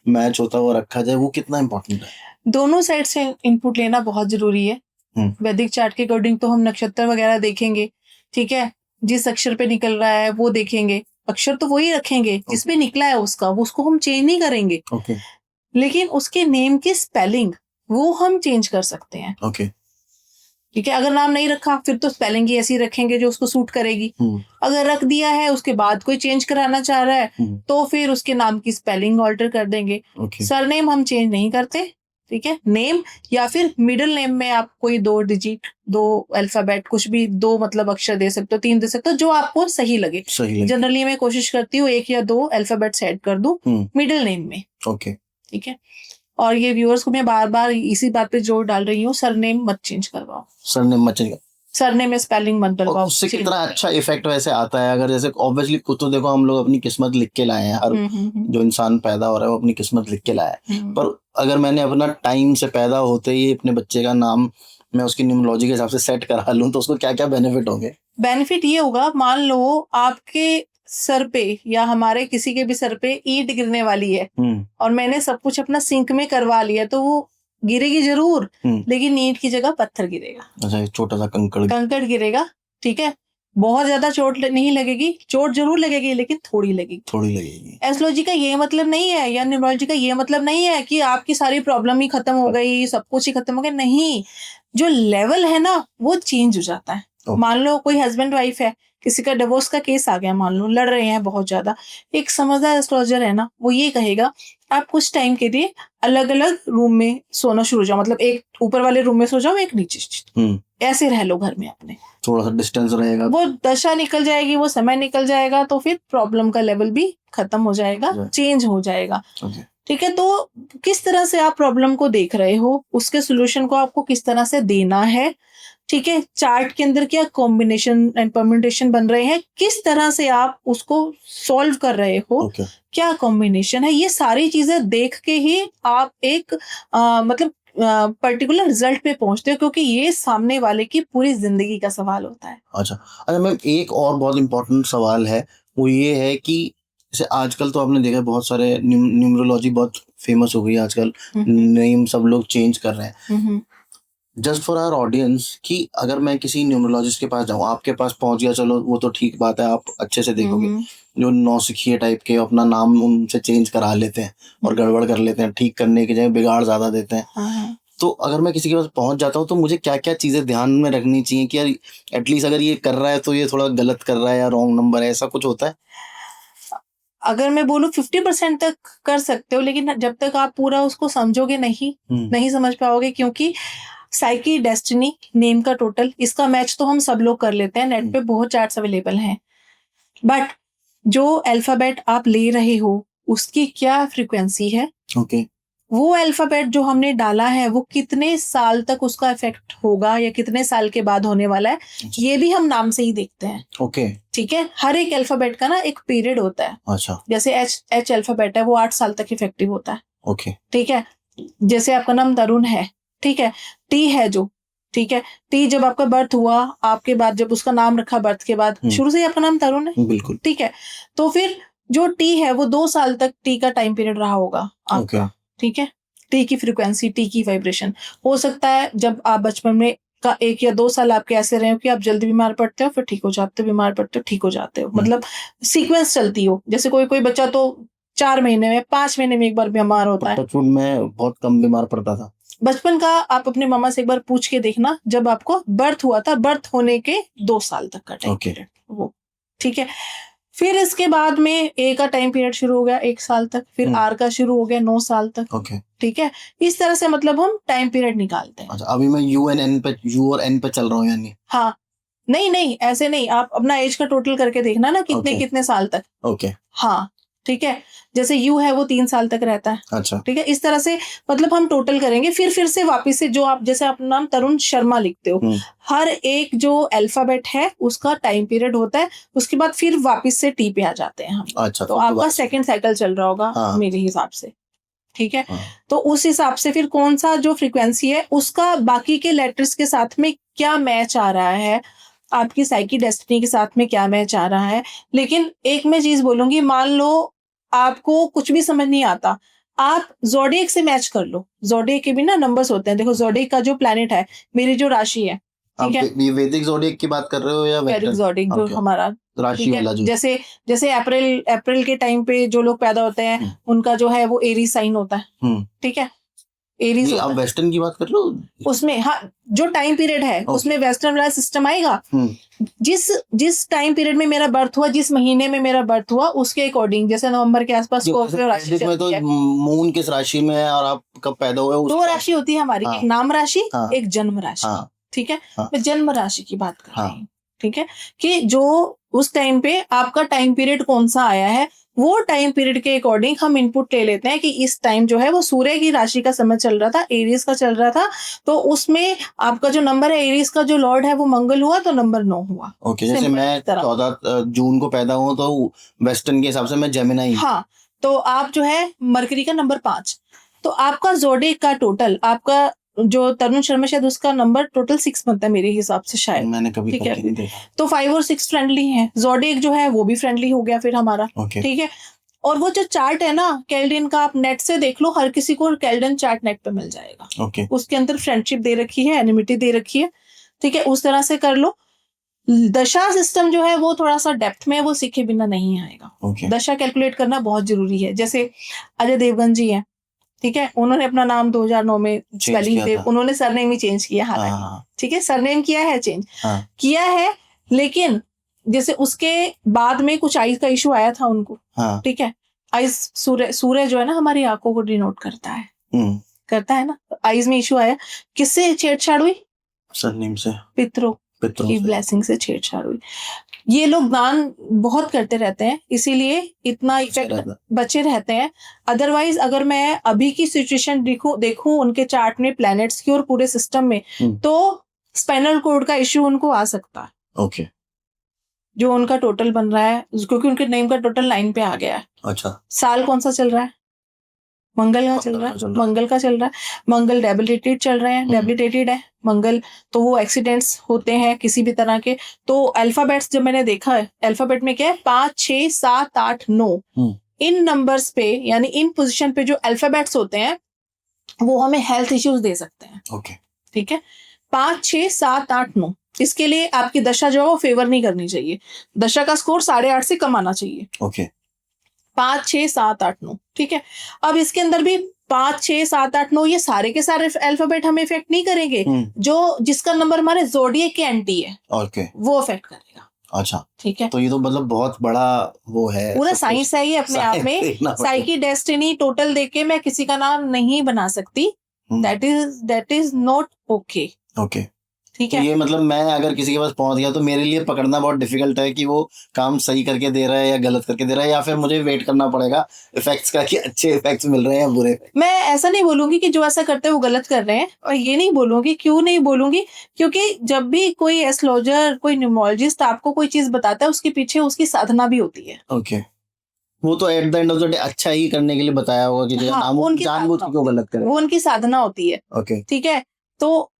S1: मैच होता हुआ रखा जाए, वो कितना इंपॉर्टेंट है?
S2: दोनों साइड से इनपुट लेना बहुत जरूरी है। वैदिक चार्ट के अकॉर्डिंग तो हम नक्षत्र वगैरह देखेंगे, ठीक है, जिस अक्षर पे निकल रहा है वो देखेंगे। अक्षर तो वही रखेंगे जिसपे निकला है उसको हम चेंज नहीं करेंगे। लेकिन उसके नेम की स्पेलिंग वो हम चेंज कर सकते हैं। ठीक है। अगर नाम नहीं रखा फिर तो स्पेलिंग ही ऐसी रखेंगे जो उसको सूट करेगी। अगर रख दिया है, उसके बाद कोई चेंज कराना चाह रहा है, तो फिर उसके नाम की स्पेलिंग ऑल्टर कर देंगे। सरनेम हम चेंज नहीं करते। ठीक है। नेम या फिर मिडिल नेम में आप कोई 2 डिजिट, 2 अल्फाबेट, कुछ भी 2 मतलब अक्षर दे सकते हो, 3 दे सकते हो, जो आपको सही लगे। जनरली मैं कोशिश करती हूँ 1 या 2 अल्फाबेट्स ऐड कर दूं मिडिल नेम में। ठीक है। और ये व्यूअर्स को मैं बार बार इसी बात पे जोर डाल रही हूँ, सरनेम मत चेंज करवाओ। सरनेम में स्पेलिंग मत डलवाओ।
S1: उससे कितना अच्छा इफेक्ट वैसे आता है? अगर जैसे ऑब्वियसली कुछ तो देखो, हम लोग अपनी किस्मत लिख के लाए हैं, हर जो इंसान पैदा हो रहा है वो अपनी किस्मत लिख के लाया है। पर अगर मैंने अपना टाइम से पैदा होते ही अपने बच्चे का नाम मैं उसकी न्यूमरोलॉजी के हिसाब से सेट करा लूं तो उसको क्या क्या बेनिफिट होंगे?
S2: बेनिफिट ये होगा, मान लो आपके सर पे या हमारे किसी के भी सर पे ईंट गिरने वाली है और मैंने सब कुछ अपना सिंक में करवा लिया, तो वो गिरेगी जरूर, लेकिन ईंट की जगह पत्थर गिरेगा।
S1: अच्छा, छोटा सा कंकड़
S2: गिरेगा, ठीक है। बहुत ज्यादा चोट नहीं लगेगी, चोट जरूर लगेगी लेकिन थोड़ी लगेगी। एस्ट्रोलॉजी का ये मतलब नहीं है या न्यूमरोलॉजी का ये मतलब नहीं है कि आपकी सारी प्रॉब्लम ही खत्म हो गई, सब कुछ ही खत्म हो गया, नहीं। जो लेवल है ना वो चेंज हो जाता है। मान लो कोई हस्बैंड वाइफ है, किसी का डिवोर्स का केस आ गया, मान लो लड़ रहे हैं बहुत ज्यादा, एक समझदार एस्ट्रोलॉजर है ना, वो ये कहेगा आप कुछ टाइम के लिए अलग अलग रूम में सोना शुरू हो जाओ, मतलब एक ऊपर वाले रूम में सो जाओ, एक नीचे, ऐसे रह लो घर में अपने, थोड़ा सा डिस्टेंस रहेगा, वो दशा निकल जाएगी, वो समय निकल जाएगा, तो फिर प्रॉब्लम का लेवल भी खत्म हो जाएगा, चेंज हो जाएगा। ठीक है, तो किस तरह से आप प्रॉब्लम को देख रहे हो, उसके सोल्यूशन को आपको किस तरह से देना है, ठीक है, चार्ट के अंदर क्या कॉम्बिनेशन एंड परम्यूटेशन बन रहे हैं, किस तरह से आप उसको सॉल्व कर रहे हो, क्या कॉम्बिनेशन है, ये सारी चीजें देख के ही आप एक मतलब पर्टिकुलर रिजल्ट पे पहुंचते हो, क्योंकि ये सामने वाले की पूरी जिंदगी का सवाल होता है। अच्छा
S1: मैम, एक और बहुत इंपॉर्टेंट सवाल है, वो ये है कि जैसे आजकल तो आपने देखा बहुत सारे न्यूमरोलॉजी बहुत फेमस हो गई है आजकल, नेम सब लोग चेंज कर रहे हैं। जस्ट फॉर आवर ऑडियंस, कि अगर मैं किसी न्यूमरोलॉजिस्ट के पास जाऊँ, आपके पास पहुंच गया, चलो वो तो ठीक बात है, आप अच्छे से देखोगे। जो नौसिखिए टाइप के अपना नाम उनसे चेंज करा लेते हैं और गड़बड़ कर लेते हैं, ठीक करने की जगह बिगाड़ ज्यादा देते हैं। तो अगर मैं किसी के पास पहुंच जाता हूँ तो मुझे क्या क्या चीजें ध्यान में रखनी चाहिए कि यार एटलीस्ट अगर ये कर रहा है तो ये थोड़ा गलत कर रहा है या रॉन्ग नंबर है, ऐसा कुछ होता है?
S2: अगर मैं बोलूँ 50% तक कर सकते हो, लेकिन जब तक आप पूरा उसको समझोगे नहीं समझ पाओगे, क्योंकि साइकी, डेस्टिनी, नेम का टोटल, इसका मैच तो हम सब लोग कर लेते हैं, नेट पे बहुत चार्ट्स अवेलेबल हैं, बट जो अल्फाबेट आप ले रहे हो उसकी क्या फ्रीक्वेंसी है, वो अल्फाबेट जो हमने डाला है वो कितने साल तक उसका इफेक्ट होगा या कितने साल के बाद होने वाला है, ये भी हम नाम से ही देखते हैं। ठीक है, हर एक अल्फाबेट का ना एक पीरियड होता है। अच्छा, जैसे एच अल्फाबेट है, वो 8 साल तक इफेक्टिव होता है। ठीक है, जैसे आपका नाम तरुण है, ठीक है, टी है जो, ठीक है, टी जब आपका बर्थ हुआ, आपके बाद जब उसका नाम रखा बर्थ के बाद, शुरू से ही आपका नाम तरुण है, बिल्कुल, ठीक है, तो फिर जो टी है वो 2 साल तक टी का टाइम पीरियड रहा होगा आपका। ठीक है, टी की फ्रीक्वेंसी, टी की वाइब्रेशन, हो सकता है जब आप बचपन में का 1 या 2 साल आपके ऐसे रहे हो कि आप जल्दी बीमार पड़ते हो, फिर ठीक हो जाते हो, बीमार पड़ते हो, ठीक हो जाते हो, मतलब सीक्वेंस चलती हो। जैसे कोई बच्चा तो 4 महीने में, 5 महीने में एक बार बीमार होता है। मैं बहुत कम बीमार पड़ता था बचपन का। आप अपने मामा से एक बार पूछ के देखना, जब आपको बर्थ हुआ था, बर्थ होने के 2 साल तक का टाइम पीरियड वो, ठीक है। फिर इसके बाद में ए का टाइम पीरियड शुरू हो गया 1 साल तक, फिर आर का शुरू हो गया 9 साल तक। ठीक है, इस तरह से मतलब हम टाइम पीरियड निकालते हैं। अच्छा, अभी मैं यू और एन पे चल रहा हूँ यानी? हाँ, नहीं ऐसे नहीं, आप अपना एज का टोटल करके देखना ना, कितने साल तक। हाँ, ठीक है, जैसे यू है वो 3 साल तक रहता है। अच्छा, ठीक है, इस तरह से मतलब हम टोटल करेंगे, फिर से वापस से जो आप, जैसे अपना नाम तरुण शर्मा लिखते हो, हर एक जो अल्फाबेट है उसका टाइम पीरियड होता है, उसके बाद फिर वापस से टी पे आ जाते हैं हम। अच्छा, तो आपका सेकंड साइकिल चल रहा होगा मेरे हिसाब से, ठीक है। तो उस हिसाब से फिर कौन सा जो फ्रीक्वेंसी है उसका बाकी के लेटर्स के साथ में क्या मैच आ रहा है, आपकी साइकी डेस्टिनी के साथ में क्या मैच आ रहा है। लेकिन एक मैं चीज बोलूंगी, मान लो आपको कुछ भी समझ नहीं आता, आप ज़ोडिएक से मैच कर लो। ज़ोडिएक के भी ना नंबर्स होते हैं, देखो ज़ोडिएक का जो प्लैनेट है, मेरी जो राशि है, ठीक है, ये वैदिक ज़ोडिएक की बात कर रहे हो या वैदिक ज़ोडिएक जो हमारा राशि वाला? जैसे अप्रैल के टाइम पे जो लोग पैदा होते हैं उनका जो है वो एरीज साइन होता है, ठीक है, एरीज। आप वेस्टर्न की बात कर लो उसमें, हाँ, जो टाइम पीरियड है उसमें वेस्टर्न वाला सिस्टम आएगा। जिस टाइम पीरियड में मेरा बर्थ हुआ, जिस महीने में मेरा बर्थ हुआ, उसके अकॉर्डिंग, जैसे नवंबर के आसपास स्कॉर्पियो राशि चलती है। मून किस राशि में है और आप कब पैदा हुए? 2 राशि होती है हमारी, एक नाम राशि, एक जन्म राशि। ठीक है, मैं जन्म राशि की बात कर रही हूँ, ठीक है, कि जो उस टाइम पे आपका टाइम पीरियड कौन सा आया है, वो टाइम पीरियड के अकॉर्डिंग हम इनपुट ले लेते हैं कि इस टाइम जो है वो सूर्य की राशि का समय चल रहा था, एरीज का चल रहा था, तो उसमें आपका जो नंबर है, एरीज का जो लॉर्ड है वो मंगल हुआ, तो नंबर 9 हुआ। जैसे मैं 14 जून को पैदा हुआ तो वेस्टर्न के हिसाब से मैं जेमिनी। हाँ, तो आप जो है मरकरी का नंबर 5, तो आपका ज़ोडिएक का टोटल, आपका जो तरुण शर्मा शायद उसका नंबर टोटल 6 बनता है मेरे हिसाब से शायद।
S1: मैंने कभी
S2: ठीक है।
S1: करके नहीं देखा।
S2: तो 5 और 6 फ्रेंडली हैं। ज़ोडिएक जो है वो भी फ्रेंडली हो गया फिर हमारा।
S1: ओके।
S2: ठीक है। और वो जो चार्ट है ना केल्डिन का, आप नेट से देख लो, हर किसी को केल्डिन चार्ट नेट पे मिल जाएगा।
S1: ओके।
S2: उसके अंदर फ्रेंडशिप दे रखी है, एनिमिटी दे रखी है। ठीक है, उस तरह से कर लो। दशा सिस्टम जो है वो थोड़ा सा डेप्थ में है, वो सीखे बिना नहीं आएगा।
S1: ओके।
S2: दशा कैलकुलेट करना बहुत जरूरी है। जैसे अजय देवगन जी हैं, ठीक है, उन्होंने अपना नाम 2009 में स्पेलिंग पे उन्होंने सरनेम ही चेंज किया, हालांकि ठीक है सरनेम किया है चेंज किया है, लेकिन जैसे उसके बाद में कुछ आइज का इशू आया था उनको। ठीक है, आइज सूर्य जो है ना हमारी आंखों को डिनोट करता है, करता है ना। आइज में इशू आया, किससे छेड़छाड़ हुई? सरनेम से, पितरों की ब्लेसिंग से छेड़छाड़ हुई। ये लोग दान बहुत करते रहते हैं, इसीलिए इतना इफेक्ट बचे रहते हैं। अदरवाइज अगर मैं अभी की सिचुएशन देखूं उनके चार्ट में, प्लैनेट्स की और पूरे सिस्टम में, तो स्पाइनल कोड का इश्यू उनको आ सकता है।
S1: ओके।
S2: जो उनका टोटल बन रहा है, क्योंकि उनके नेम का टोटल 9 पे आ गया है।
S1: अच्छा।
S2: साल कौन सा चल रहा है? मंगल का चल रहा है, मंगल का चल रहा है। मंगल डेबिलिटेटेड चल रहे हैं, डेबिलिटेटेड है मंगल, तो वो एक्सीडेंट्स होते हैं किसी भी तरह के। तो अल्फाबेट्स जब मैंने देखा है, अल्फाबेट में क्या है, 5, 6, 7, 8, 9, इन नंबर्स पे यानी इन पोजीशन पे जो अल्फाबेट्स होते हैं वो हमें हेल्थ इश्यूज दे सकते हैं।
S1: ओके।
S2: ठीक है, 5, 6, 7, 8, 9, इसके लिए आपकी दशा जो है वो फेवर नहीं करनी चाहिए। दशा का स्कोर 8.5 से कम आना चाहिए।
S1: ओके।
S2: 5, 6, 7, 8, 9, ठीक है। अब इसके अंदर भी 5, 6, 7, 8, 9 ये सारे के सारे अल्फाबेट हमें इफेक्ट नहीं करेंगे। जो जिसका नंबर हमारे जोडिएक के एंटी है,
S1: ओके,
S2: वो इफेक्ट करेगा।
S1: अच्छा,
S2: ठीक है।
S1: तो ये तो मतलब बहुत बड़ा वो है,
S2: पूरा साइंस है ये अपने आप में। साइकी डेस्टिनी टोटल देख के मैं किसी का नाम नहीं बना सकती। That is not okay.
S1: Okay,
S2: ठीक
S1: तो
S2: है।
S1: ये मतलब मैं अगर किसी के पास पहुंच गया तो मेरे लिए पकड़ना बहुत डिफिकल्ट है कि वो काम सही करके दे रहा है या गलत करके दे रहा है, या फिर मुझे वेट करना पड़ेगा इफेक्ट्स का कि अच्छे इफेक्ट्स मिल रहे हैं या बुरे।
S2: मैं ऐसा नहीं बोलूंगी कि जो ऐसा करते हैं वो गलत कर रहे हैं, और ये नहीं बोलूंगी, क्यों नहीं बोलूंगी, क्योंकि जब भी कोई एस्ट्रोलॉजर, कोई न्यूमरोलॉजिस्ट आपको कोई चीज बताता है, उसके पीछे उसकी साधना भी होती है।
S1: ओके, वो तो at the end of the day अच्छा ही करने के लिए बताया होगा कि जानबूझ के क्यों गलत करे,
S2: वो उनकी साधना होती है।
S1: ओके,
S2: ठीक है। तो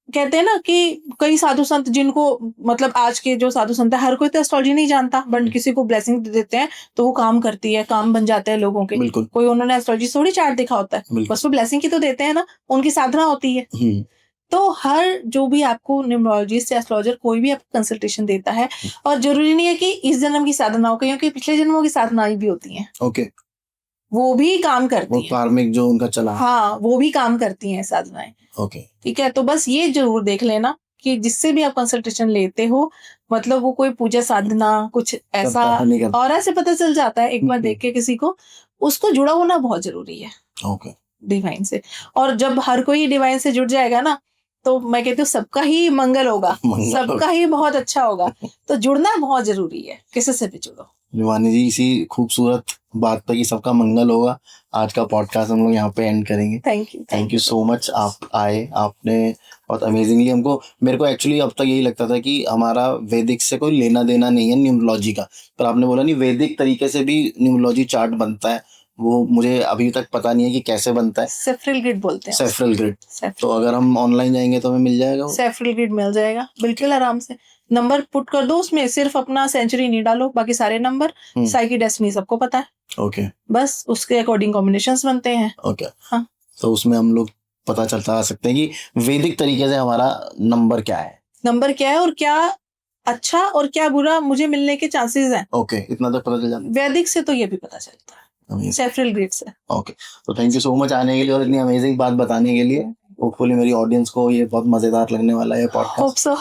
S2: कहते हैं ना कि कई साधु संत जिनको, मतलब आज के जो साधु संत है, हर कोई तो एस्ट्रोलॉजी नहीं जानता, बट किसी को ब्लेसिंग दे देते हैं तो वो काम करती है, काम बन जाते हैं लोगों के।
S1: बिल्कुल।
S2: कोई उन्होंने एस्ट्रोलॉजी थोड़ी चार्ट देखा होता है, बस वो ब्लेसिंग की तो देते हैं ना, उनकी साधना होती है। तो हर जो भी आपको न्यूमरोलॉजिस्ट या एस्ट्रोलॉजर कोई भी आपको कंसल्टेशन देता है, और जरूरी नहीं है कि इस जन्म की साधना हो, क्योंकि पिछले जन्मों की साधनाएं भी होती हैं।
S1: ओके,
S2: वो भी काम करती
S1: वो कार्मिक जो उनका चला,
S2: हाँ, वो भी काम करती हैं साधनाएं।
S1: ओके,
S2: ठीक है। तो बस ये जरूर देख लेना कि जिससे भी आप कंसल्टेशन लेते हो, मतलब वो कोई पूजा साधना कुछ ऐसा और ऐसे पता चल जाता है एक बार देख के किसी को, उसको जुड़ा होना बहुत जरूरी है।
S1: ओके,
S2: डिवाइन से। और जब हर कोई डिवाइन से जुड़ जाएगा ना, तो मैं कहती हूँ सबका ही मंगल होगा, सबका ही बहुत अच्छा होगा। तो जुड़ना बहुत जरूरी है, किसी से भी जुड़ो।
S1: निवानी जी, इसी खूबसूरत बात पर कि सबका मंगल होगा, आज का पॉडकास्ट हम लोग यहाँ पे एंड करेंगे। थैंक यू सो मच, आप आए, आपने बहुत अमेजिंगली हमको, मेरे को एक्चुअली अब तक यही लगता था कि हमारा वैदिक से कोई लेना देना नहीं है न्यूमरोलॉजी का, पर आपने बोला नहीं, वैदिक तरीके से भी न्यूमरोलॉजी चार्ट बनता है, वो मुझे अभी तक पता नहीं है कि कैसे बनता है। सेफ्रल ग्रिड बोलते हैं, सेफ्रल ग्रिड। तो अगर हम ऑनलाइन जाएंगे तो हमें मिल जाएगा, सेफ्रल ग्रिड मिल जाएगा बिल्कुल आराम से। नंबर पुट कर दो उसमें, सिर्फ अपना सेंचुरी नहीं डालो, बाकी सारे नंबर, साइकी डेस्टिनी सबको पता है। ओके, बस उसके अकॉर्डिंग कॉम्बिनेशंस बनते हैं। ओके, हाँ, तो उसमें हम लोग पता चलता आ सकते हैं कि वैदिक तरीके से हमारा नंबर क्या है, और क्या अच्छा और क्या बुरा मुझे मिलने के चांसेस हैं। ओके, इतना तो पता चल जाता है। वैदिक से तो ये भी पता चलता है, सेफ्रल ग्रिड से। ओके, तो थैंक यू सो मच आने के लिए और इतनी अमेजिंग बात बताने के लिए। होपफुली मेरी ऑडियंस को ये बहुत मजेदार लगने वाला है पॉडकास्ट। Hope so.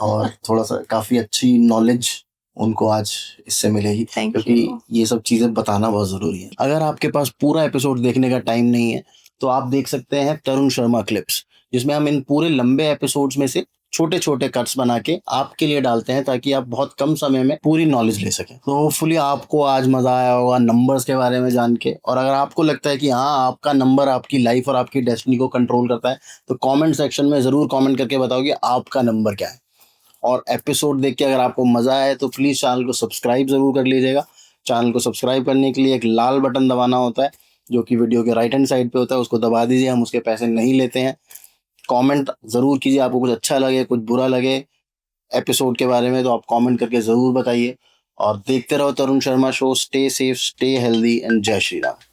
S1: और थोड़ा सा काफी अच्छी नॉलेज उनको आज इससे मिलेगी, क्योंकि ये सब चीजें बताना बहुत जरूरी है। अगर आपके पास पूरा एपिसोड देखने का टाइम नहीं है तो आप देख सकते हैं तरुण शर्मा क्लिप्स, जिसमें हम इन पूरे लंबे एपिसोड्स में से छोटे छोटे कट्स बना के आपके लिए डालते हैं, ताकि आप बहुत कम समय में पूरी नॉलेज ले सकें। तो होपफुली आपको आज मजा आया होगा नंबर्स के बारे में जान के, और अगर आपको लगता है कि हाँ, आपका नंबर आपकी लाइफ और आपकी डेस्टिनी को कंट्रोल करता है, तो कमेंट सेक्शन में जरूर कमेंट करके बताओ कि आपका नंबर क्या है। और एपिसोड देख के अगर आपको मजा आए तो प्लीज चैनल को सब्सक्राइब जरूर कर लीजिएगा। चैनल को सब्सक्राइब करने के लिए एक लाल बटन दबाना होता है, जो कि वीडियो के राइट हैंड साइड पे होता है, उसको दबा दीजिए, हम उसके पैसे नहीं लेते हैं। कमेंट ज़रूर कीजिए, आपको कुछ अच्छा लगे कुछ बुरा लगे एपिसोड के बारे में तो आप कमेंट करके ज़रूर बताइए। और देखते रहो Tarun Sharma show. Stay safe, stay healthy and जय श्री राम।